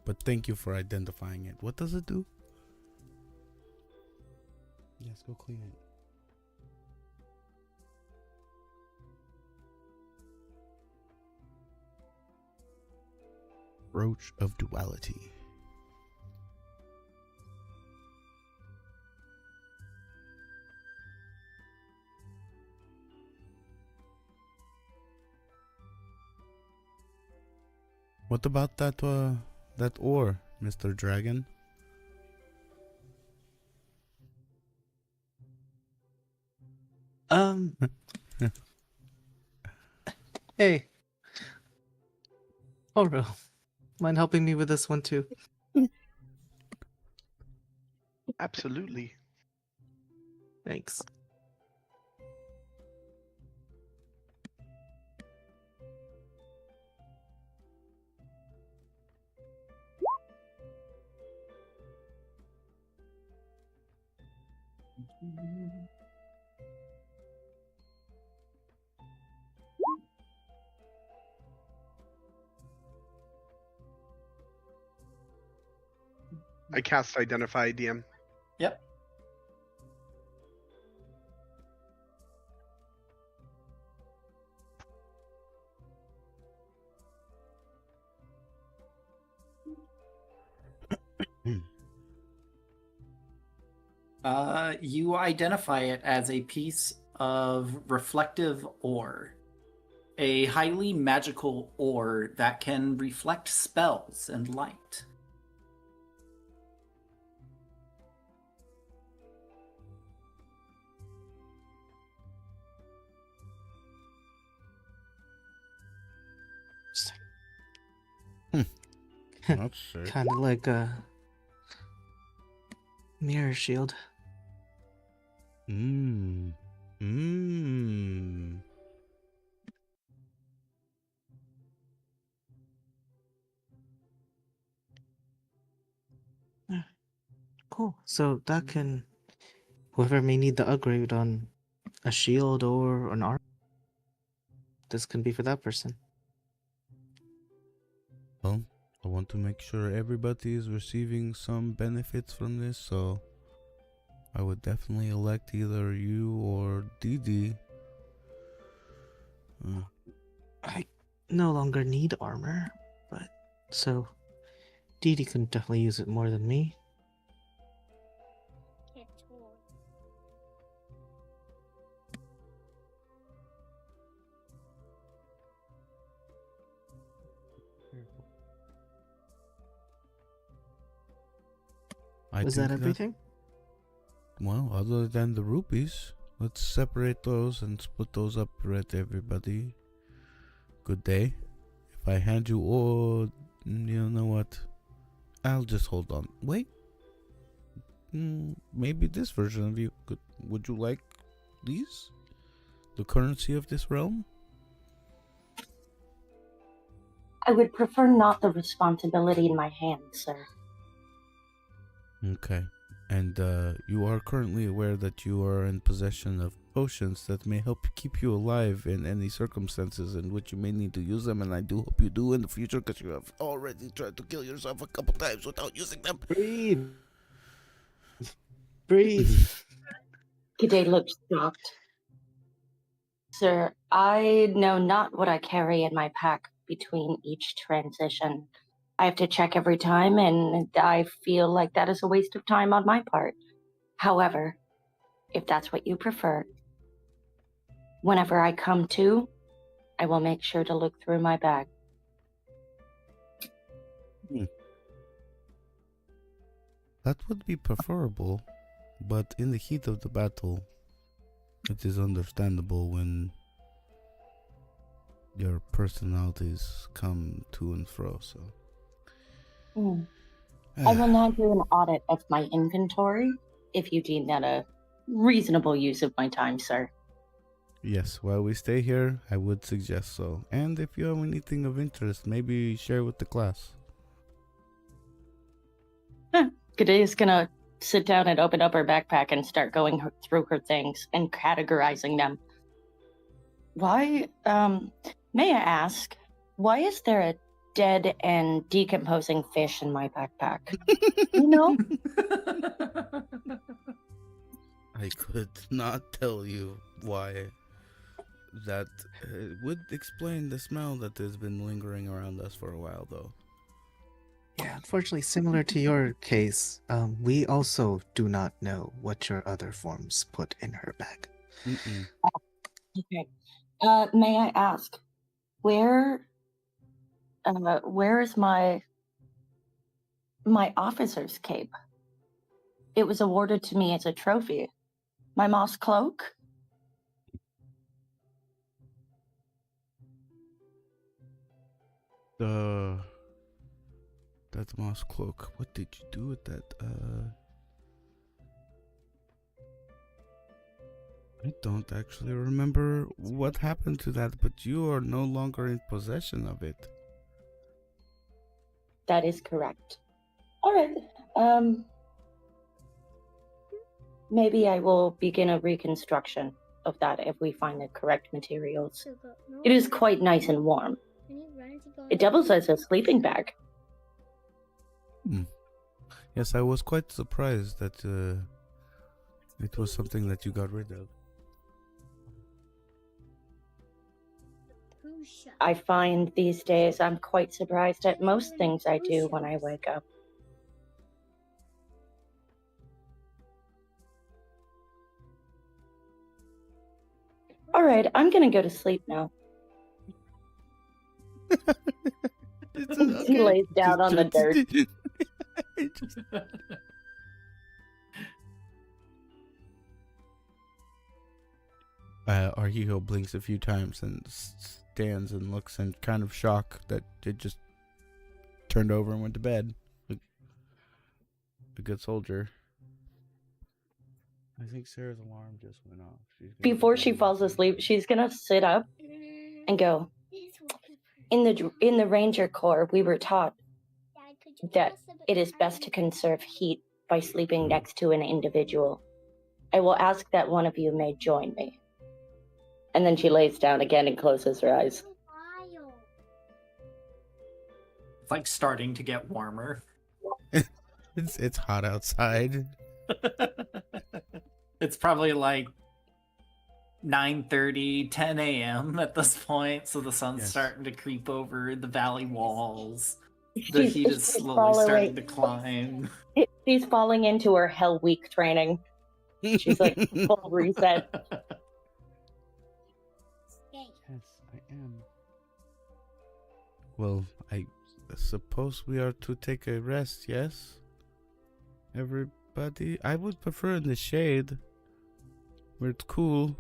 But thank you for identifying it. What does it do? Yes, go clean it. Brooch of Duality. What about that ore, Mr. Dragon? Hey. Oro, mind helping me with this one too? Absolutely. Thanks. I cast Identify DM. Yep. You identify it as a piece of reflective ore, a highly magical ore that can reflect spells and light. That's sick. Kind of like a mirror shield. Mmm. Mmm. Cool. So that can, whoever may need the upgrade on a shield or an arm, this can be for that person. Well, I want to make sure everybody is receiving some benefits from this, so I would definitely elect either you or Didi. I no longer need armor, but so Didi can definitely use it more than me. Was that everything? Well, other than the rupees, let's separate those and split those up right to everybody. Good day. If I hand you all, you know what? I'll just hold on. Wait. Maybe this version of you. Would you like these? The currency of this realm? I would prefer not the responsibility in my hands, sir. Okay. And you are currently aware that you are in possession of potions that may help keep you alive in any circumstances in which you may need to use them, and I do hope you do in the future, because you have already tried to kill yourself a couple times without using them. Breathe. Breathe. G'day looks shocked. Sir, I know not what I carry in my pack between each transition. I have to check every time, and I feel like that is a waste of time on my part. However, if that's what you prefer, whenever I come to, I will make sure to look through my bag. That would be preferable, but in the heat of the battle, it is understandable when your personalities come to and fro, so I will now do an audit of my inventory, if you deem that a reasonable use of my time, sir. Yes, while we stay here, I would suggest so. And if you have anything of interest, maybe share with the class. G'day is gonna sit down and open up her backpack and start going through her things and categorizing them. Why, may I ask, why is there a dead and decomposing fish in my backpack? You know? I could not tell you why. That would explain the smell that has been lingering around us for a while, though. Yeah, unfortunately, similar to your case, we also do not know what your other forms put in her bag. Mm-mm. Okay. May I ask, where is my officer's cape? It was awarded to me as a trophy. My moss cloak? That moss cloak. What did you do with that? I don't actually remember what happened to that, but you are no longer in possession of it. That is correct. All right. Maybe I will begin a reconstruction of that if we find the correct materials. It is quite nice and warm. It doubles as a sleeping bag. Yes, I was quite surprised that it was something that you got rid of. I find these days I'm quite surprised at most things I do when I wake up. All right, I'm gonna go to sleep now. He lays down on the dirt. Arhijo blinks a few times and stands and looks in kind of shock that it just turned over and went to bed. Like a good soldier. I think Sarah's alarm just went off. Before she falls asleep, she's gonna sit up and go, in the Ranger Corps, we were taught that it is best to conserve heat by sleeping next to an individual. I will ask that one of you may join me. And then she lays down again and closes her eyes. It's like starting to get warmer. It's hot outside. It's probably like 9:30, 10 a.m. at this point, so the sun's starting to creep over the valley walls. The heat is slowly starting to climb. She's falling into her Hell Week training. She's like full reset. Yes, I am. Well, I suppose we are to take a rest, yes? Everybody? I would prefer in the shade, where it's cool.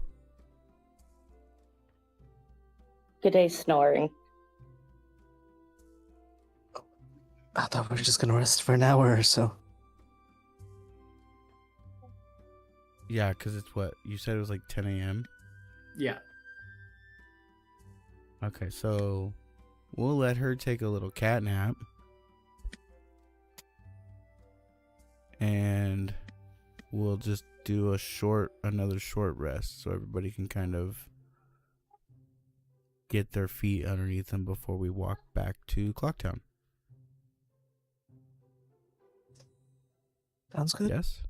Good day, snoring. I thought we were just gonna rest for an hour or so. Yeah, because it's what? You said it was like 10 a.m.? Yeah. Okay, so we'll let her take a little cat nap. And we'll just do another short rest so everybody can kind of get their feet underneath them before we walk back to Clocktown. Sounds good. Yes?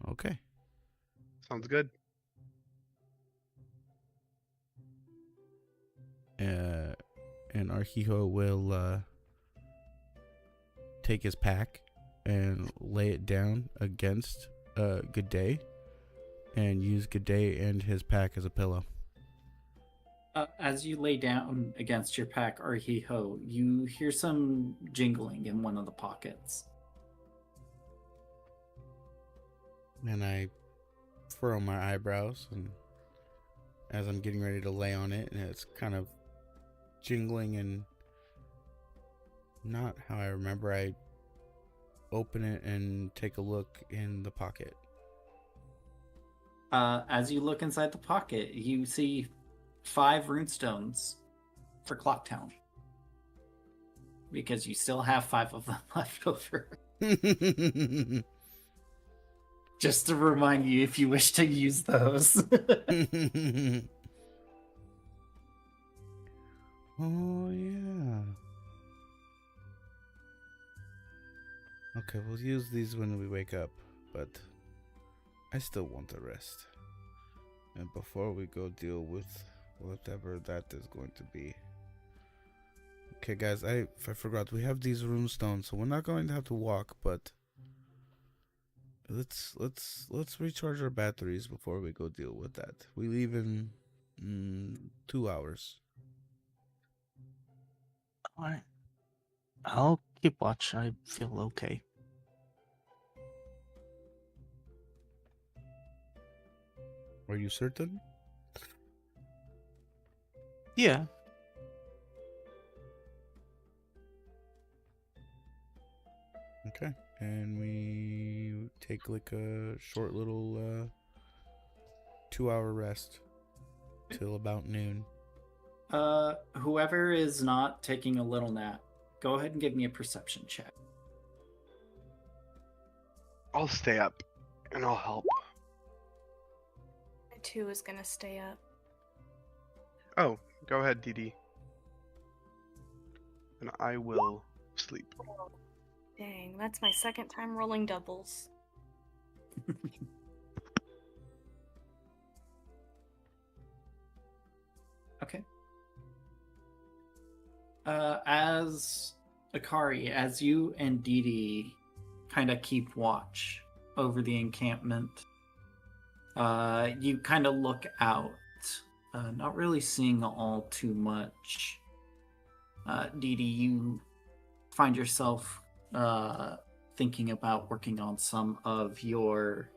Okay. Sounds good. And Arhijo will take his pack and lay it down against Good Day and use Good Day and his pack as a pillow. As you lay down against your pack, Arhijo, you hear some jingling in one of the pockets. And I furrow my eyebrows, and as I'm getting ready to lay on it, and it's kind of jingling and not how I remember. I open it and take a look in the pocket. As you look inside the pocket, you see 5 runestones for Clocktown. Because you still have 5 of them left over. Just to remind you if you wish to use those. Oh, yeah. Okay, we'll use these when we wake up, but I still want to rest. And before we go deal with whatever that is going to be. Okay, guys, I forgot. We have these runestones, so we're not going to have to walk, but let's recharge our batteries before we go deal with that. We leave in 2 hours. Alright. I'll keep watch. I feel okay. Are you certain? Yeah. Okay, and we take like a short little 2-hour rest till about noon. Whoever is not taking a little nap, go ahead and give me a perception check. I'll stay up and I'll help. I too is gonna stay up. Oh, go ahead, Dee. And I will sleep. Dang, that's my second time rolling doubles. Okay. As Akari, as you and Didi kind of keep watch over the encampment, you kind of look out, not really seeing all too much. Didi, you find yourself thinking about working on some of your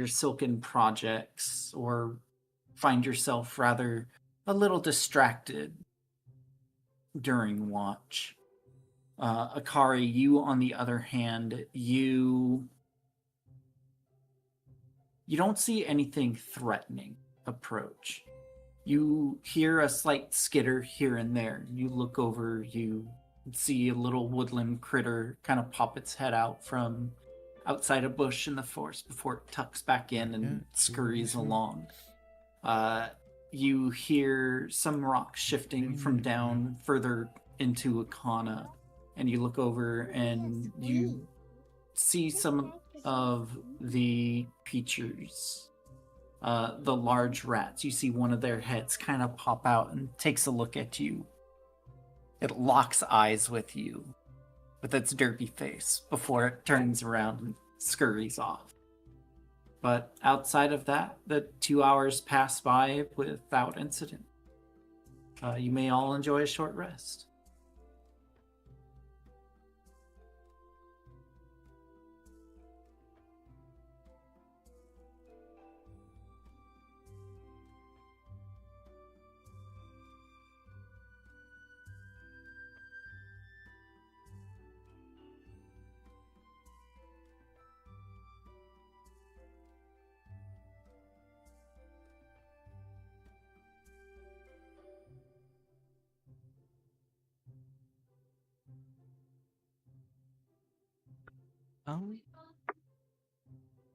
silken projects, or find yourself rather a little distracted during watch. Akari, you on the other hand, you don't see anything threatening approach. You hear a slight skitter here and there. You look over, you see a little woodland critter kind of pop its head out from outside a bush in the forest before it tucks back in and scurries along. You hear some rocks shifting from down further into Akana, and you look over and you see some of the creatures, the large rats. You see one of their heads kind of pop out and takes a look at you. It locks eyes with you with its derpy face before it turns around and scurries off. But outside of that, the 2 hours pass by without incident. You may all enjoy a short rest.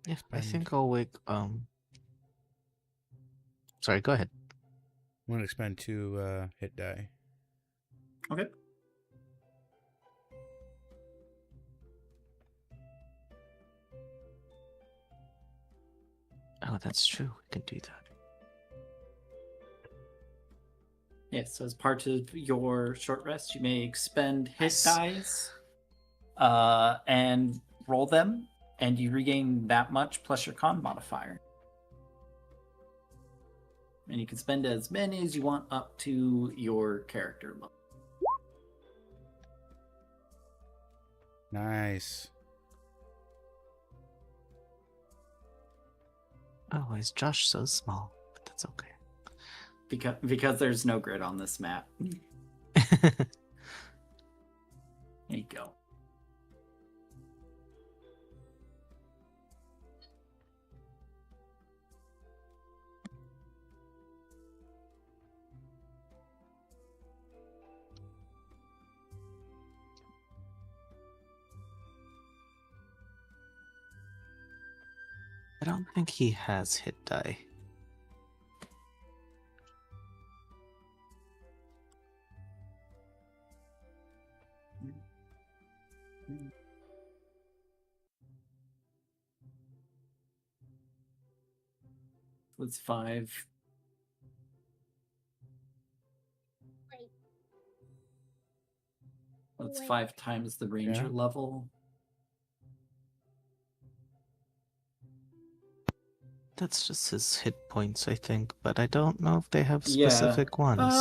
Yeah, I And- think I'll wake. Sorry, go ahead. I'm gonna expend 2 hit die. Okay. Oh, that's true. We can do that. Yes, so as part of your short rest, you may expend hit Yes. dice and roll them, and you regain that much plus your con modifier. And you can spend as many as you want up to your character level. Nice. Oh, why is Josh so small? But that's okay. Because there's no grid on this map. There you go. I don't think he has hit die. That's 5. That's 5 times the ranger Yeah. level. That's just his hit points, I think, but I don't know if they have Yeah. specific ones.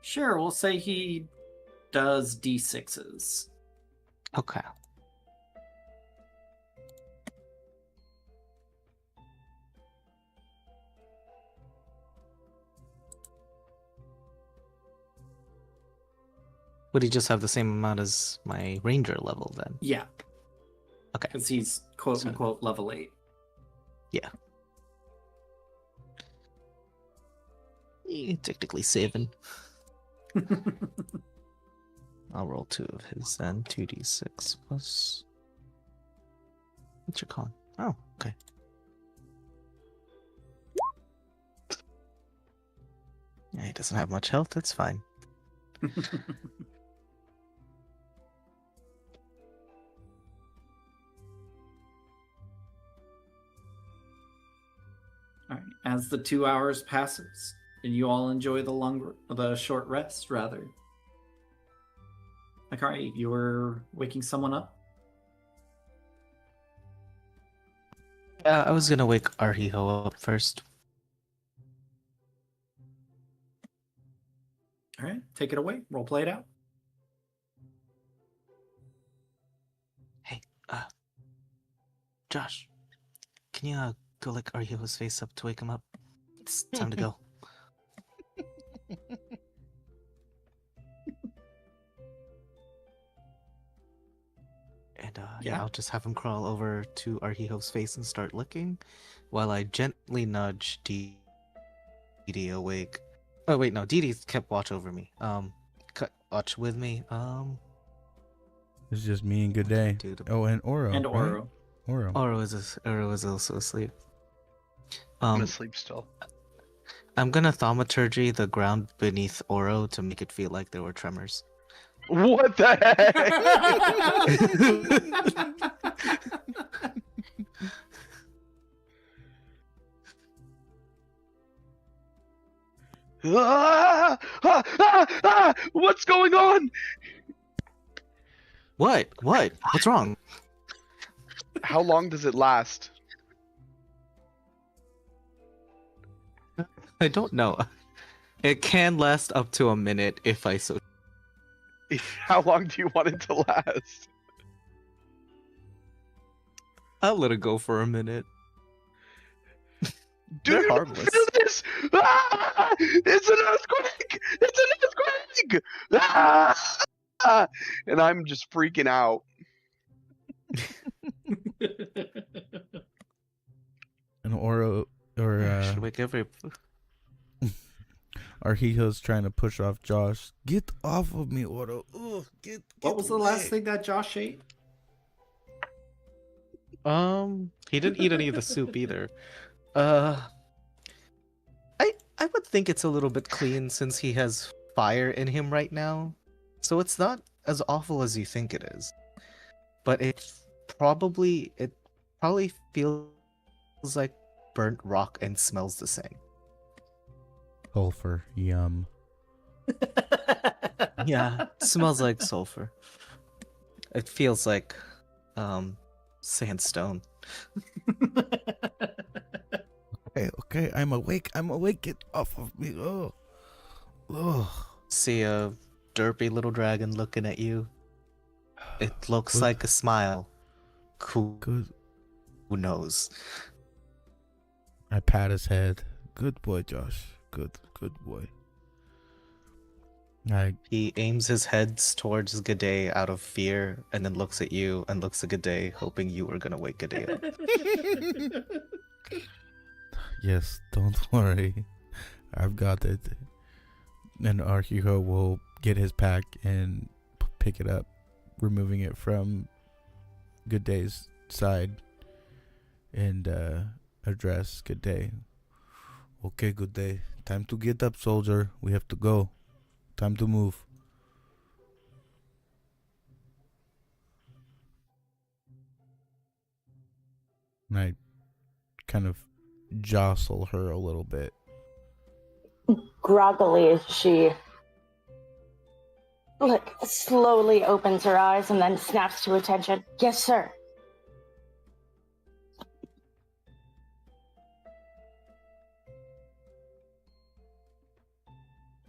Sure, we'll say he does D6s. Okay. Would he just have the same amount as my ranger level then? Yeah. Okay. Because he's quote So- unquote level 8. Yeah. Technically 7. I'll roll 2 of his then. 2d6 plus. What's your con? Oh, okay. Yeah, he doesn't have much health. That's fine. All right. As the 2 hours passes, and you all enjoy the short rest, rather. Like, all right, you were waking someone up. I was gonna wake Arhiho up first. All right, take it away. Role play it out. Hey, Josh, can you go lick Arhiho's face up to wake him up? It's time to go. And Yeah. I'll just have him crawl over to Arhiho's face and start licking, while I gently nudge Dee Dee awake. Oh wait, no, Dee Dee's kept watch over me. Watch with me. It's just me and Good Day. Dude. Oh, and Oro. And right? Oro. Oro. Oro is also asleep. I'm asleep still. I'm gonna thaumaturgy the ground beneath Oro to make it feel like there were tremors. What the heck? What's going on? What? What's wrong? How long does it last? I don't know. It can last up to a minute if I so. How long do you want it to last? I'll let it go for a minute. Do They're you harmless. feel this? It's an earthquake! It's an earthquake! And I'm just freaking out. And Oro Should wake every. Arhijo's trying to push off Josh. Get off of me, Oro. Ugh, get What was the away. last thing that Josh ate? He didn't eat any of the soup either. I would think it's a little bit clean since he has fire in him right now, so it's not as awful as you think it is. But it probably feels like burnt rock and smells the same. Sulfur. Yum. Yeah, it smells like sulfur. It feels like sandstone. Okay, I'm awake. Get off of me. Oh. See a derpy little dragon looking at you. It looks Good. like a smile. Who Good. knows? I pat his head. Good boy, Josh. Good boy. He aims his heads towards G'day out of fear, and then looks at you and looks at G'day, hoping you are gonna wake G'day up. Yes, don't worry. I've got it. And our hero will get his pack and pick it up, removing it from Good Day's side and address Good Day. Okay, Good Day. Time to get up, soldier. We have to go. Time to move. And I kind of jostle her a little bit. Groggily, she slowly opens her eyes and then snaps to attention. Yes, sir.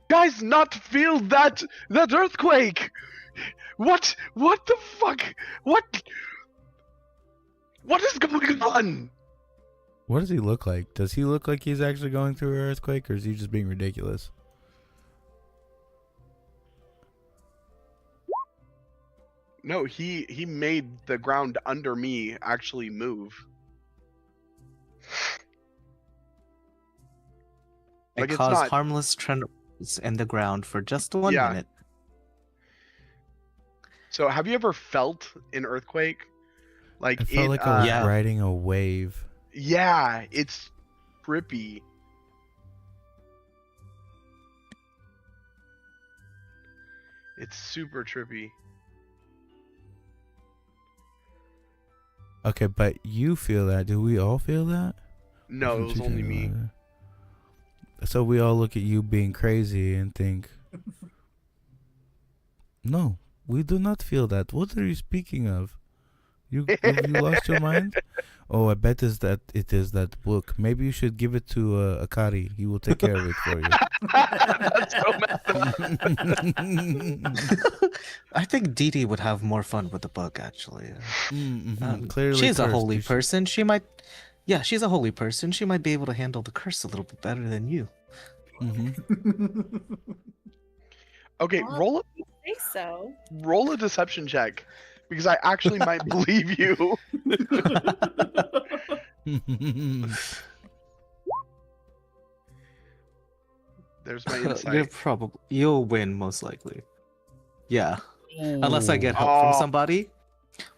Guys, not feel that earthquake. What the fuck? What is going on? What does he look like? Does he look like he's actually going through an earthquake, or is he just being ridiculous? No, he made the ground under me actually move. It caused harmless tremors in the ground for just 1 minute. So, have you ever felt an earthquake? I felt like I was riding a wave. Yeah, it's trippy. It's super trippy. Okay, but you feel that. Do we all feel that? No, it was only me. So we all look at you being crazy and think, no, we do not feel that. What are you speaking of? Have you lost your mind? Oh, I bet it is that book. Maybe you should give it to Akari. He will take care of it for you. That's so messed up. I think Dee Dee would have more fun with the book, actually. Clearly, she's a holy person. She might, she's a holy person. She might be able to handle the curse a little bit better than you. Okay, Well, I think so. roll a deception check, because I actually might believe you. There's my insight. You'll win most likely. Yeah, unless I get help from somebody.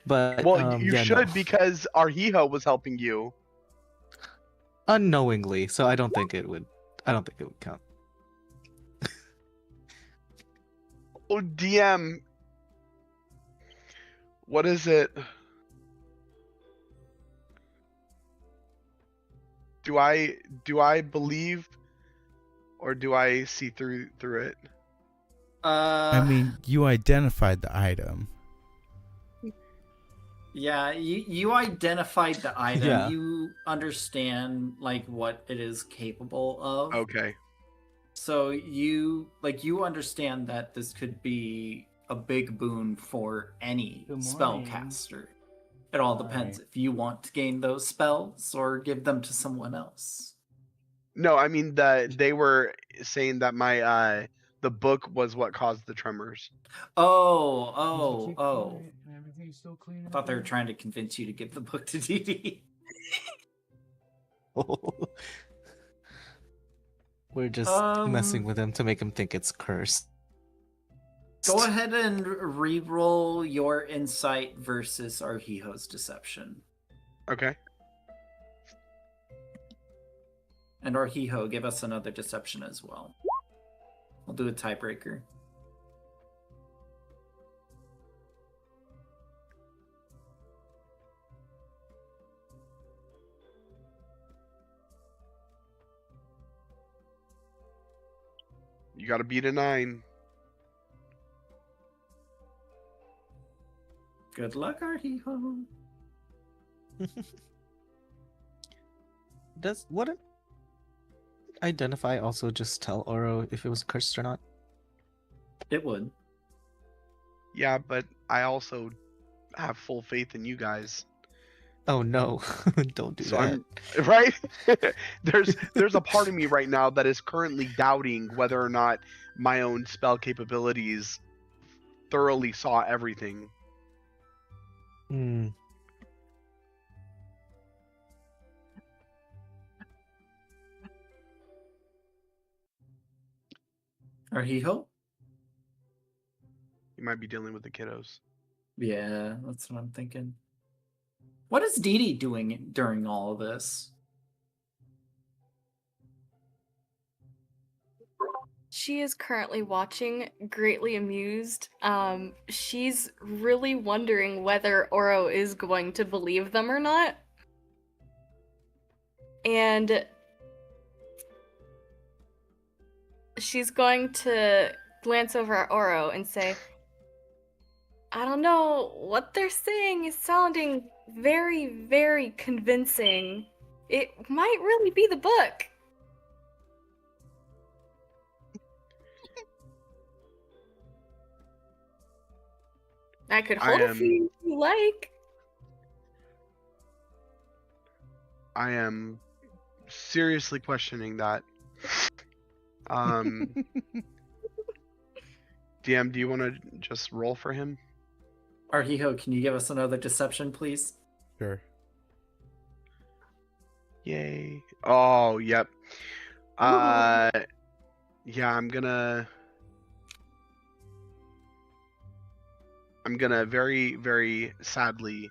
But you should, because Arhiho was helping you unknowingly. So I don't think it would count. Oh, DM. What is it? Do I believe, or do I see through it? I mean, you identified the item. Yeah, you identified the item. Yeah. You understand what it is capable of. Okay. So you understand that this could be a big boon for any spellcaster. It all depends if you want to gain those spells or give them to someone else. No, I mean they were saying that my the book was what caused the tremors. Oh. I thought they were trying to convince you to give the book to Dee Dee. We're just messing with him to make him think it's cursed. Go ahead and re-roll your insight versus Arhiho's deception. Okay. And Arhiho, give us another deception as well. We'll do a tiebreaker. You gotta beat a 9. Good luck, Arhiho. Wouldn't identify also just tell Oro if it was cursed or not? It would. Yeah, but I also have full faith in you guys. Oh no, don't do that. Right? there's a part of me right now that is currently doubting whether or not my own spell capabilities thoroughly saw everything. Arhiho? You might be dealing with the kiddos. Yeah, that's what I'm thinking. What is Dee Dee doing during all of this? She is currently watching, greatly amused. She's really wondering whether Oro is going to believe them or not. And she's going to glance over at Oro and say, I don't know, what they're saying is sounding very, very convincing. It might really be the book. I could hold it for you if you like. I am seriously questioning that. DM, do you want to just roll for him? Arhiho, can you give us another deception, please? Sure. Yay. Oh, yep. Yeah, I'm gonna very, very sadly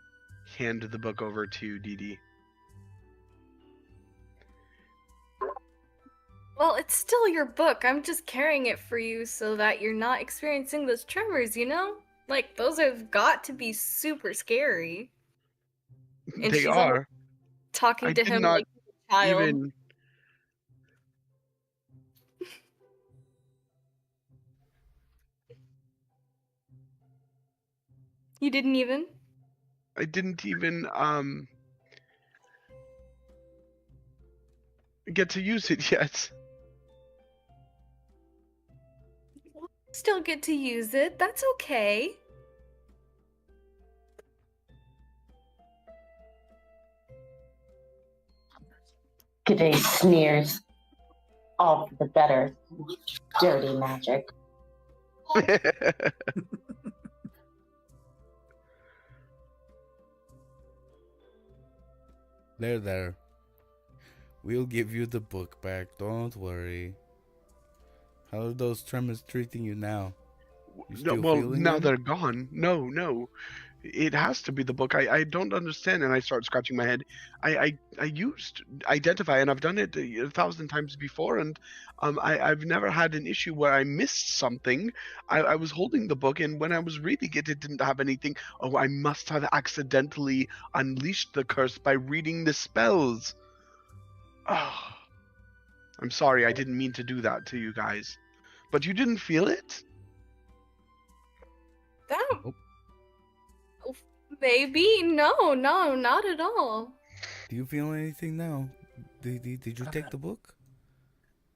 hand the book over to Dee Dee. Well, it's still your book. I'm just carrying it for you so that you're not experiencing those tremors, you know? Like, those have got to be super scary. And They she's are. talking I to did him not like he's a child. even. You didn't even? I didn't even get to use it yet. Still get to use it. That's okay. G'day sneers. All for the better. Dirty magic. There. We'll give you the book back. Don't worry. How are those tremors treating you now? You still Well, feeling now them? they're gone. No. It has to be the book. I don't understand, and I start scratching my head. I used identify, and I've done it 1,000 times before, and I've never had an issue where I missed something. I was holding the book, and when I was reading it, it didn't have anything. Oh, I must have accidentally unleashed the curse by reading the spells. Oh, I'm sorry, I didn't mean to do that to you guys. But you didn't feel it? That... Nope. Maybe? No, not at all. Do you feel anything now? Did you take the book?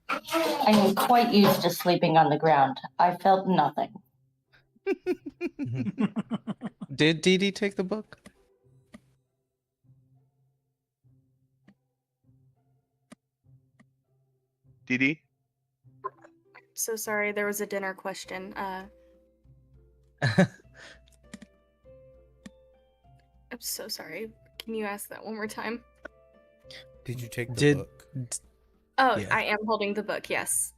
I am quite used to sleeping on the ground. I felt nothing. Did Dee Dee take the book? Dee Dee? So sorry, there was a dinner question. I'm so sorry. Can you ask that one more time? Did you take the book? Oh, Yeah. I am holding the book, yes.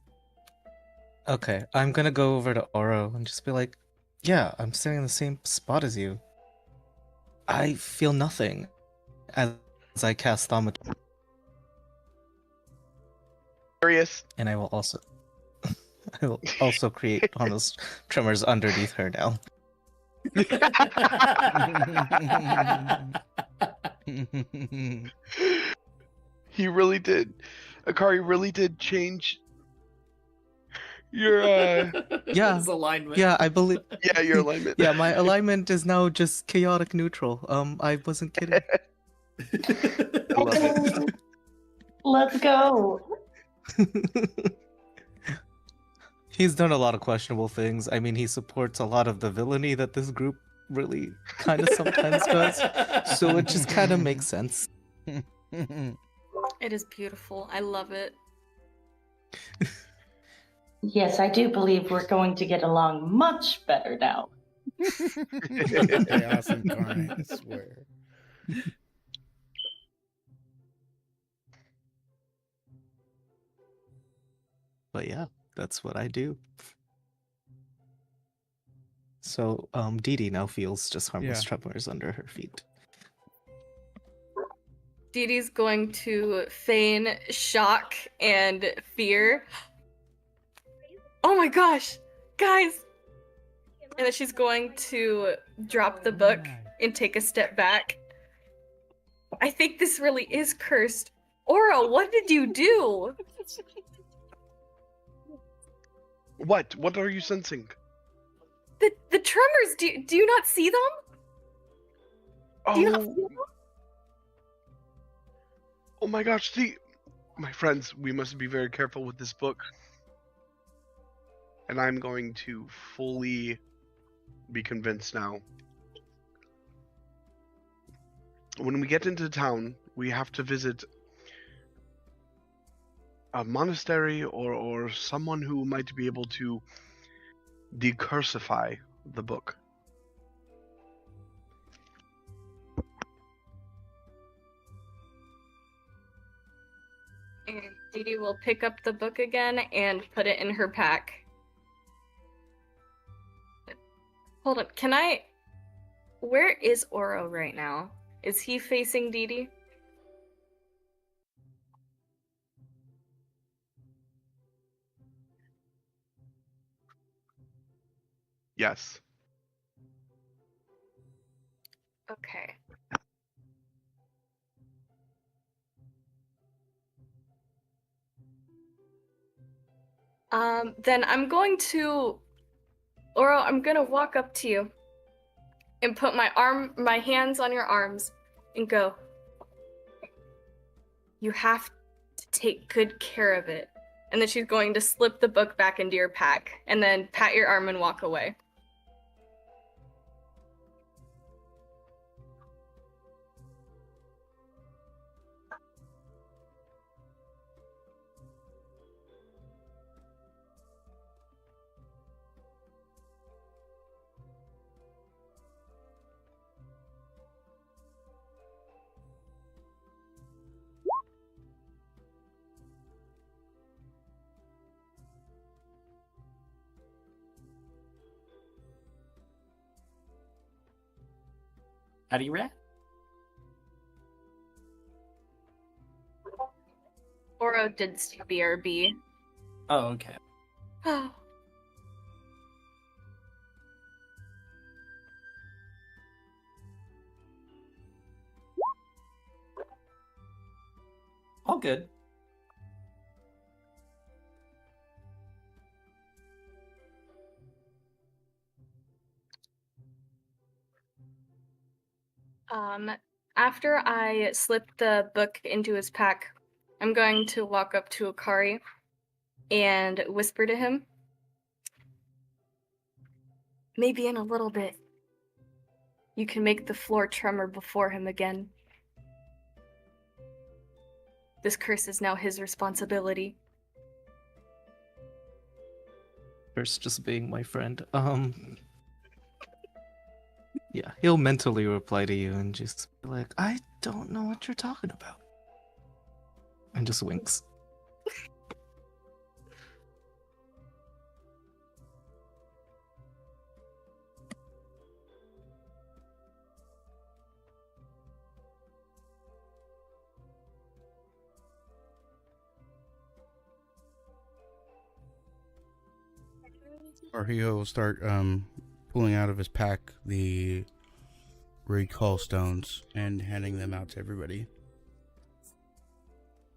Okay, I'm gonna go over to Oro and just be like, yeah, I'm sitting in the same spot as you. I feel nothing as I cast Thaumaturgy. Curious. And I will also create harmless tremors underneath her now. He really did. Akari really did change your Yeah. His alignment. Yeah, I believe. yeah, your alignment. Yeah, my alignment is now just chaotic neutral. I wasn't kidding. I love it. Let's go. He's done a lot of questionable things. I mean, he supports a lot of the villainy that this group really kind of sometimes does. So it just kind of makes sense. It is beautiful. I love it. Yes, I do believe we're going to get along much better now. Chaos incarnate, I swear. But yeah, that's what I do. So, Dee Dee now feels just harmless Yeah. tremors under her feet. Dee Dee's going to feign shock and fear. Oh my gosh, guys! And then she's going to drop the book and take a step back. I think this really is cursed. Aura, what did you do? What? What are you sensing? The tremors, do you not see them? Do you not Oh, feel them? oh my gosh, my friends, we must be very careful with this book. And I'm going to fully be convinced now. When we get into town, we have to visit a monastery or someone who might be able to decursify the book. And Dee Dee will pick up the book again and put it in her pack. Hold up, where is Oro right now? Is he facing Dee Dee? Yes. Okay. Then Oro, I'm gonna walk up to you and put my hands on your arms and go. You have to take good care of it. And then she's going to slip the book back into your pack and then pat your arm and walk away. How do you react? Oro did BRB. Oh, okay. Oh. All good. After I slip the book into his pack, I'm going to walk up to Akari and whisper to him. Maybe in a little bit, you can make the floor tremor before him again. This curse is now his responsibility. First, just being my friend. Yeah, he'll mentally reply to you and just be like, I don't know what you're talking about. And just winks. Arhio will start pulling out of his pack the recall stones and handing them out to everybody.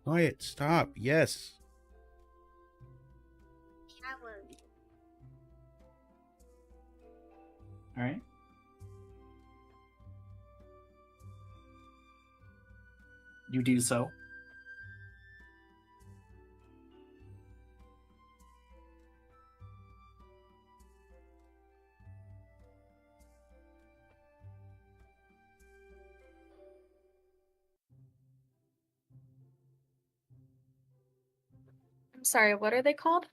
Quiet, stop, yes. All right. You do so. I'm sorry, what are they called?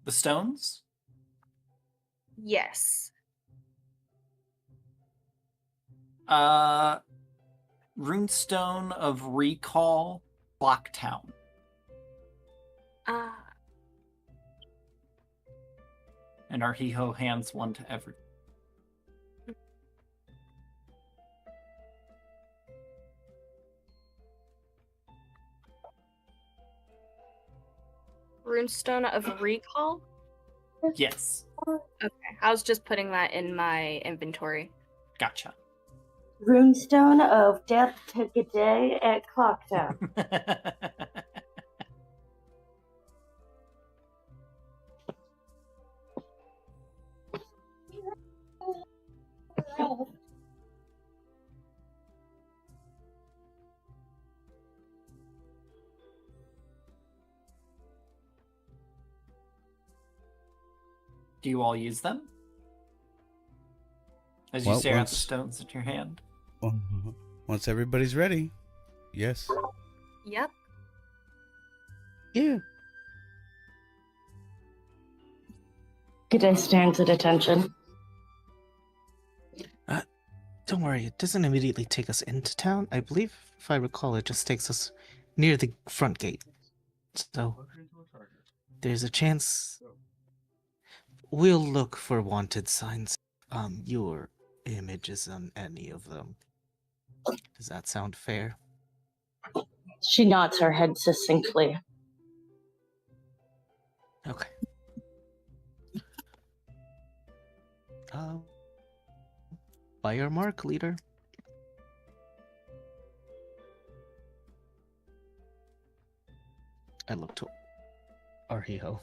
The stones? Yes. Runestone of Recall, Blocktown. And Arhiho hands one to every. Runestone of Recall? Yes. Okay, I was just putting that in my inventory. Gotcha. Runestone of Death Took a Day at Clocktown. Do you all use them? As you Well, stare at the once- stones in your hand. Once everybody's ready, yes. Yep. Yeah. G'day stands at attention. Don't worry, it doesn't immediately take us into town. I believe, if I recall, it just takes us near the front gate. So, there's a chance we'll look for wanted signs. Your image is on any of them. Does that sound fair? She nods her head succinctly. Okay. By your mark, leader. I look to Arhiho.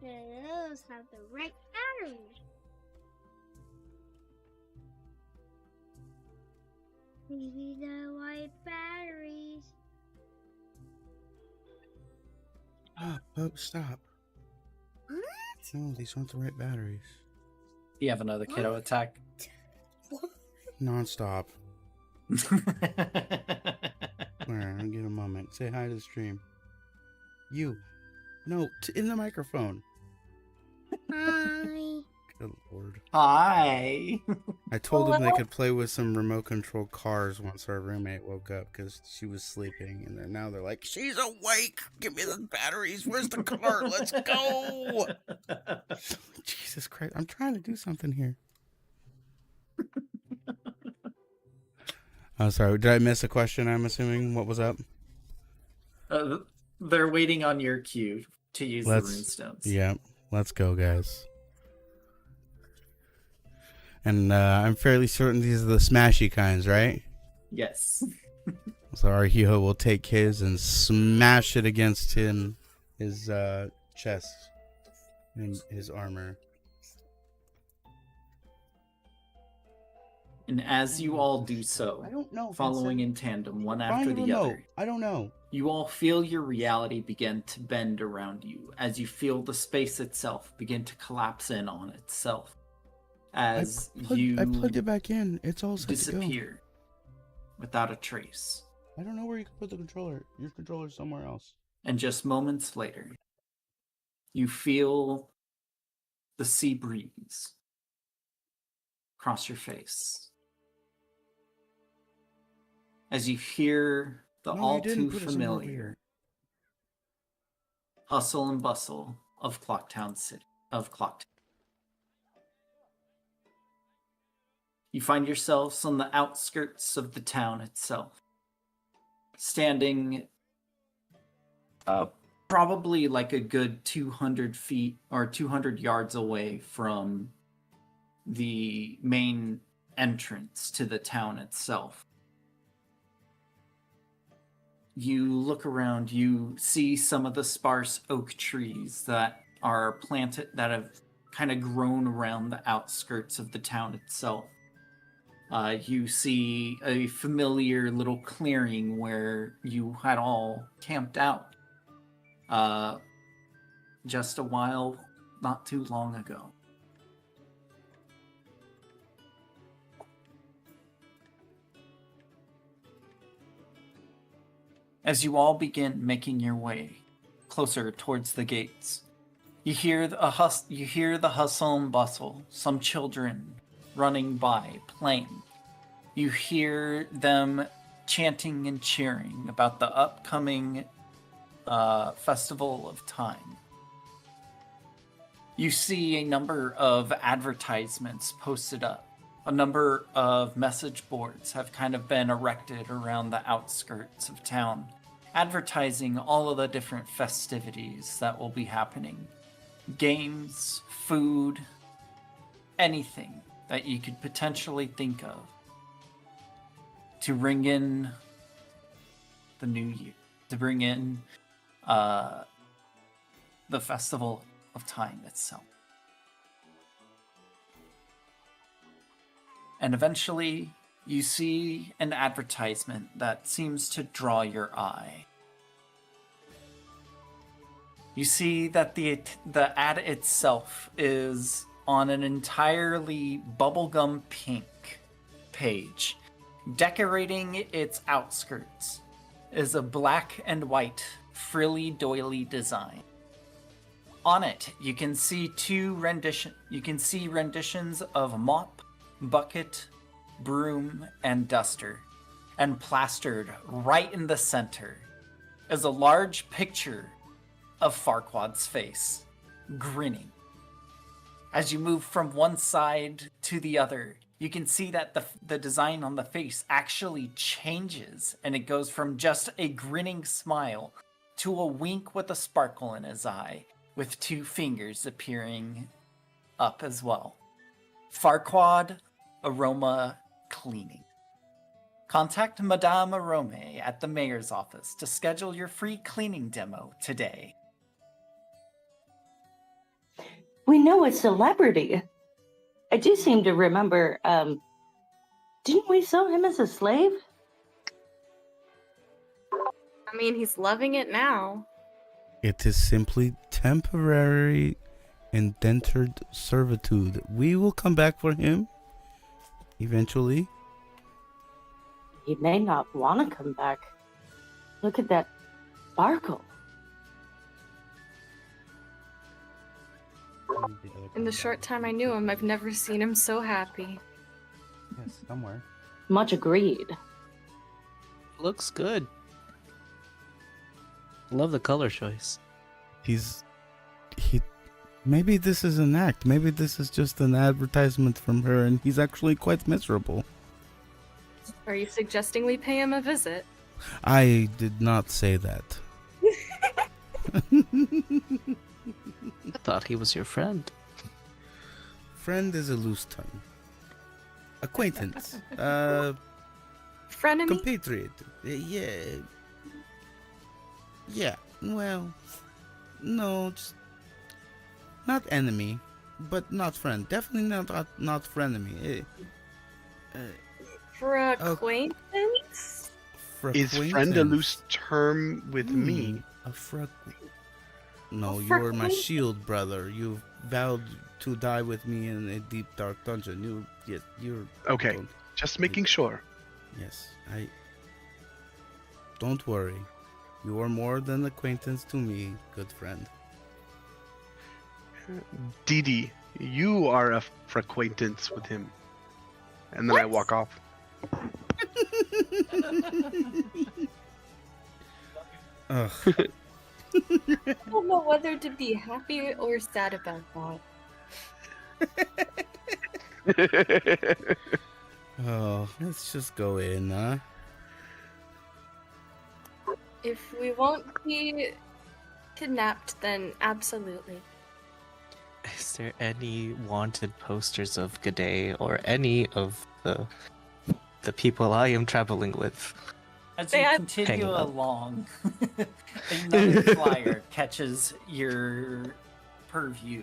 Those have the right batteries. Maybe the white batteries. Stop. No, these aren't the right batteries. You have another kiddo attack. Non-stop. Where? I'll get a moment. Say hi to the stream. You. No, in the microphone. Hi. Good lord. Hi. I told them they could play with some remote control cars once our roommate woke up because she was sleeping, and now they're like, "She's awake! Give me the batteries! Where's the car? Let's go!" Jesus Christ! I'm trying to do something here. Oh, sorry. Did I miss a question? I'm assuming. What was up? They're waiting on your cue to use the runestones. Yeah, let's go, guys. And I'm fairly certain these are the smashy kinds, right? Yes. So Arhiho will take his and smash it against his chest and his armor. And as you all do so, I don't know. following in tandem, one after the other, I don't know. you all feel your reality begin to bend around you as you feel the space itself begin to collapse in on itself. As I plugged it back in. It's all set disappear without a trace. I don't know where you can put the controller. Your controller's somewhere else. And just moments later, you feel the sea breeze cross your face. As you hear the all too familiar hustle and bustle of Clocktown City, You find yourselves on the outskirts of the town itself, standing probably like a good 200 feet or 200 yards away from the main entrance to the town itself. You look around, you see some of the sparse oak trees that are planted, that have kind of grown around the outskirts of the town itself. You see a familiar little clearing where you had all camped out just a while not too long ago. As you all begin making your way closer towards the gates, you hear the hustle and bustle, some children running by, playing. You hear them chanting and cheering about the upcoming Festival of Time. You see a number of advertisements posted up. A number of message boards have kind of been erected around the outskirts of town, advertising all of the different festivities that will be happening. Games, food, anything that you could potentially think of to bring in the new year, to bring in the Festival of Time itself. And eventually, you see an advertisement that seems to draw your eye. You see that the ad itself is on an entirely bubblegum pink page. Decorating its outskirts is a black and white frilly doily design. On it, you can see renditions of mop, bucket, broom, and duster. And plastered right in the center is a large picture of Farquaad's face, grinning. As you move from one side to the other, you can see that the design on the face actually changes, and it goes from just a grinning smile to a wink with a sparkle in his eye, with 2 fingers appearing up as well. Farquaad Aroma Cleaning. Contact Madame Arome at the mayor's office to schedule your free cleaning demo today. We know a celebrity. I do seem to remember, didn't we sell him as a slave? I mean, he's loving it now. It is simply temporary indentured servitude. We will come back for him eventually. He may not want to come back. Look at that sparkle. In the short time I knew him, I've never seen him so happy. Yes, somewhere. Much agreed. Looks good. Love the color choice. Maybe this is an act. Maybe this is just an advertisement from her, and he's actually quite miserable. Are you suggesting we pay him a visit? I did not say that. I thought he was your friend. Friend is a loose tongue. Acquaintance. Frenemy? Compatriot. Yeah, well, no, just not enemy, but not friend. Definitely not frenemy. For acquaintance? Is friend a loose term with me? No, A you are my friend? shield, brother. You've vowed to die with me in a deep, dark dungeon. You're Okay, just making sure. Yes, Don't worry. You are more than acquaintance to me, good friend. Didi, you are a acquaintance with him. And then I walk off. Ugh. I don't know whether to be happy or sad about that. Oh, let's just go in, huh? If we won't be kidnapped, then absolutely. Is there any wanted posters of G'day or any of the people I am traveling with? As you continue along, another flyer catches your purview.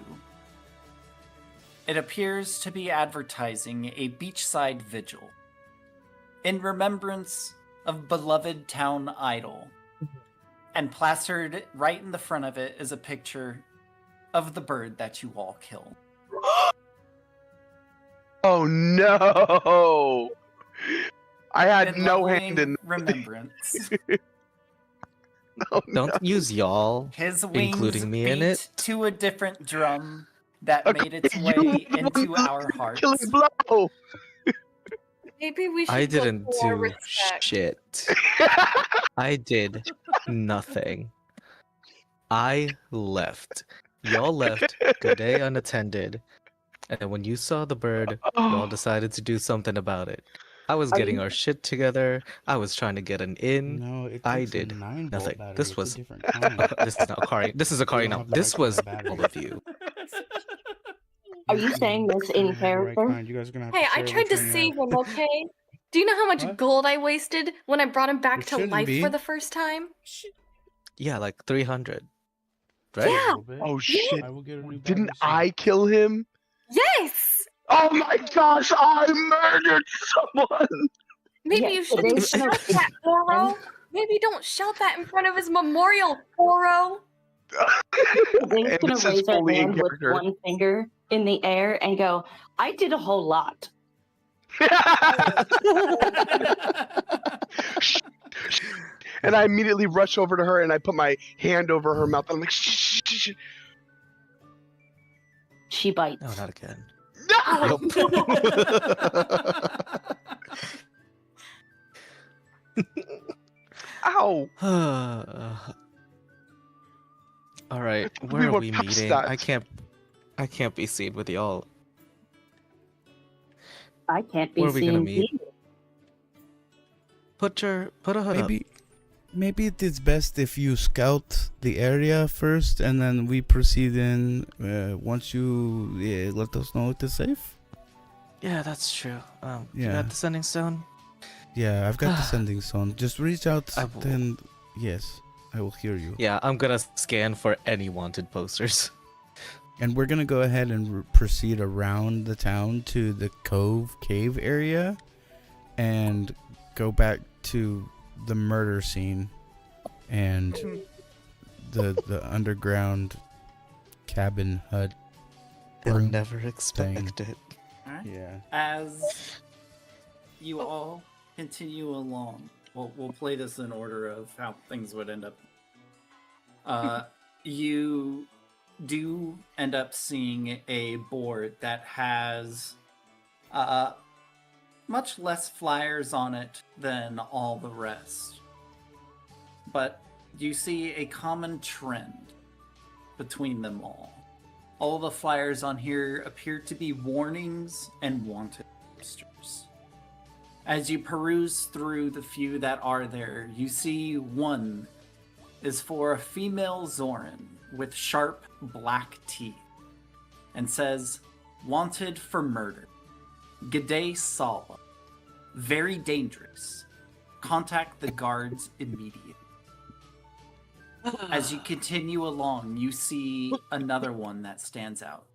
It appears to be advertising a beachside vigil in remembrance of beloved town idol. And plastered right in the front of it is a picture of the bird that you all killed. Oh no! I had In no loving hand in remembrance. Oh, Don't use y'all, His wings including me beat in it. to a different drum that made its you way into our hearts. killing blow. Maybe we should I look didn't for do respect. shit. I did nothing. I left. Y'all left good day unattended. And when you saw the bird, y'all decided to do something about it. I was getting our shit together. I was trying to get an in. No, it I takes a did 9-volt nothing. battery. This It's was a different kind. this is not Akari. This is You Akari don't now. have the This right kind was of battery. all of you. Are you saying this in You don't have the right character? kind. You guys are gonna have Hey, to I share tried which to one you save have. him, okay? Do you know how much What? gold I wasted when I brought him back There to shouldn't life be. for the first time? Yeah, like 300. Right? A Yeah. little bit. Oh shit! I will get a new Didn't battery soon. I kill him? Yes. Oh my gosh! I murdered someone. Maybe Yeah, you shouldn't today's gonna shout that, Oro. Maybe don't shout that in front of his memorial, Oro. Today's And gonna this is raise her fully in hand with character. one finger in the air and go, I did a whole lot. And I immediately rush over to her and I put my hand over her mouth. I'm like, shh, shh, shh. She bites. No, not again. No! Ow! All right, I thought where we are were we past meeting? that. I can't be seen with y'all. I can't be Where are we gonna seen meet? either. Put a hood up. Maybe it is best if you scout the area first, and then we proceed in once you let us know it is safe. Yeah, that's true. You Yeah. got the sending stone? Yeah, I've got the sending zone. Just reach out, I will- then yes, I will hear you. Yeah, I'm gonna scan for any wanted posters. And we're gonna go ahead and proceed around the town to the cave area, and go back to the murder scene and the underground cabin hut. They'll room never thing. expect it. Alright. Yeah. As you all continue along, we'll play this in order of how things would end up. You do end up seeing a board that has much less flyers on it than all the rest. But you see a common trend between them all. All the flyers on here appear to be warnings and wanted posters. As you peruse through the few that are there, you see one is for a female Zoran with sharp black teeth and says, "Wanted for murder. G'day Sala. Very dangerous. Contact the guards immediately." As you continue along, you see another one that stands out.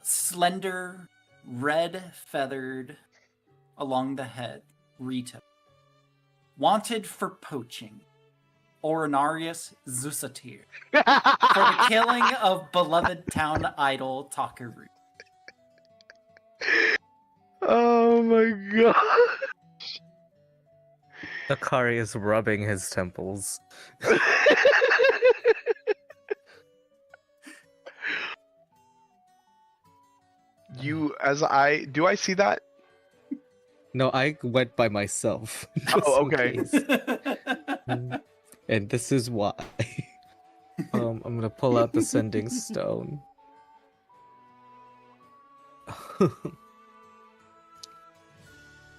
Slender, red feathered along the head, Rita. Wanted for poaching. Orinarius Zusatir. For the killing of beloved town idol Takaru. Oh my god. Akari is rubbing his temples. Do I see that? No, I went by myself. just Oh, in okay. case. And this is why. I'm gonna pull out the sending stone.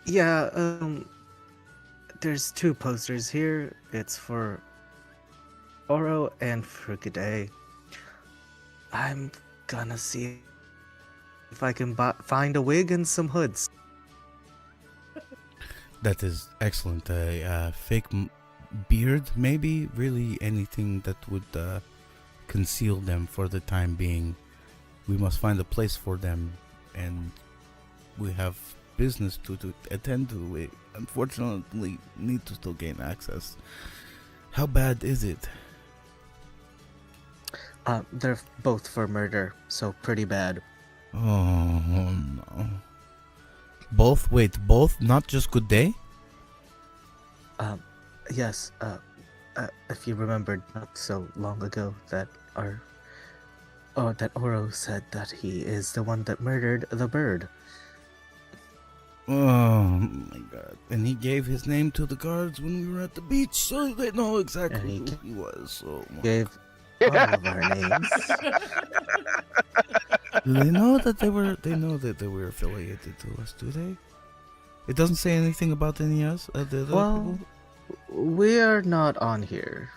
Yeah, there's two posters here. It's for Oro and for G'day. I'm gonna see if I can find a wig and some hoods. That is excellent. Fake beard, maybe. Really, anything that would conceal them for the time being. We must find a place for them, and we have business to attend to. We unfortunately need to still gain access. How bad is it? They're both for murder, so pretty bad. Oh no. Both? Wait, both? Not just Good Day? Yes, if you remembered not so long ago that that Oro said that he is the one that murdered the bird. Oh my god. And he gave his name to the guards when we were at the beach, so they know exactly And who he was. So Gave all of our names. do they know that they know that they were affiliated to us, do they? It doesn't say anything about any of us, the other Well, people? we are not on here.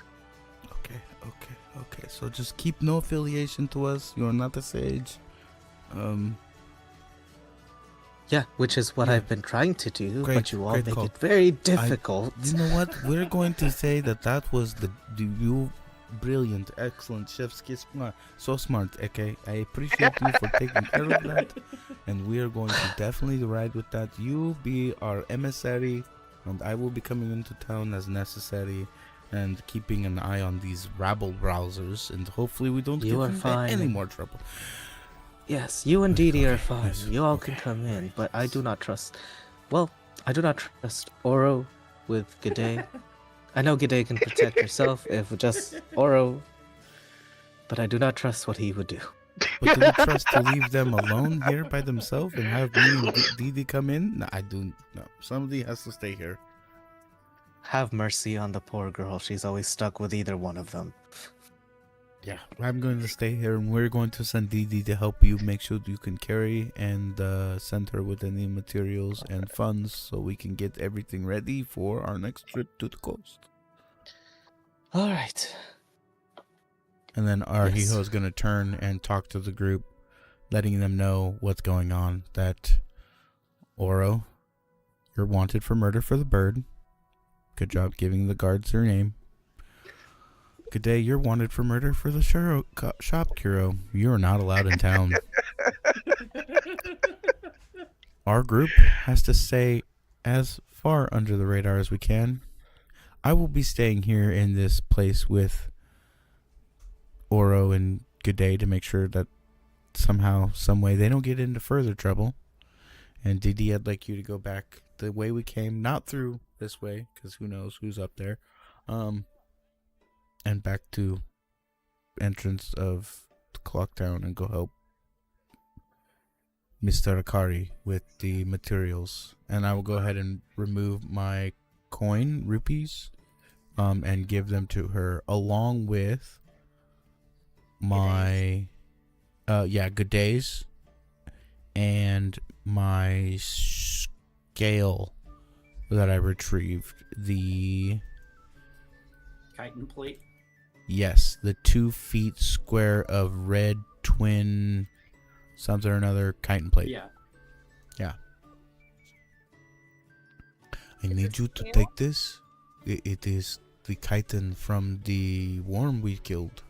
Okay. So just keep no affiliation to us. You're not a sage. Yeah, which is what Yeah. I've been trying to do, Great, but you all great make call. it very difficult. You know what? We're going to say that was you brilliant, excellent, chef's kiss. So smart, okay? I appreciate you for taking care of that. And we are going to definitely ride with that. You be our emissary, and I will be coming into town as necessary and keeping an eye on these rabble browsers. And hopefully we don't You get are into fine. any more trouble. Yes, you and Dee are fine. yes, You all okay, can come in, okay, but I yes. do not trust. Well, I do not trust Oro with G'day. I know G'day can protect herself if just Oro, but I do not trust what he would do. But do we trust to leave them alone here by themselves and have me and Didi come in? No, I do. No, somebody has to stay here. Have mercy on the poor girl. She's always stuck with either one of them. Yeah, I'm going to stay here, and we're going to send Didi to help you make sure you can carry and send her with any materials and funds so we can get everything ready for our next trip to the coast. All right. And then our Yes. Hiho is going to turn and talk to the group, letting them know what's going on. That Oro, you're wanted for murder for the bird. Good job giving the guards their name. Good day, you're wanted for murder for the shop, Kuro. You are not allowed in town. Our group has to stay as far under the radar as we can. I will be staying here in this place with Oro and Good Day to make sure that somehow, some way, they don't get into further trouble. And Didi, I'd like you to go back the way we came, not through this way, because who knows who's up there. And back to entrance of the clock town and go help Mr. Akari with the materials. And I will go ahead and remove my coin, rupees, and give them to her along with my good days and my scale that I retrieved. The Chitin plate. Yes, the 2 feet square of red twin something or another chitin plate. Yeah. I need you to take this. It is the chitin from the worm we killed.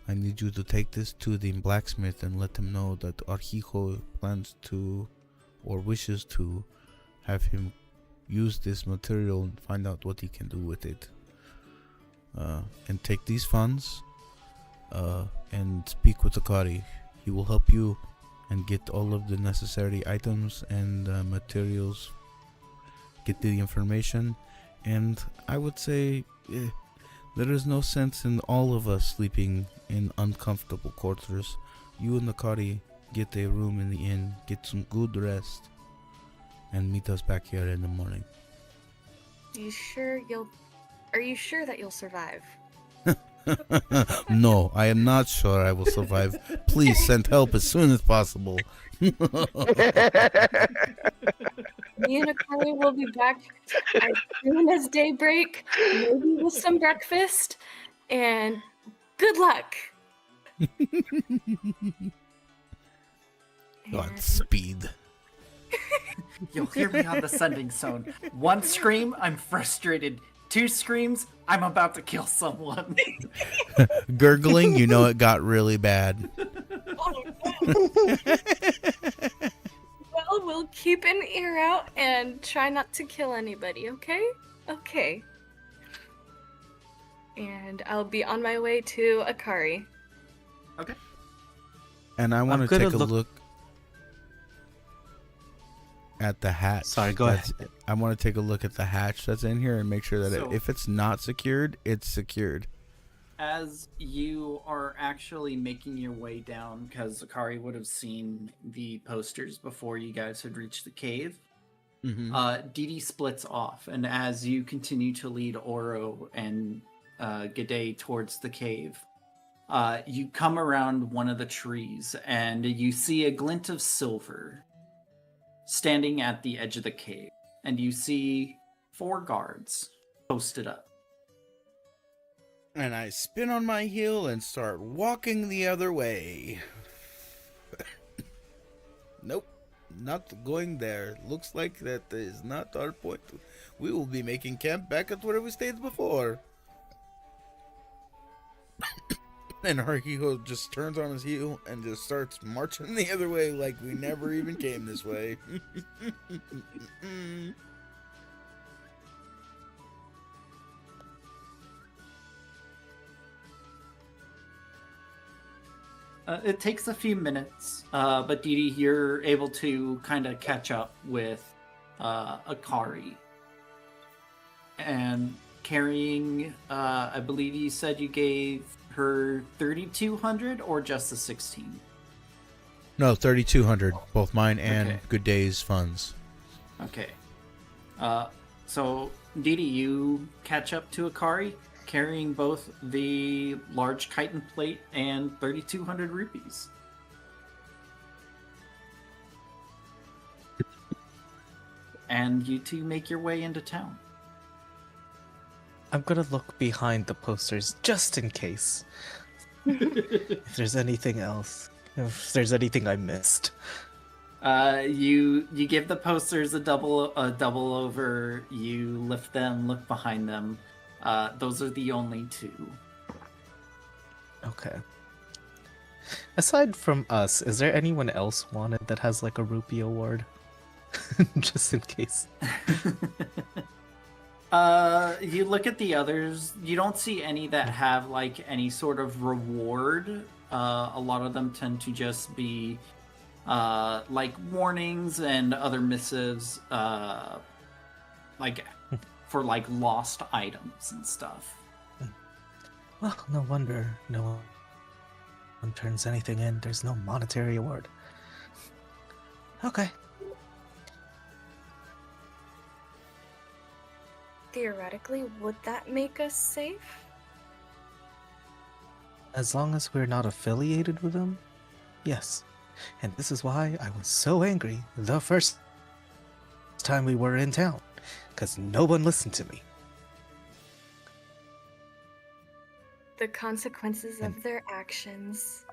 I need you to take this to the blacksmith and let him know that Arhijo plans to, or wishes to, have him use this material and find out what he can do with it. And take these funds and speak with Akari. He will help you and get all of the necessary items and materials, get the information, and I would say there is no sense in all of us sleeping in uncomfortable quarters. You and Akari get a room in the inn, get some good rest, and meet us back here in the morning. Are you sure that you'll survive? No, I am not sure I will survive. Please send help as soon as possible. Me and Akari will be back as soon as daybreak, maybe with some breakfast, and good luck. Godspeed. You'll hear me on the sending zone. 1 scream, I'm frustrated. 2 screams, I'm about to kill someone. Gurgling, you know it got really bad. Well, we'll keep an ear out and try not to kill anybody, okay? Okay. And I'll be on my way to Akari. Okay. And I want I'm to gonna take a look at the hatch. Sorry, go ahead. I want to take a look at the hatch that's in here and make sure that So- if it's not secured, it's secured. As you are actually making your way down, because Akari would have seen the posters before you guys had reached the cave, Dee Dee splits off, and as you continue to lead Oro and G'day towards the cave, you come around one of the trees, and you see a glint of silver standing at the edge of the cave, and you see 4 guards posted up. And I spin on my heel and start walking the other way. Nope, not going there. Looks like that is not our point. We will be making camp back at where we stayed before. And Haruhiko just turns on his heel and just starts marching the other way like we never even came this way. It takes a few minutes, but Dee Dee, you're able to kind of catch up with Akari. And carrying, I believe you said you gave her 3,200 or just the 16? No, 3,200. Both mine and Okay. Good Day's funds. Okay. So, Dee Dee, you catch up to Akari, carrying both the large chitin plate and 3,200 rupees. And you two make your way into town. I'm gonna look behind the posters just in case. If there's anything else. If there's anything I missed. You give the posters a double over. You lift them, look behind them. Those are the only 2. Okay. Aside from us, is there anyone else wanted that has like a rupee award? Just in case. You look at the others. You don't see any that have like any sort of reward. A lot of them tend to just be like warnings and other missives, like for like lost items and stuff. Well, no wonder no one turns anything in. There's no monetary award. Okay. Theoretically, would that make us safe? As long as we're not affiliated with them, yes. And this is why I was so angry the first time we were in town, because no one listened to me. The consequences of their actions.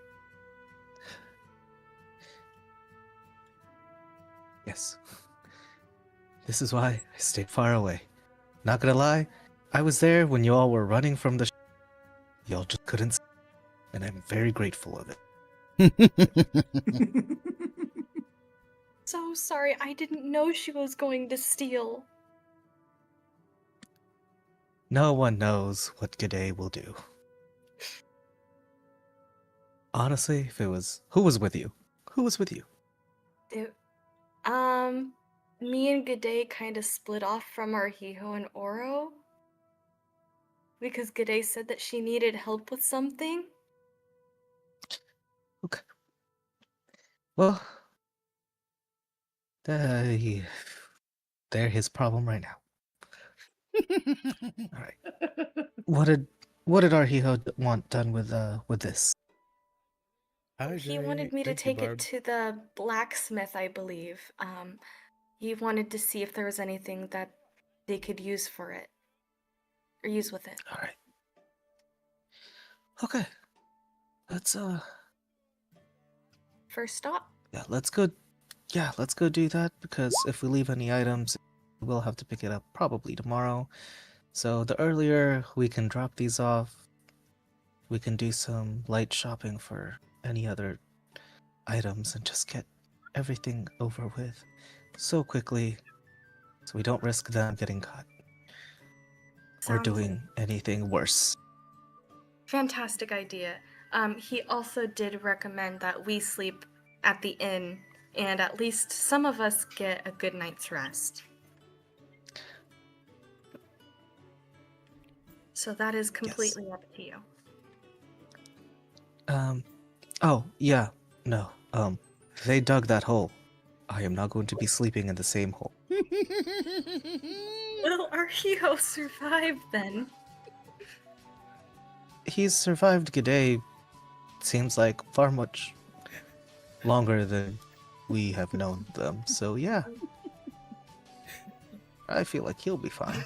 Yes. This is why I stayed far away. Not gonna lie, I was there when you all were running from the y'all just couldn't see, and I'm very grateful of it. So sorry, I didn't know she was going to steal. No one knows what G'day will do. Honestly, if it was... Who was with you? Who was with you? Me and G'day kind of split off from Arhiho and Oro. Because G'day said that she needed help with something. Okay. Well... they're his problem right now. Alright. What did Arhiho want done with this? He wanted me to take it to the blacksmith, I believe. He wanted to see if there was anything that they could use for it. Or use with it. Alright. Okay. Let's First stop? Yeah, let's go do that, because if we leave any items, we'll have to pick it up probably tomorrow. So the earlier we can drop these off, we can do some light shopping for any other items and just get everything over with so quickly so we don't risk them getting caught or Sounds doing anything worse. Fantastic idea. He also did recommend that we sleep at the inn and at least some of us get a good night's rest. So that is completely up to you. Oh, yeah, no, they dug that hole. I am not going to be sleeping in the same hole. Will our hero survive then? He's survived G'day, seems like far much longer than we have known them. So yeah, I feel like he'll be fine.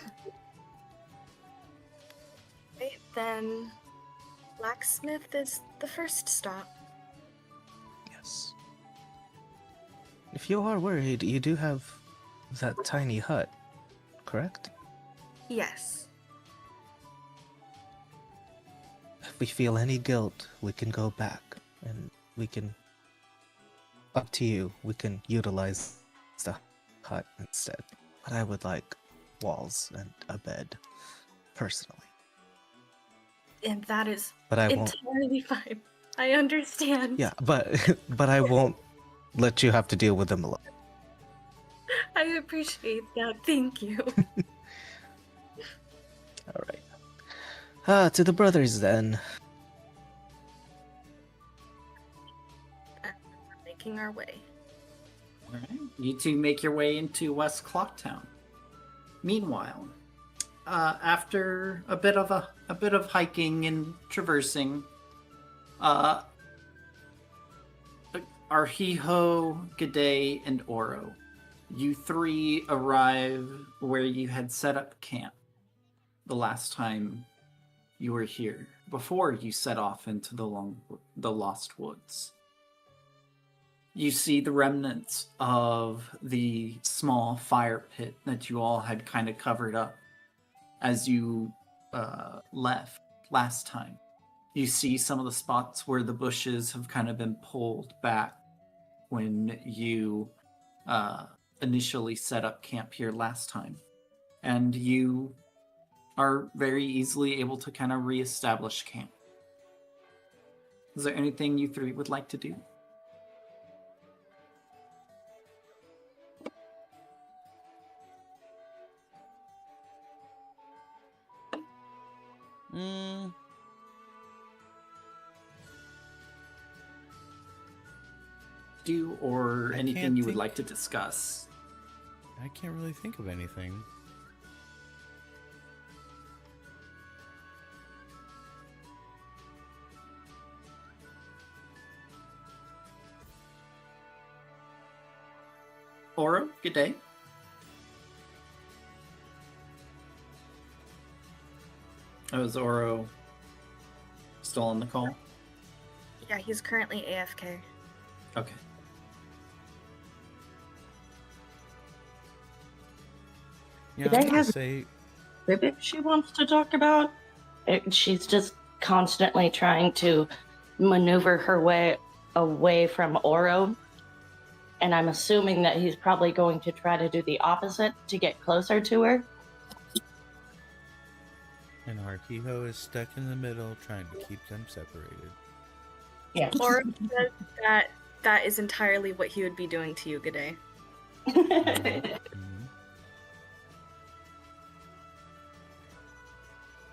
Right, then blacksmith is the first stop. Yes. If you are worried, you do have that tiny hut, correct? Yes. If we feel any guilt, we can go back and we can. Up to you, we can utilize the hut instead. But I would like walls and a bed, personally. And that is But I won't. entirely fine. I understand. Yeah, but I won't let you have to deal with them alone. I appreciate that. Thank you. All right. To the brothers then. Making our way. All right. You two make your way into West Clocktown. Meanwhile, after a bit of hiking and traversing, Arhiho, G'day, and Oro, you three arrive where you had set up camp the last time you were here, before you set off into the Lost Woods. You see the remnants of the small fire pit that you all had kind of covered up as you left last time. You see some of the spots where the bushes have kind of been pulled back when you initially set up camp here last time. And you are very easily able to kind of reestablish camp. Is there anything you three would like to do? Do or I anything can't you would think- like to discuss? I can't really think of anything. Oro, good day. Oh, is Oro still on the call? Yeah, he's currently AFK. Okay. Yeah, Did I I'm gonna have- say Ribbit she wants to talk about? She's just constantly trying to maneuver her way away from Oro. And I'm assuming that he's probably going to try to do the opposite to get closer to her. and Arkiho is stuck in the middle trying to keep them separated. Yes. Or that is entirely what he would be doing to you, G'day. Mhm.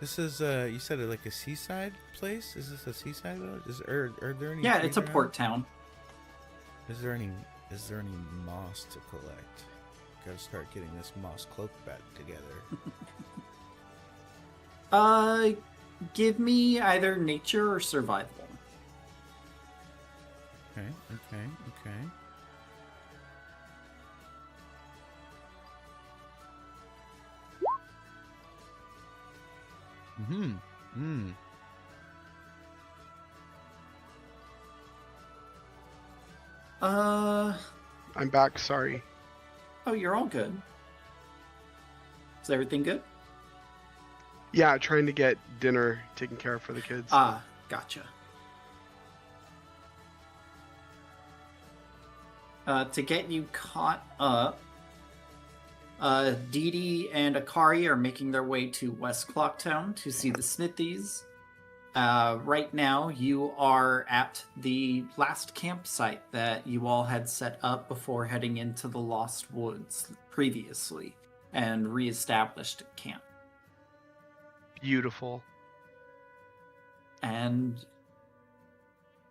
This is you said it like a seaside place? Is this a seaside village? Are there any Yeah, trees it's a around? port town. Is there any moss to collect? Gotta start getting this moss cloak back together. Give me either nature or survival. Okay. Mm-hmm. I'm back, sorry. Oh, you're all good. Is everything good? Yeah, trying to get dinner taken care of for the kids. Ah, gotcha. To get you caught up, Dee Dee and Akari are making their way to West Clocktown to see the Smithies. Right now, you are at the last campsite that you all had set up before heading into the Lost Woods previously and re-established camp. Beautiful. And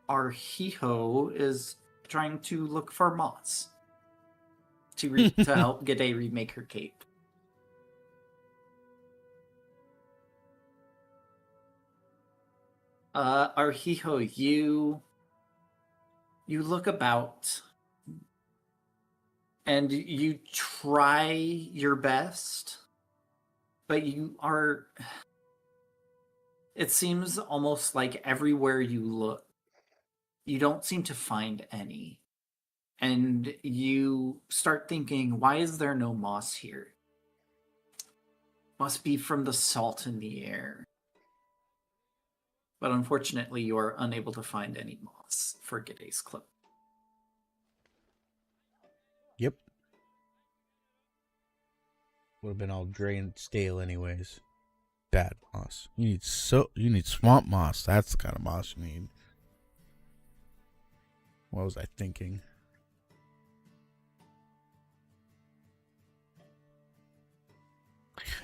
Arhiho is trying to look for moss to help G'day remake her cape. Arhijo, you look about and you try your best, but it seems almost like everywhere you look, you don't seem to find any. And you start thinking, why is there no moss here? Must be from the salt in the air. But unfortunately, you are unable to find any moss for G'day's cloak. Yep. Would have been all dry and stale anyways. Bad moss. You need swamp moss. That's the kind of moss you need. What was I thinking?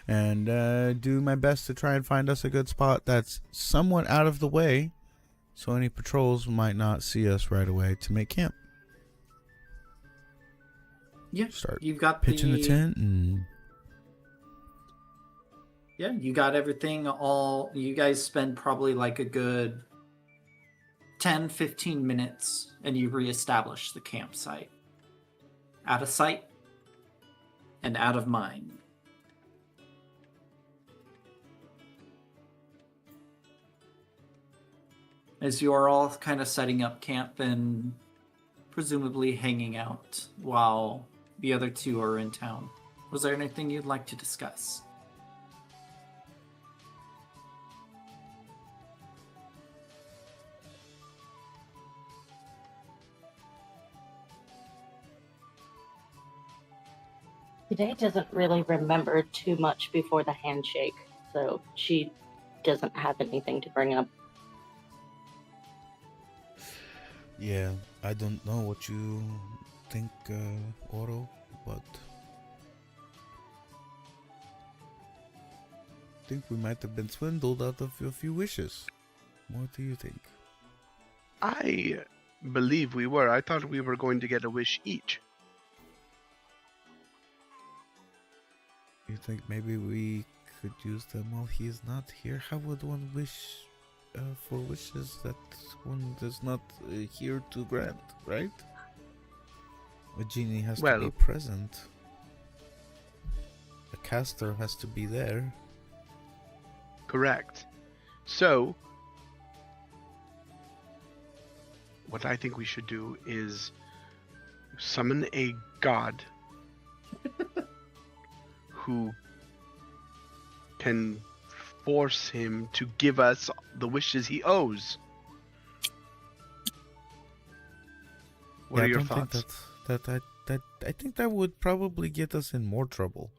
And do my best to try and find us a good spot that's somewhat out of the way, so any patrols might not see us right away to make camp. Yeah, Start you've got pitching the tent and... Yeah, you got everything all... You guys spend probably like a good 10, 15 minutes and you reestablish the campsite. Out of sight and out of mind. As you are all kind of setting up camp and presumably hanging out while the other two are in town. Was there anything you'd like to discuss? G'day doesn't really remember too much before the handshake, so she doesn't have anything to bring up. Yeah, I don't know what you think, Oro, but... I think we might have been swindled out of a few wishes. What do you think? I believe we were. I thought we were going to get a wish each. You think maybe we could use them while he's not here? How would one wish for wishes that one is not here to grant, right? A genie has to be present. A caster has to be there. Correct. So, what I think we should do is summon a god who can force him to give us the wishes he owes. What are your thoughts? I think that would probably get us in more trouble.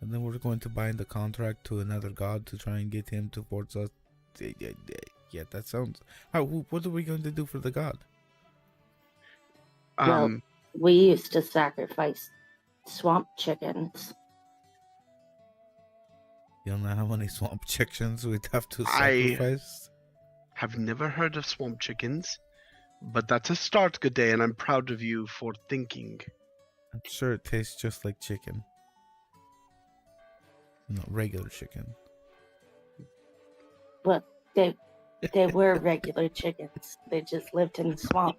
And then we're going to bind the contract to another god to try and get him to force us. Yeah, that sounds... What are we going to do for the god? Well, we used to sacrifice swamp chickens. You don't know how many swamp chickens we'd have to sacrifice? I have never heard of swamp chickens, but that's a start, G'day, and I'm proud of you for thinking. I'm sure it tastes just like chicken. Not regular chicken. Well, they were regular chickens. They just lived in the swamp.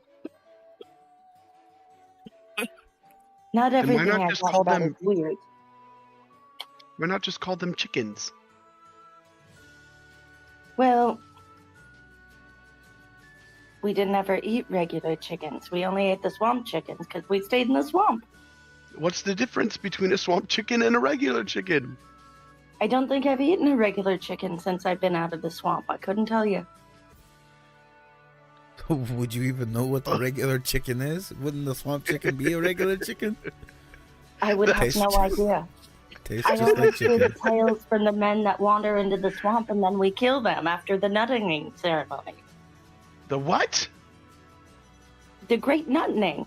Not everything I talk about is weird. Why not just call them chickens? Well, we didn't ever eat regular chickens. We only ate the swamp chickens because we stayed in the swamp. What's the difference between a swamp chicken and a regular chicken? I don't think I've eaten a regular chicken since I've been out of the swamp. I couldn't tell you. Would you even know what a regular chicken is? Wouldn't the swamp chicken be a regular chicken? I would have no idea. Tastes I just like always hear the chicken. tales from the men that wander into the swamp and then we kill them after the nutting ceremony. The what? The great nutting.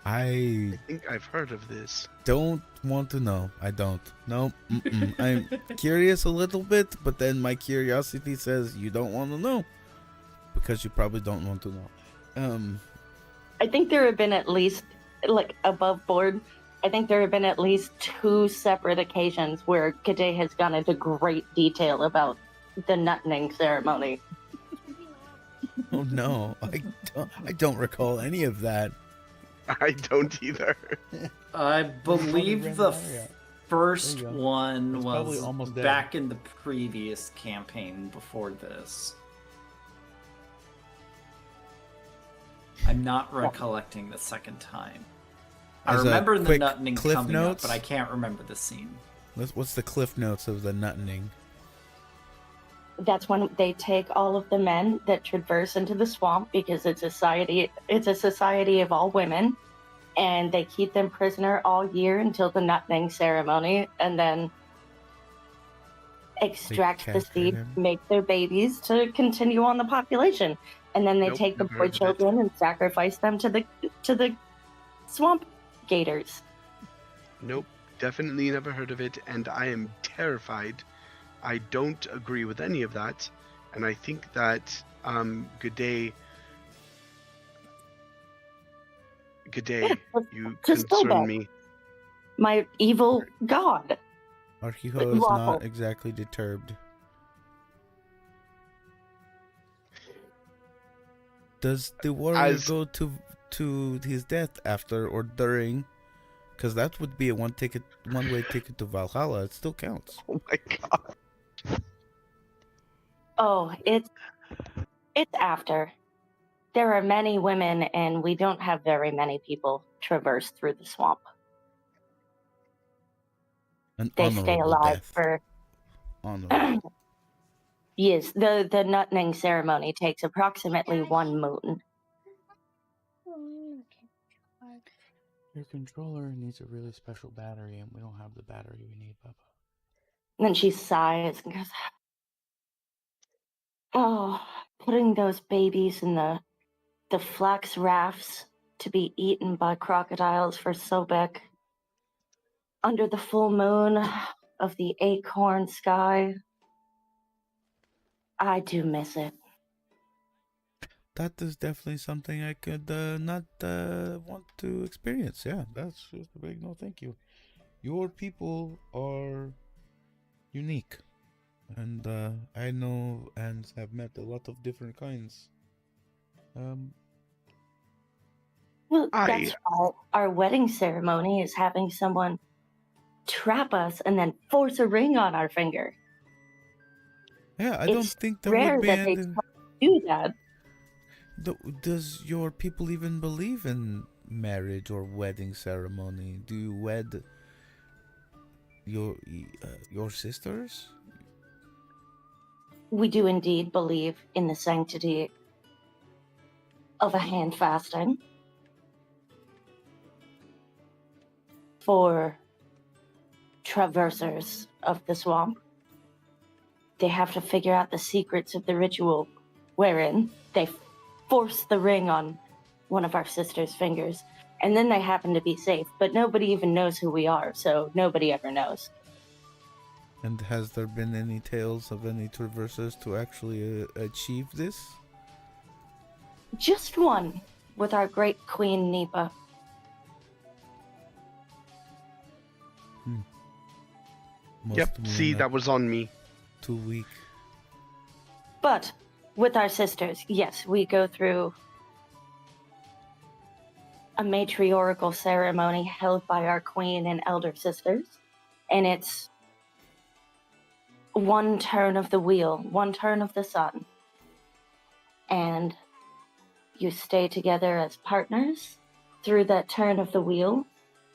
I think I've heard of this. Don't want to know. I don't. No. I'm curious a little bit, but then my curiosity says you don't want to know. Because you probably don't want to know. I think there have been at least, like, above board, I think there have been at least 2 separate occasions where G'day has gone into great detail about the nutting ceremony. Oh no, I don't recall any of that. I don't either. I believe ran the that area. first There you go. one It's probably was almost there. back in the previous campaign before this. I'm not recollecting the second time. I As a remember the quick nutting cliff coming up, notes? but I can't remember the scene. What's the cliff notes of the nutting? That's when they take all of the men that traverse into the swamp, because it's a society of all women, and they keep them prisoner all year until the nutting ceremony, and then extract the castrate seed, him? make their babies to continue on the population, and then they Nope, take the never boy heard of it. children and sacrifice them to the swamp gators. Nope, definitely never heard of it, and I am terrified. I don't agree with any of that, and I think that G'day, Yeah, you just so concern bad. me. My evil god. Arhiho is Lawful. not exactly deterred. Does the warrior As- go to his death after or during? Because that would be a one-way ticket to Valhalla. It still counts. Oh my god. Oh, it's after. There are many women, and we don't have very many people traverse through the swamp. An They stay honorable alive death. for Honorable. years. The nutting ceremony takes approximately 1 moon. Your controller needs a really special battery, and we don't have the battery we need, Papa. And then she sighs and goes, "Oh, putting those babies in the flax rafts to be eaten by crocodiles for Sobek under the full moon of the acorn sky. I do miss it." That is definitely something I could not want to experience. Yeah, that's just a big no thank you. Your people are unique. And I know and have met a lot of different kinds. Well, that's why our wedding ceremony is having someone trap us and then force a ring on our finger. Yeah, I It's don't think there rare would be that they anything. do that. Does your people even believe in marriage or wedding ceremony? Do you wed your sisters? We do indeed believe in the sanctity of a hand fasting for traversers of the swamp. They have to figure out the secrets of the ritual, wherein they force the ring on one of our sisters' fingers, and then they happen to be safe, but nobody even knows who we are, so nobody ever knows. And has there been any tales of any traversers to actually achieve this? Just one, with our great queen Nipa. Yep, see, that was on me. Too weak. But with our sisters, yes, we go through a matriarchal ceremony held by our queen and elder sisters, and it's one turn of the wheel, one turn of the sun, and you stay together as partners through that turn of the wheel.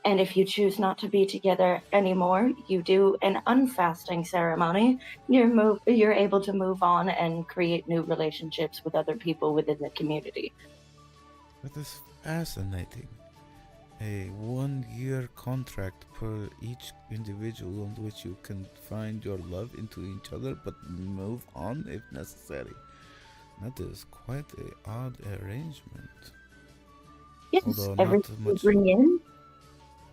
And if you choose not to be together anymore, you do an unfasting ceremony. You're able to move on and create new relationships with other people within the community. That is fascinating. A 1-year contract per each individual on which you can find your love into each other but move on if necessary. That is quite an odd arrangement. Yes, Although not everything you much- bring in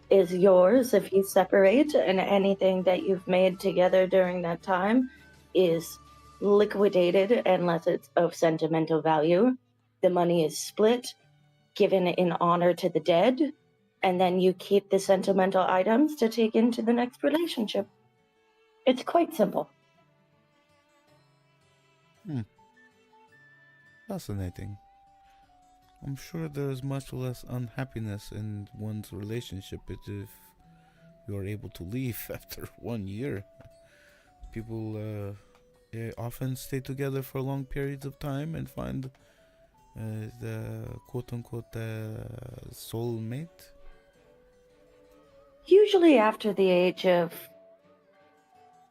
is yours if you separate, and anything that you've made together during that time is liquidated unless it's of sentimental value. The money is split, given in honor to the dead, and then you keep the sentimental items to take into the next relationship. It's quite simple. Fascinating. I'm sure there's much less unhappiness in one's relationship if you are able to leave after 1 year. People often stay together for long periods of time and find the quote-unquote soulmate. Usually after the age of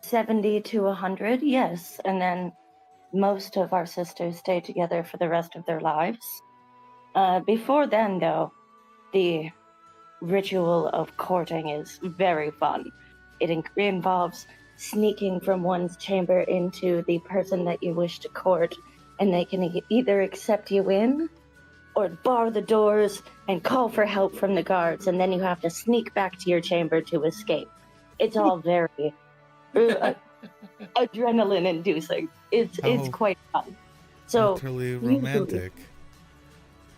70 to 100, yes. And then most of our sisters stay together for the rest of their lives. Before then, though, the ritual of courting is very fun. It involves sneaking from one's chamber into the person that you wish to court, and they can either accept you in or bar the doors and call for help from the guards, and then you have to sneak back to your chamber to escape. It's all very adrenaline inducing. It's quite fun. So Utterly romantic.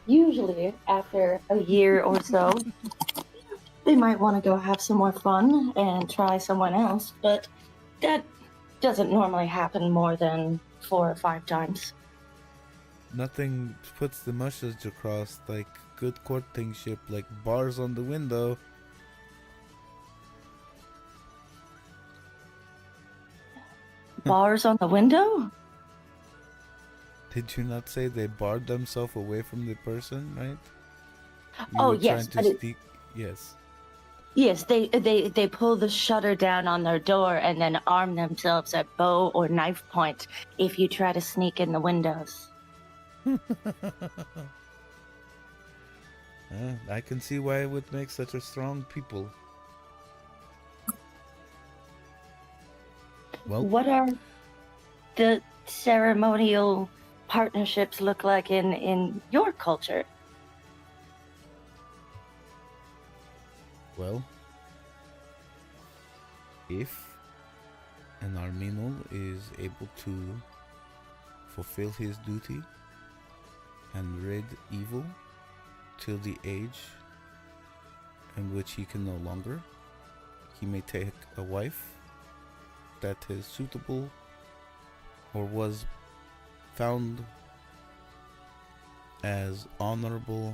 Usually after a year or so, they might want to go have some more fun and try someone else, but that doesn't normally happen more than 4 or 5 times. Nothing puts the message across like good courtingship, like bars on the window. Bars on the window? Did you not say they barred themselves away from the person, right? Yes, Yes. Yes, they pull the shutter down on their door and then arm themselves at bow or knife point if you try to sneak in the windows. I can see why it would make such a strong people. Well, what are the ceremonial partnerships look like in your culture? Well, if an Arminul is able to fulfill his duty and rid evil till the age in which he can no longer, he may take a wife that is suitable or was found as honorable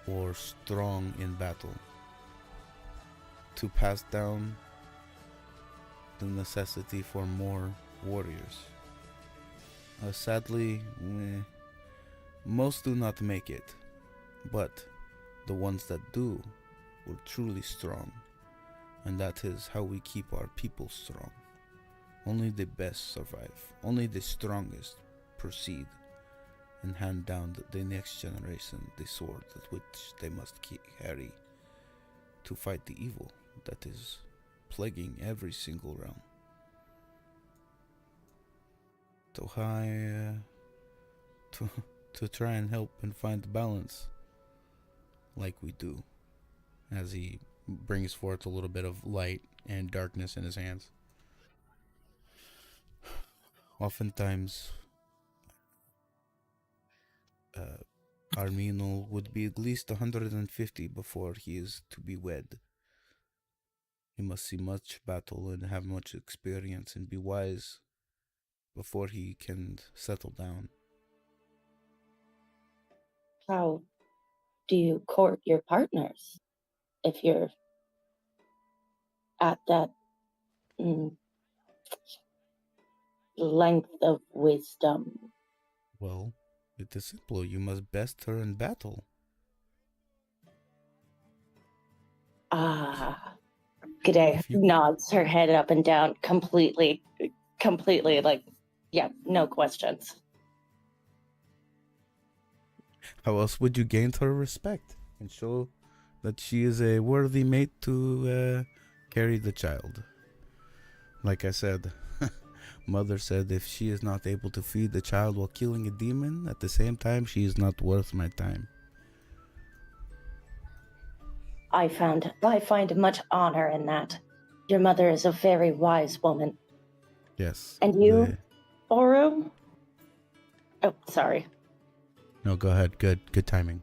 or strong in battle to pass down the necessity for more warriors. Sadly, most do not make it, but the ones that do were truly strong, and that is how we keep our people strong. Only the best survive, only the strongest proceed and hand down the next generation the sword which they must carry to fight the evil that is plaguing every single realm. So to try and help and find balance like we do, as he brings forth a little bit of light and darkness in his hands. Oftentimes, Arminul would be at least 150 before he is to be wed. He must see much battle and have much experience and be wise before he can settle down. How do you court your partners if you're at that length of wisdom? Well, it is simple. You must best her in battle. G'day nods her head up and down completely, like, yeah, no questions. How else would you gain her respect and show that she is a worthy mate to carry the child? Like I said, Mother said if she is not able to feed the child while killing a demon, at the same time, she is not worth my time. I find much honor in that. Your mother is a very wise woman. Yes. And you, Oru? Oh, sorry. No, go ahead. Good timing.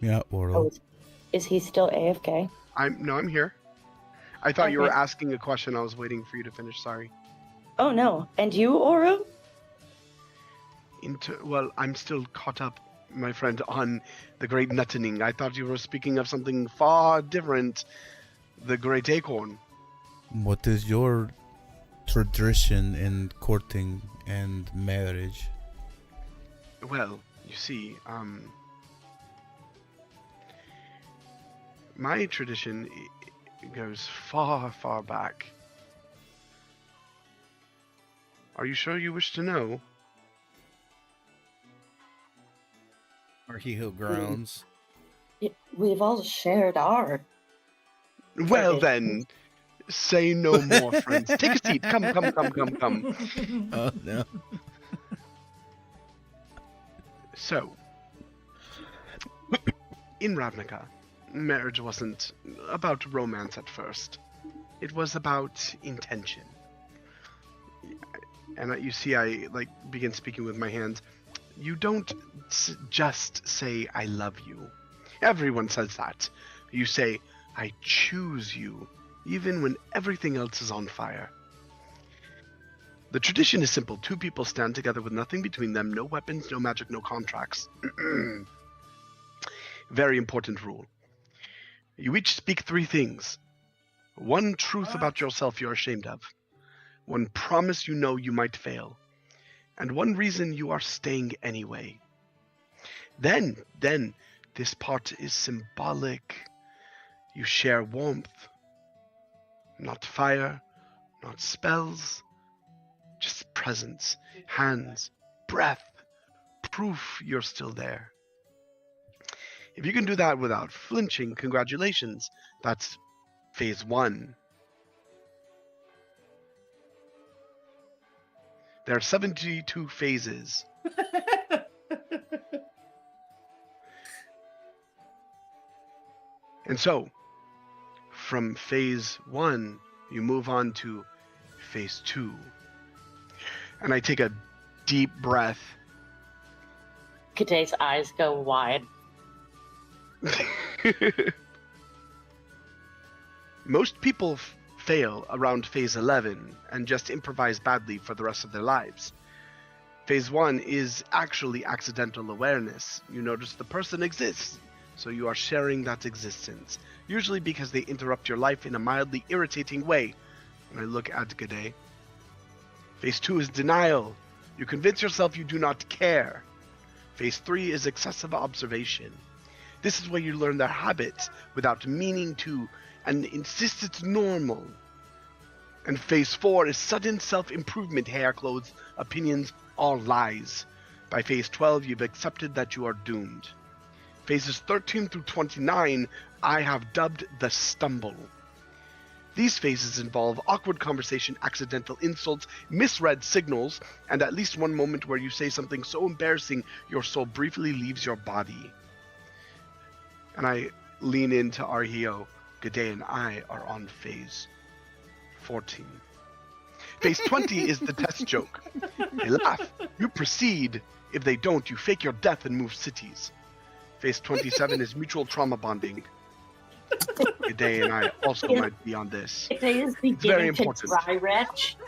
Yeah, Oh, Oro. is he still AFK? I'm here. I thought you were Okay. asking a question. I was waiting for you to finish. Sorry. Oh no. And you, Oro? Well, I'm still caught up, my friend, on the Great Nuttening. I thought you were speaking of something far different. The Great Acorn. What is your tradition in courting and marriage? Well, you see, my tradition goes far, far back. Are you sure you wish to know? Or he who grounds. We've all shared our. Well tradition. then, say no more, friends. Take a seat. Come. Oh no. So, in Ravnica, marriage wasn't about romance at first. It was about intention. And you see, I begin speaking with my hands. You don't just say "I love you." Everyone says that. You say "I choose you," even when everything else is on fire. The tradition is simple. Two people stand together with nothing between them, no weapons, no magic, no contracts. Very important rule. You each speak three things. One truth about yourself you're ashamed of. One promise you know you might fail. And one reason you are staying anyway. Then, this part is symbolic. You share warmth. Not fire, not spells. Just presence, hands, breath, proof you're still there. If you can do that without flinching, congratulations. That's phase 1. There are 72 phases. And so, from phase 1, you move on to phase 2. And I take a deep breath. Kate's eyes go wide. Most people fail around phase 11 and just improvise badly for the rest of their lives. Phase 1 is actually accidental awareness. You notice the person exists, so you are sharing that existence, usually because they interrupt your life in a mildly irritating way. And I look at Gade. Phase 2 is denial. You convince yourself you do not care. Phase 3 is excessive observation. This is where you learn their habits without meaning to and insist it's normal. And phase 4 is sudden self-improvement, hair, clothes, opinions, all lies. By phase 12, you've accepted that you are doomed. Phases 13 through 29, I have dubbed the stumble. These phases involve awkward conversation, accidental insults, misread signals, and at least one moment where you say something so embarrassing your soul briefly leaves your body. And I lean into Arhio. Gade and I are on phase 14. Phase 20 is the test joke. They laugh. You proceed. If they don't, you fake your death and move cities. Phase 27 is mutual trauma bonding. Gade and I also might be on this. Kate is It's very beginning to important. dry retch.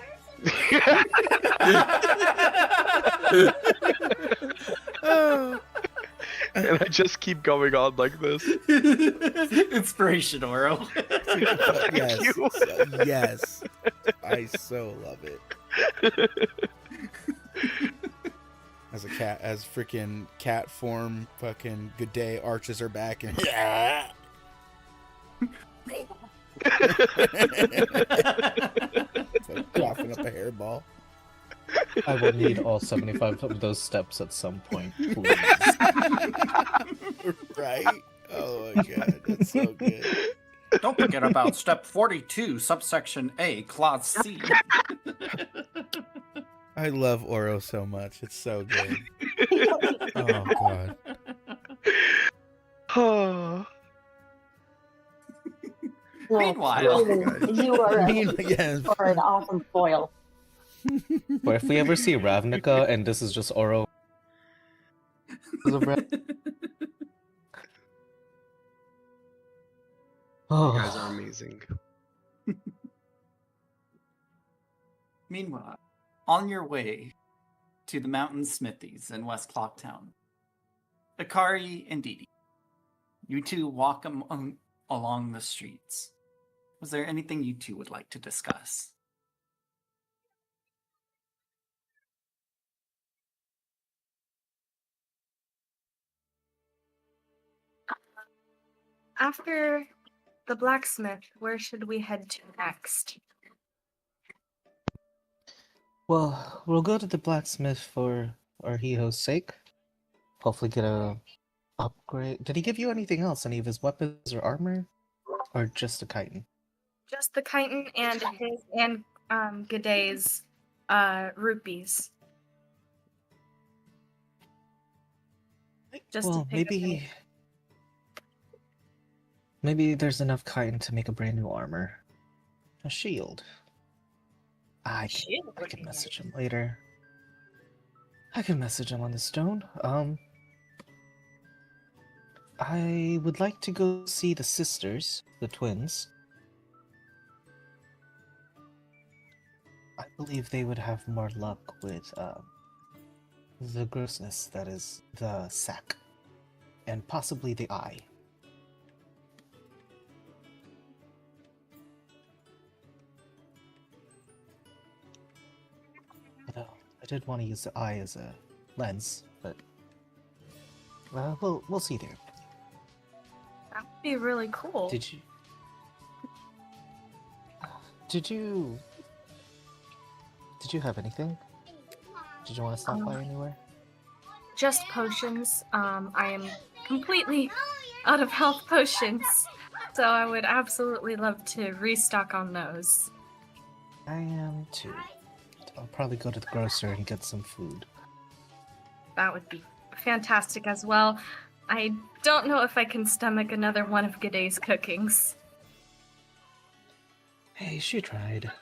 And I just keep going on like this. Inspiration, Oro. Yes. you. Yes. I so love it. As a cat, as freaking cat form, fucking Good Day arches her back and coughing up a hairball. I will need all 75 of those steps at some point, please. Right? Oh my god, that's so good. Don't forget about step 42, subsection A, clause C. I love Oro so much. It's so good. Oh god. Oh. Meanwhile, You are Yes. an awesome foil. Or if we ever see Ravnica and this is just Oro. You guys are Oh, amazing. Meanwhile, on your way to the mountain smithies in West Clocktown, Akari and Didi, you two walk along the streets. Was there anything you two would like to discuss? After the blacksmith, where should we head to next? well, we'll go to the blacksmith for Arhiho's sake. Hopefully get a upgrade. Did he give you anything else? Any of his weapons or armor? Or just a chitin? Just the chitin and his and Gaday's rupees. Just Well, to pick up maybe... Maybe there's enough chitin to make a brand new armor. A shield. I can message him later. I can message him on the stone. I would like to go see the sisters, the twins. I believe they would have more luck with the grossness that is the sack, and possibly the eye. I did want to use the eye as a lens, but we'll see there. That would be really cool. Did you have anything? Did you want to stop by anywhere? Just potions. I am completely out of health potions, so I would absolutely love to restock on those. I am too. I'll probably go to the grocer and get some food. That would be fantastic as well. I don't know if I can stomach another one of Gaday's cookings. Hey, she tried.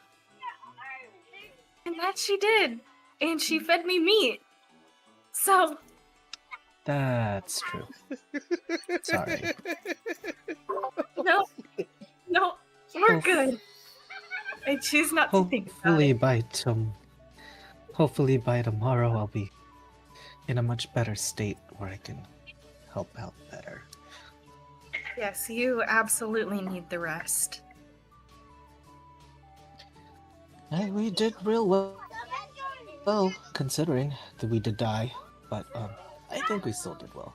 And that she did. And she fed me meat. So... That's true. Sorry. No, we're good. I choose not to think about it. Hopefully by tomorrow I'll be in a much better state where I can help out better. Yes, you absolutely need the rest. Hey, we did real well, considering that we did die, but I think we still did well.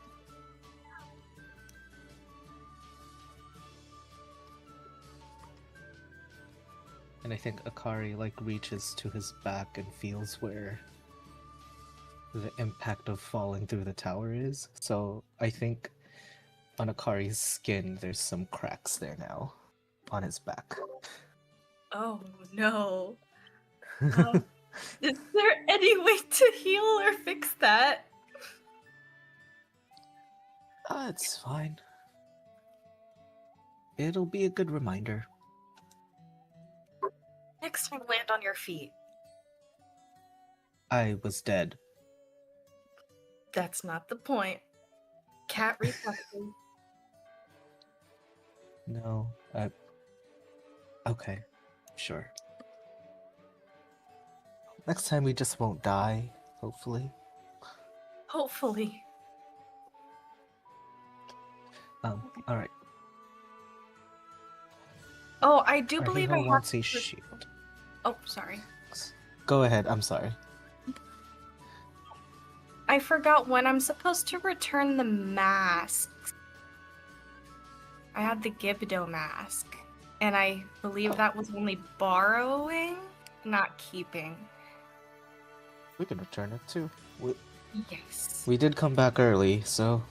And I think Akari reaches to his back and feels where the impact of falling through the tower is. So I think on Akari's skin there's some cracks there now on his back. Oh no. Is there any way to heal or fix that? It's fine. It'll be a good reminder. Next time, land on your feet. I was dead. That's not the point. Cat reflexes. No, okay, sure. Next time we just won't die, hopefully. Hopefully. Alright. Oh, I do believe I Arhiho have wants a to... shield. Oh, sorry. Go ahead, I'm sorry. I forgot when I'm supposed to return the masks. I had the Gibdo mask, and I believe that was only borrowing, not keeping. We can return it too. Yes. We did come back early, so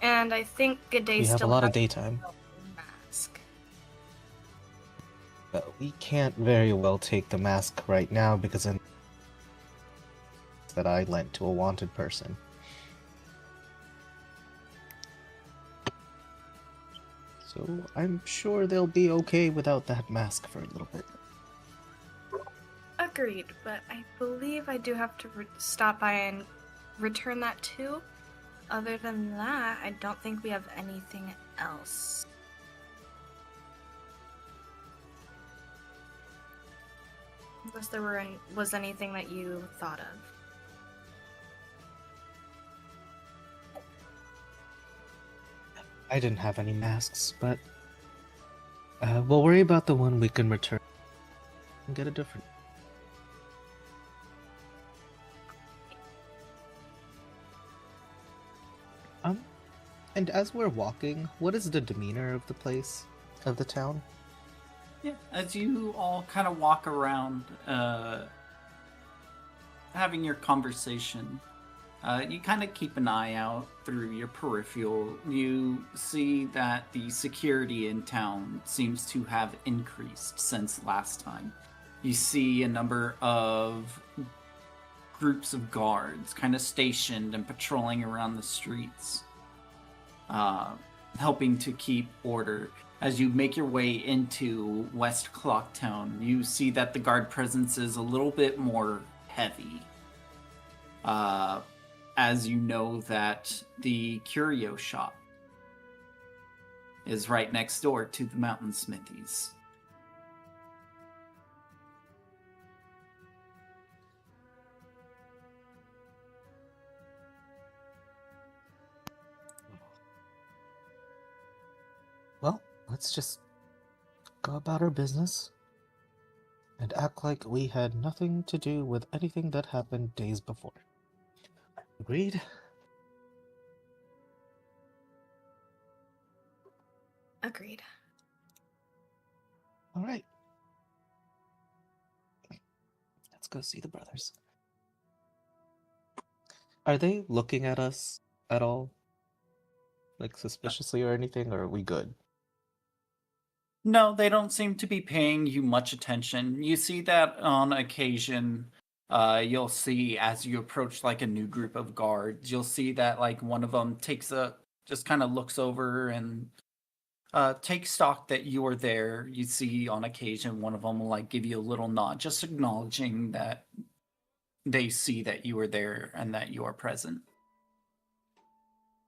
And I think Gaday we have a still lot of has daytime. the mask. But we can't very well take the mask right now because that I lent to a wanted person. So I'm sure they'll be okay without that mask for a little bit. Agreed, but I believe I do have to stop by and return that too. Other than that, I don't think we have anything else. Unless there was anything that you thought of. I didn't have any masks, but we'll worry about the one we can return and get a different. And as we're walking, what is the demeanor of the place, of the town? Yeah, as you all kind of walk around, having your conversation, you kind of keep an eye out through your peripheral. You see that the security in town seems to have increased since last time. You see a number of groups of guards kind of stationed and patrolling around the streets, helping to keep order. As you make your way into West Clocktown, you see that the guard presence is a little bit more heavy. As you know that the curio shop is right next door to the mountain smithies. Well, let's just go about our business and act like we had nothing to do with anything that happened days before. Agreed? Agreed. All right. Let's go see the brothers. Are they looking at us at all? Like suspiciously or anything, or are we good? No, they don't seem to be paying you much attention. You see that on occasion, you'll see as you approach like a new group of guards, you'll see that like one of them just kind of looks over and takes stock that you are there. You see on occasion one of them will like give you a little nod, just acknowledging that they see that you are there and that you are present.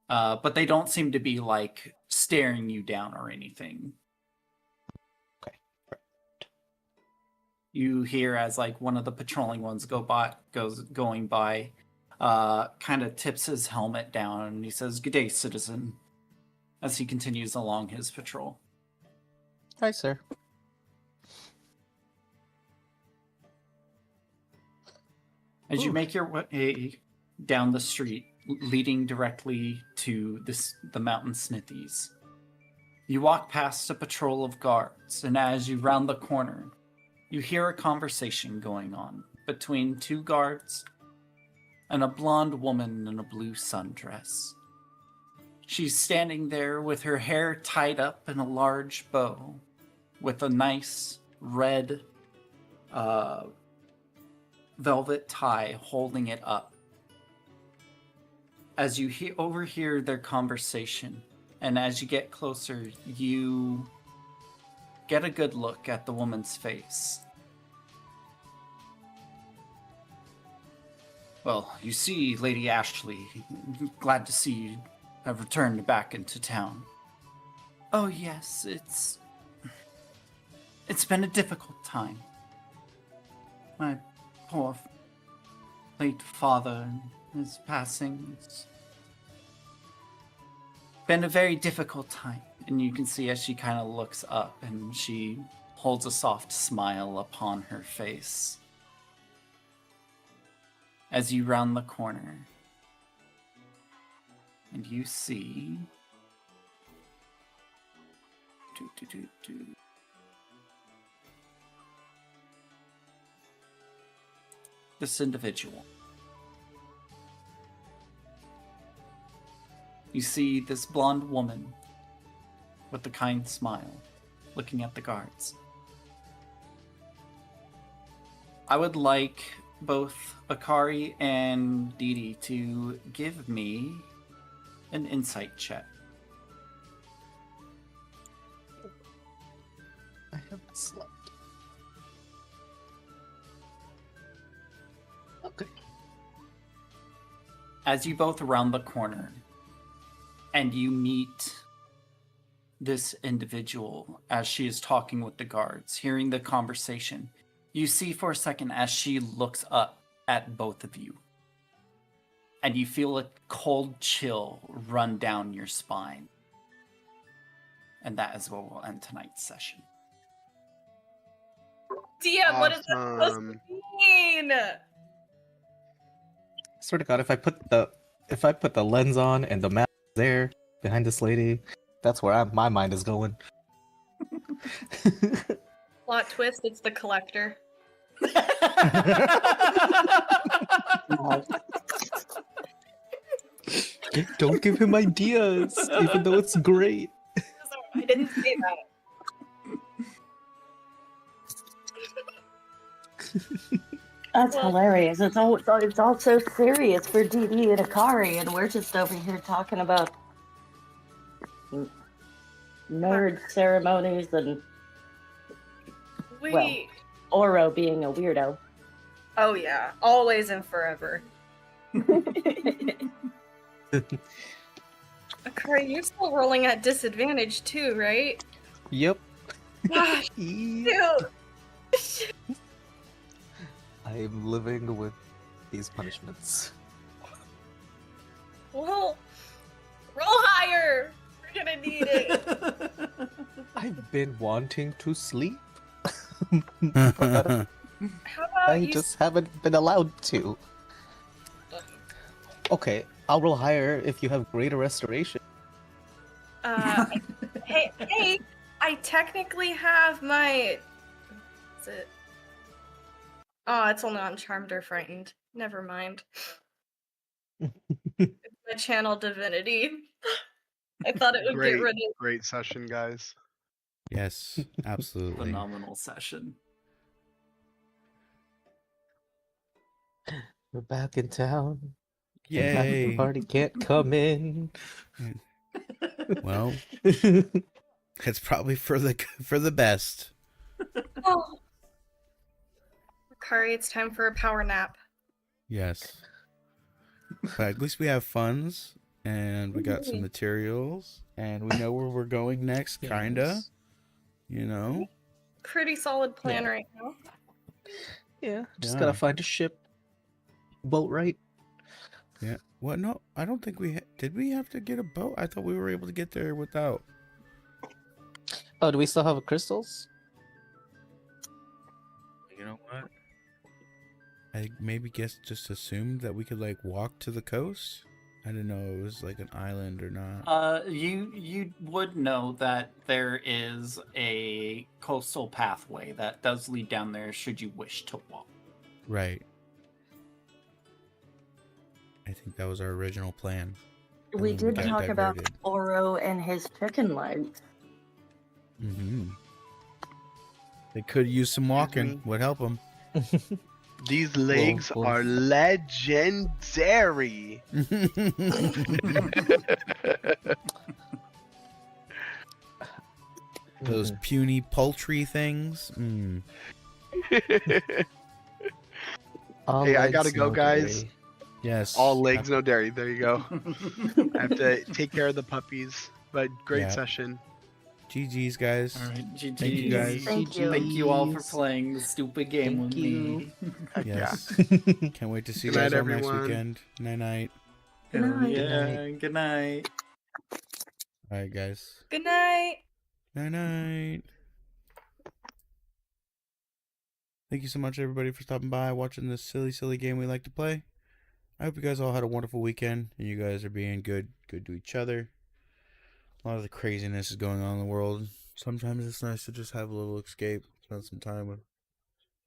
But they don't seem to be like staring you down or anything. You hear as like one of the patrolling ones going by, kind of tips his helmet down and he says, "Good day, citizen," as he continues along his patrol. Hi, sir. As you make your way down the street leading directly to the mountain smithies, you walk past a patrol of guards, and as you round the corner, you hear a conversation going on between two guards and a blonde woman in a blue sundress. She's standing there with her hair tied up in a large bow with a nice red velvet tie holding it up. As you overhear their conversation, and as you get closer, you get a good look at the woman's face. "Well, you see, Lady Ashley, glad to see you have returned back into town." "Oh yes, it's been a difficult time. My poor late father and his passing. It's been a very difficult time." And you can see as she kind of looks up and she holds a soft smile upon her face. As you round the corner, and you see this individual. You see this blonde woman with a kind smile, looking at the guards. I would like both Akari and Didi to give me an insight check. I haven't slept. Okay. As you both round the corner and you meet this individual as she is talking with the guards, hearing the conversation, You see for a second as she looks up at both of you, and you feel a cold chill run down your spine. And that is where we'll end tonight's session. DM, what is that supposed Awesome. to mean? I swear to God, if I put the lens on and the mask there behind this lady, that's where my mind is going. Plot twist, it's the collector. Don't give him ideas, even though it's great. I didn't say that. That's hilarious. It's all so serious for DD and Akari, and we're just over here talking about nerd ceremonies and We. Oro being a weirdo. Oh yeah, always and forever. Akari, you're still rolling at disadvantage too, right? Yep. Gosh, dude. I'm living with these punishments. Well, roll higher. We're gonna need it. I've been wanting to sleep. How about I you? just haven't been allowed to. Okay, I'll roll higher if you have greater restoration. Hey, I technically have my. Is it? Oh, it's only on Charmed or Frightened. Never mind. It's my channel divinity. I thought it would Great, get rid of. great session, guys. Yes, absolutely. Phenomenal session. We're back in town. Yay. The party can't come in. Well, it's probably for the best. Oh. Akari, it's time for a power nap. Yes. But at least we have funds, and we got some materials, and we know where we're going next, kinda. Yes. You know? Pretty solid plan Yeah. right now. Yeah, just Yeah. gotta find a ship. Boat right. Yeah. What? No, I don't think we did. We have to get a boat. I thought we were able to get there without. Oh, do we still have crystals? You know what? I maybe just assumed that we could like walk to the coast. I didn't know it was like an island or not. You would know that there is a coastal pathway that does lead down there should you wish to walk. Right. I think that was our original plan. We And then did got talk about diverted. Oro and his chicken legs. Mm-hmm. They could use some walking. Would help them. These legs Whoa. are legendary. Those puny poultry things. Mm. All Hey, I legs, gotta go, no guys. dairy. Yes. All legs, no dairy. There you go. I have to take care of the puppies. But great Yeah. session. GG's, guys. All right, GG. Thank you, guys. Thank you. Thank you all for GGs. playing the stupid game Thank with you. me. Heck Yes. Can't wait to see you Good guys night, all next everyone. weekend. Night night. Good Hell night. yeah, good night. All right, guys. Good night. Night night. Thank you so much, everybody, for stopping by, watching this silly game we like to play. I hope you guys all had a wonderful weekend, and you guys are being good to each other. A lot of the craziness is going on in the world. Sometimes it's nice to just have a little escape, spend some time with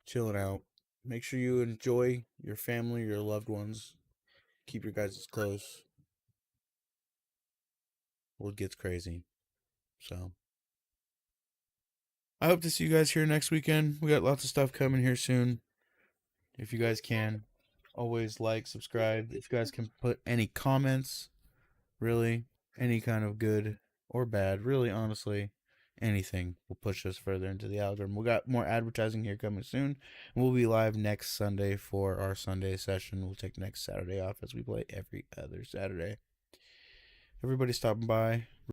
chilling out. Make sure you enjoy your family, your loved ones. Keep your guys close. World gets crazy. So I hope to see you guys here next weekend. We got lots of stuff coming here soon. If you guys can, always like, subscribe. If you guys can put any comments, really, any kind of good or bad, really, honestly, anything will push us further into the algorithm. We got more advertising here coming soon. We'll be live next Sunday for our Sunday session. We'll take next Saturday off as we play every other Saturday. Everybody stopping by.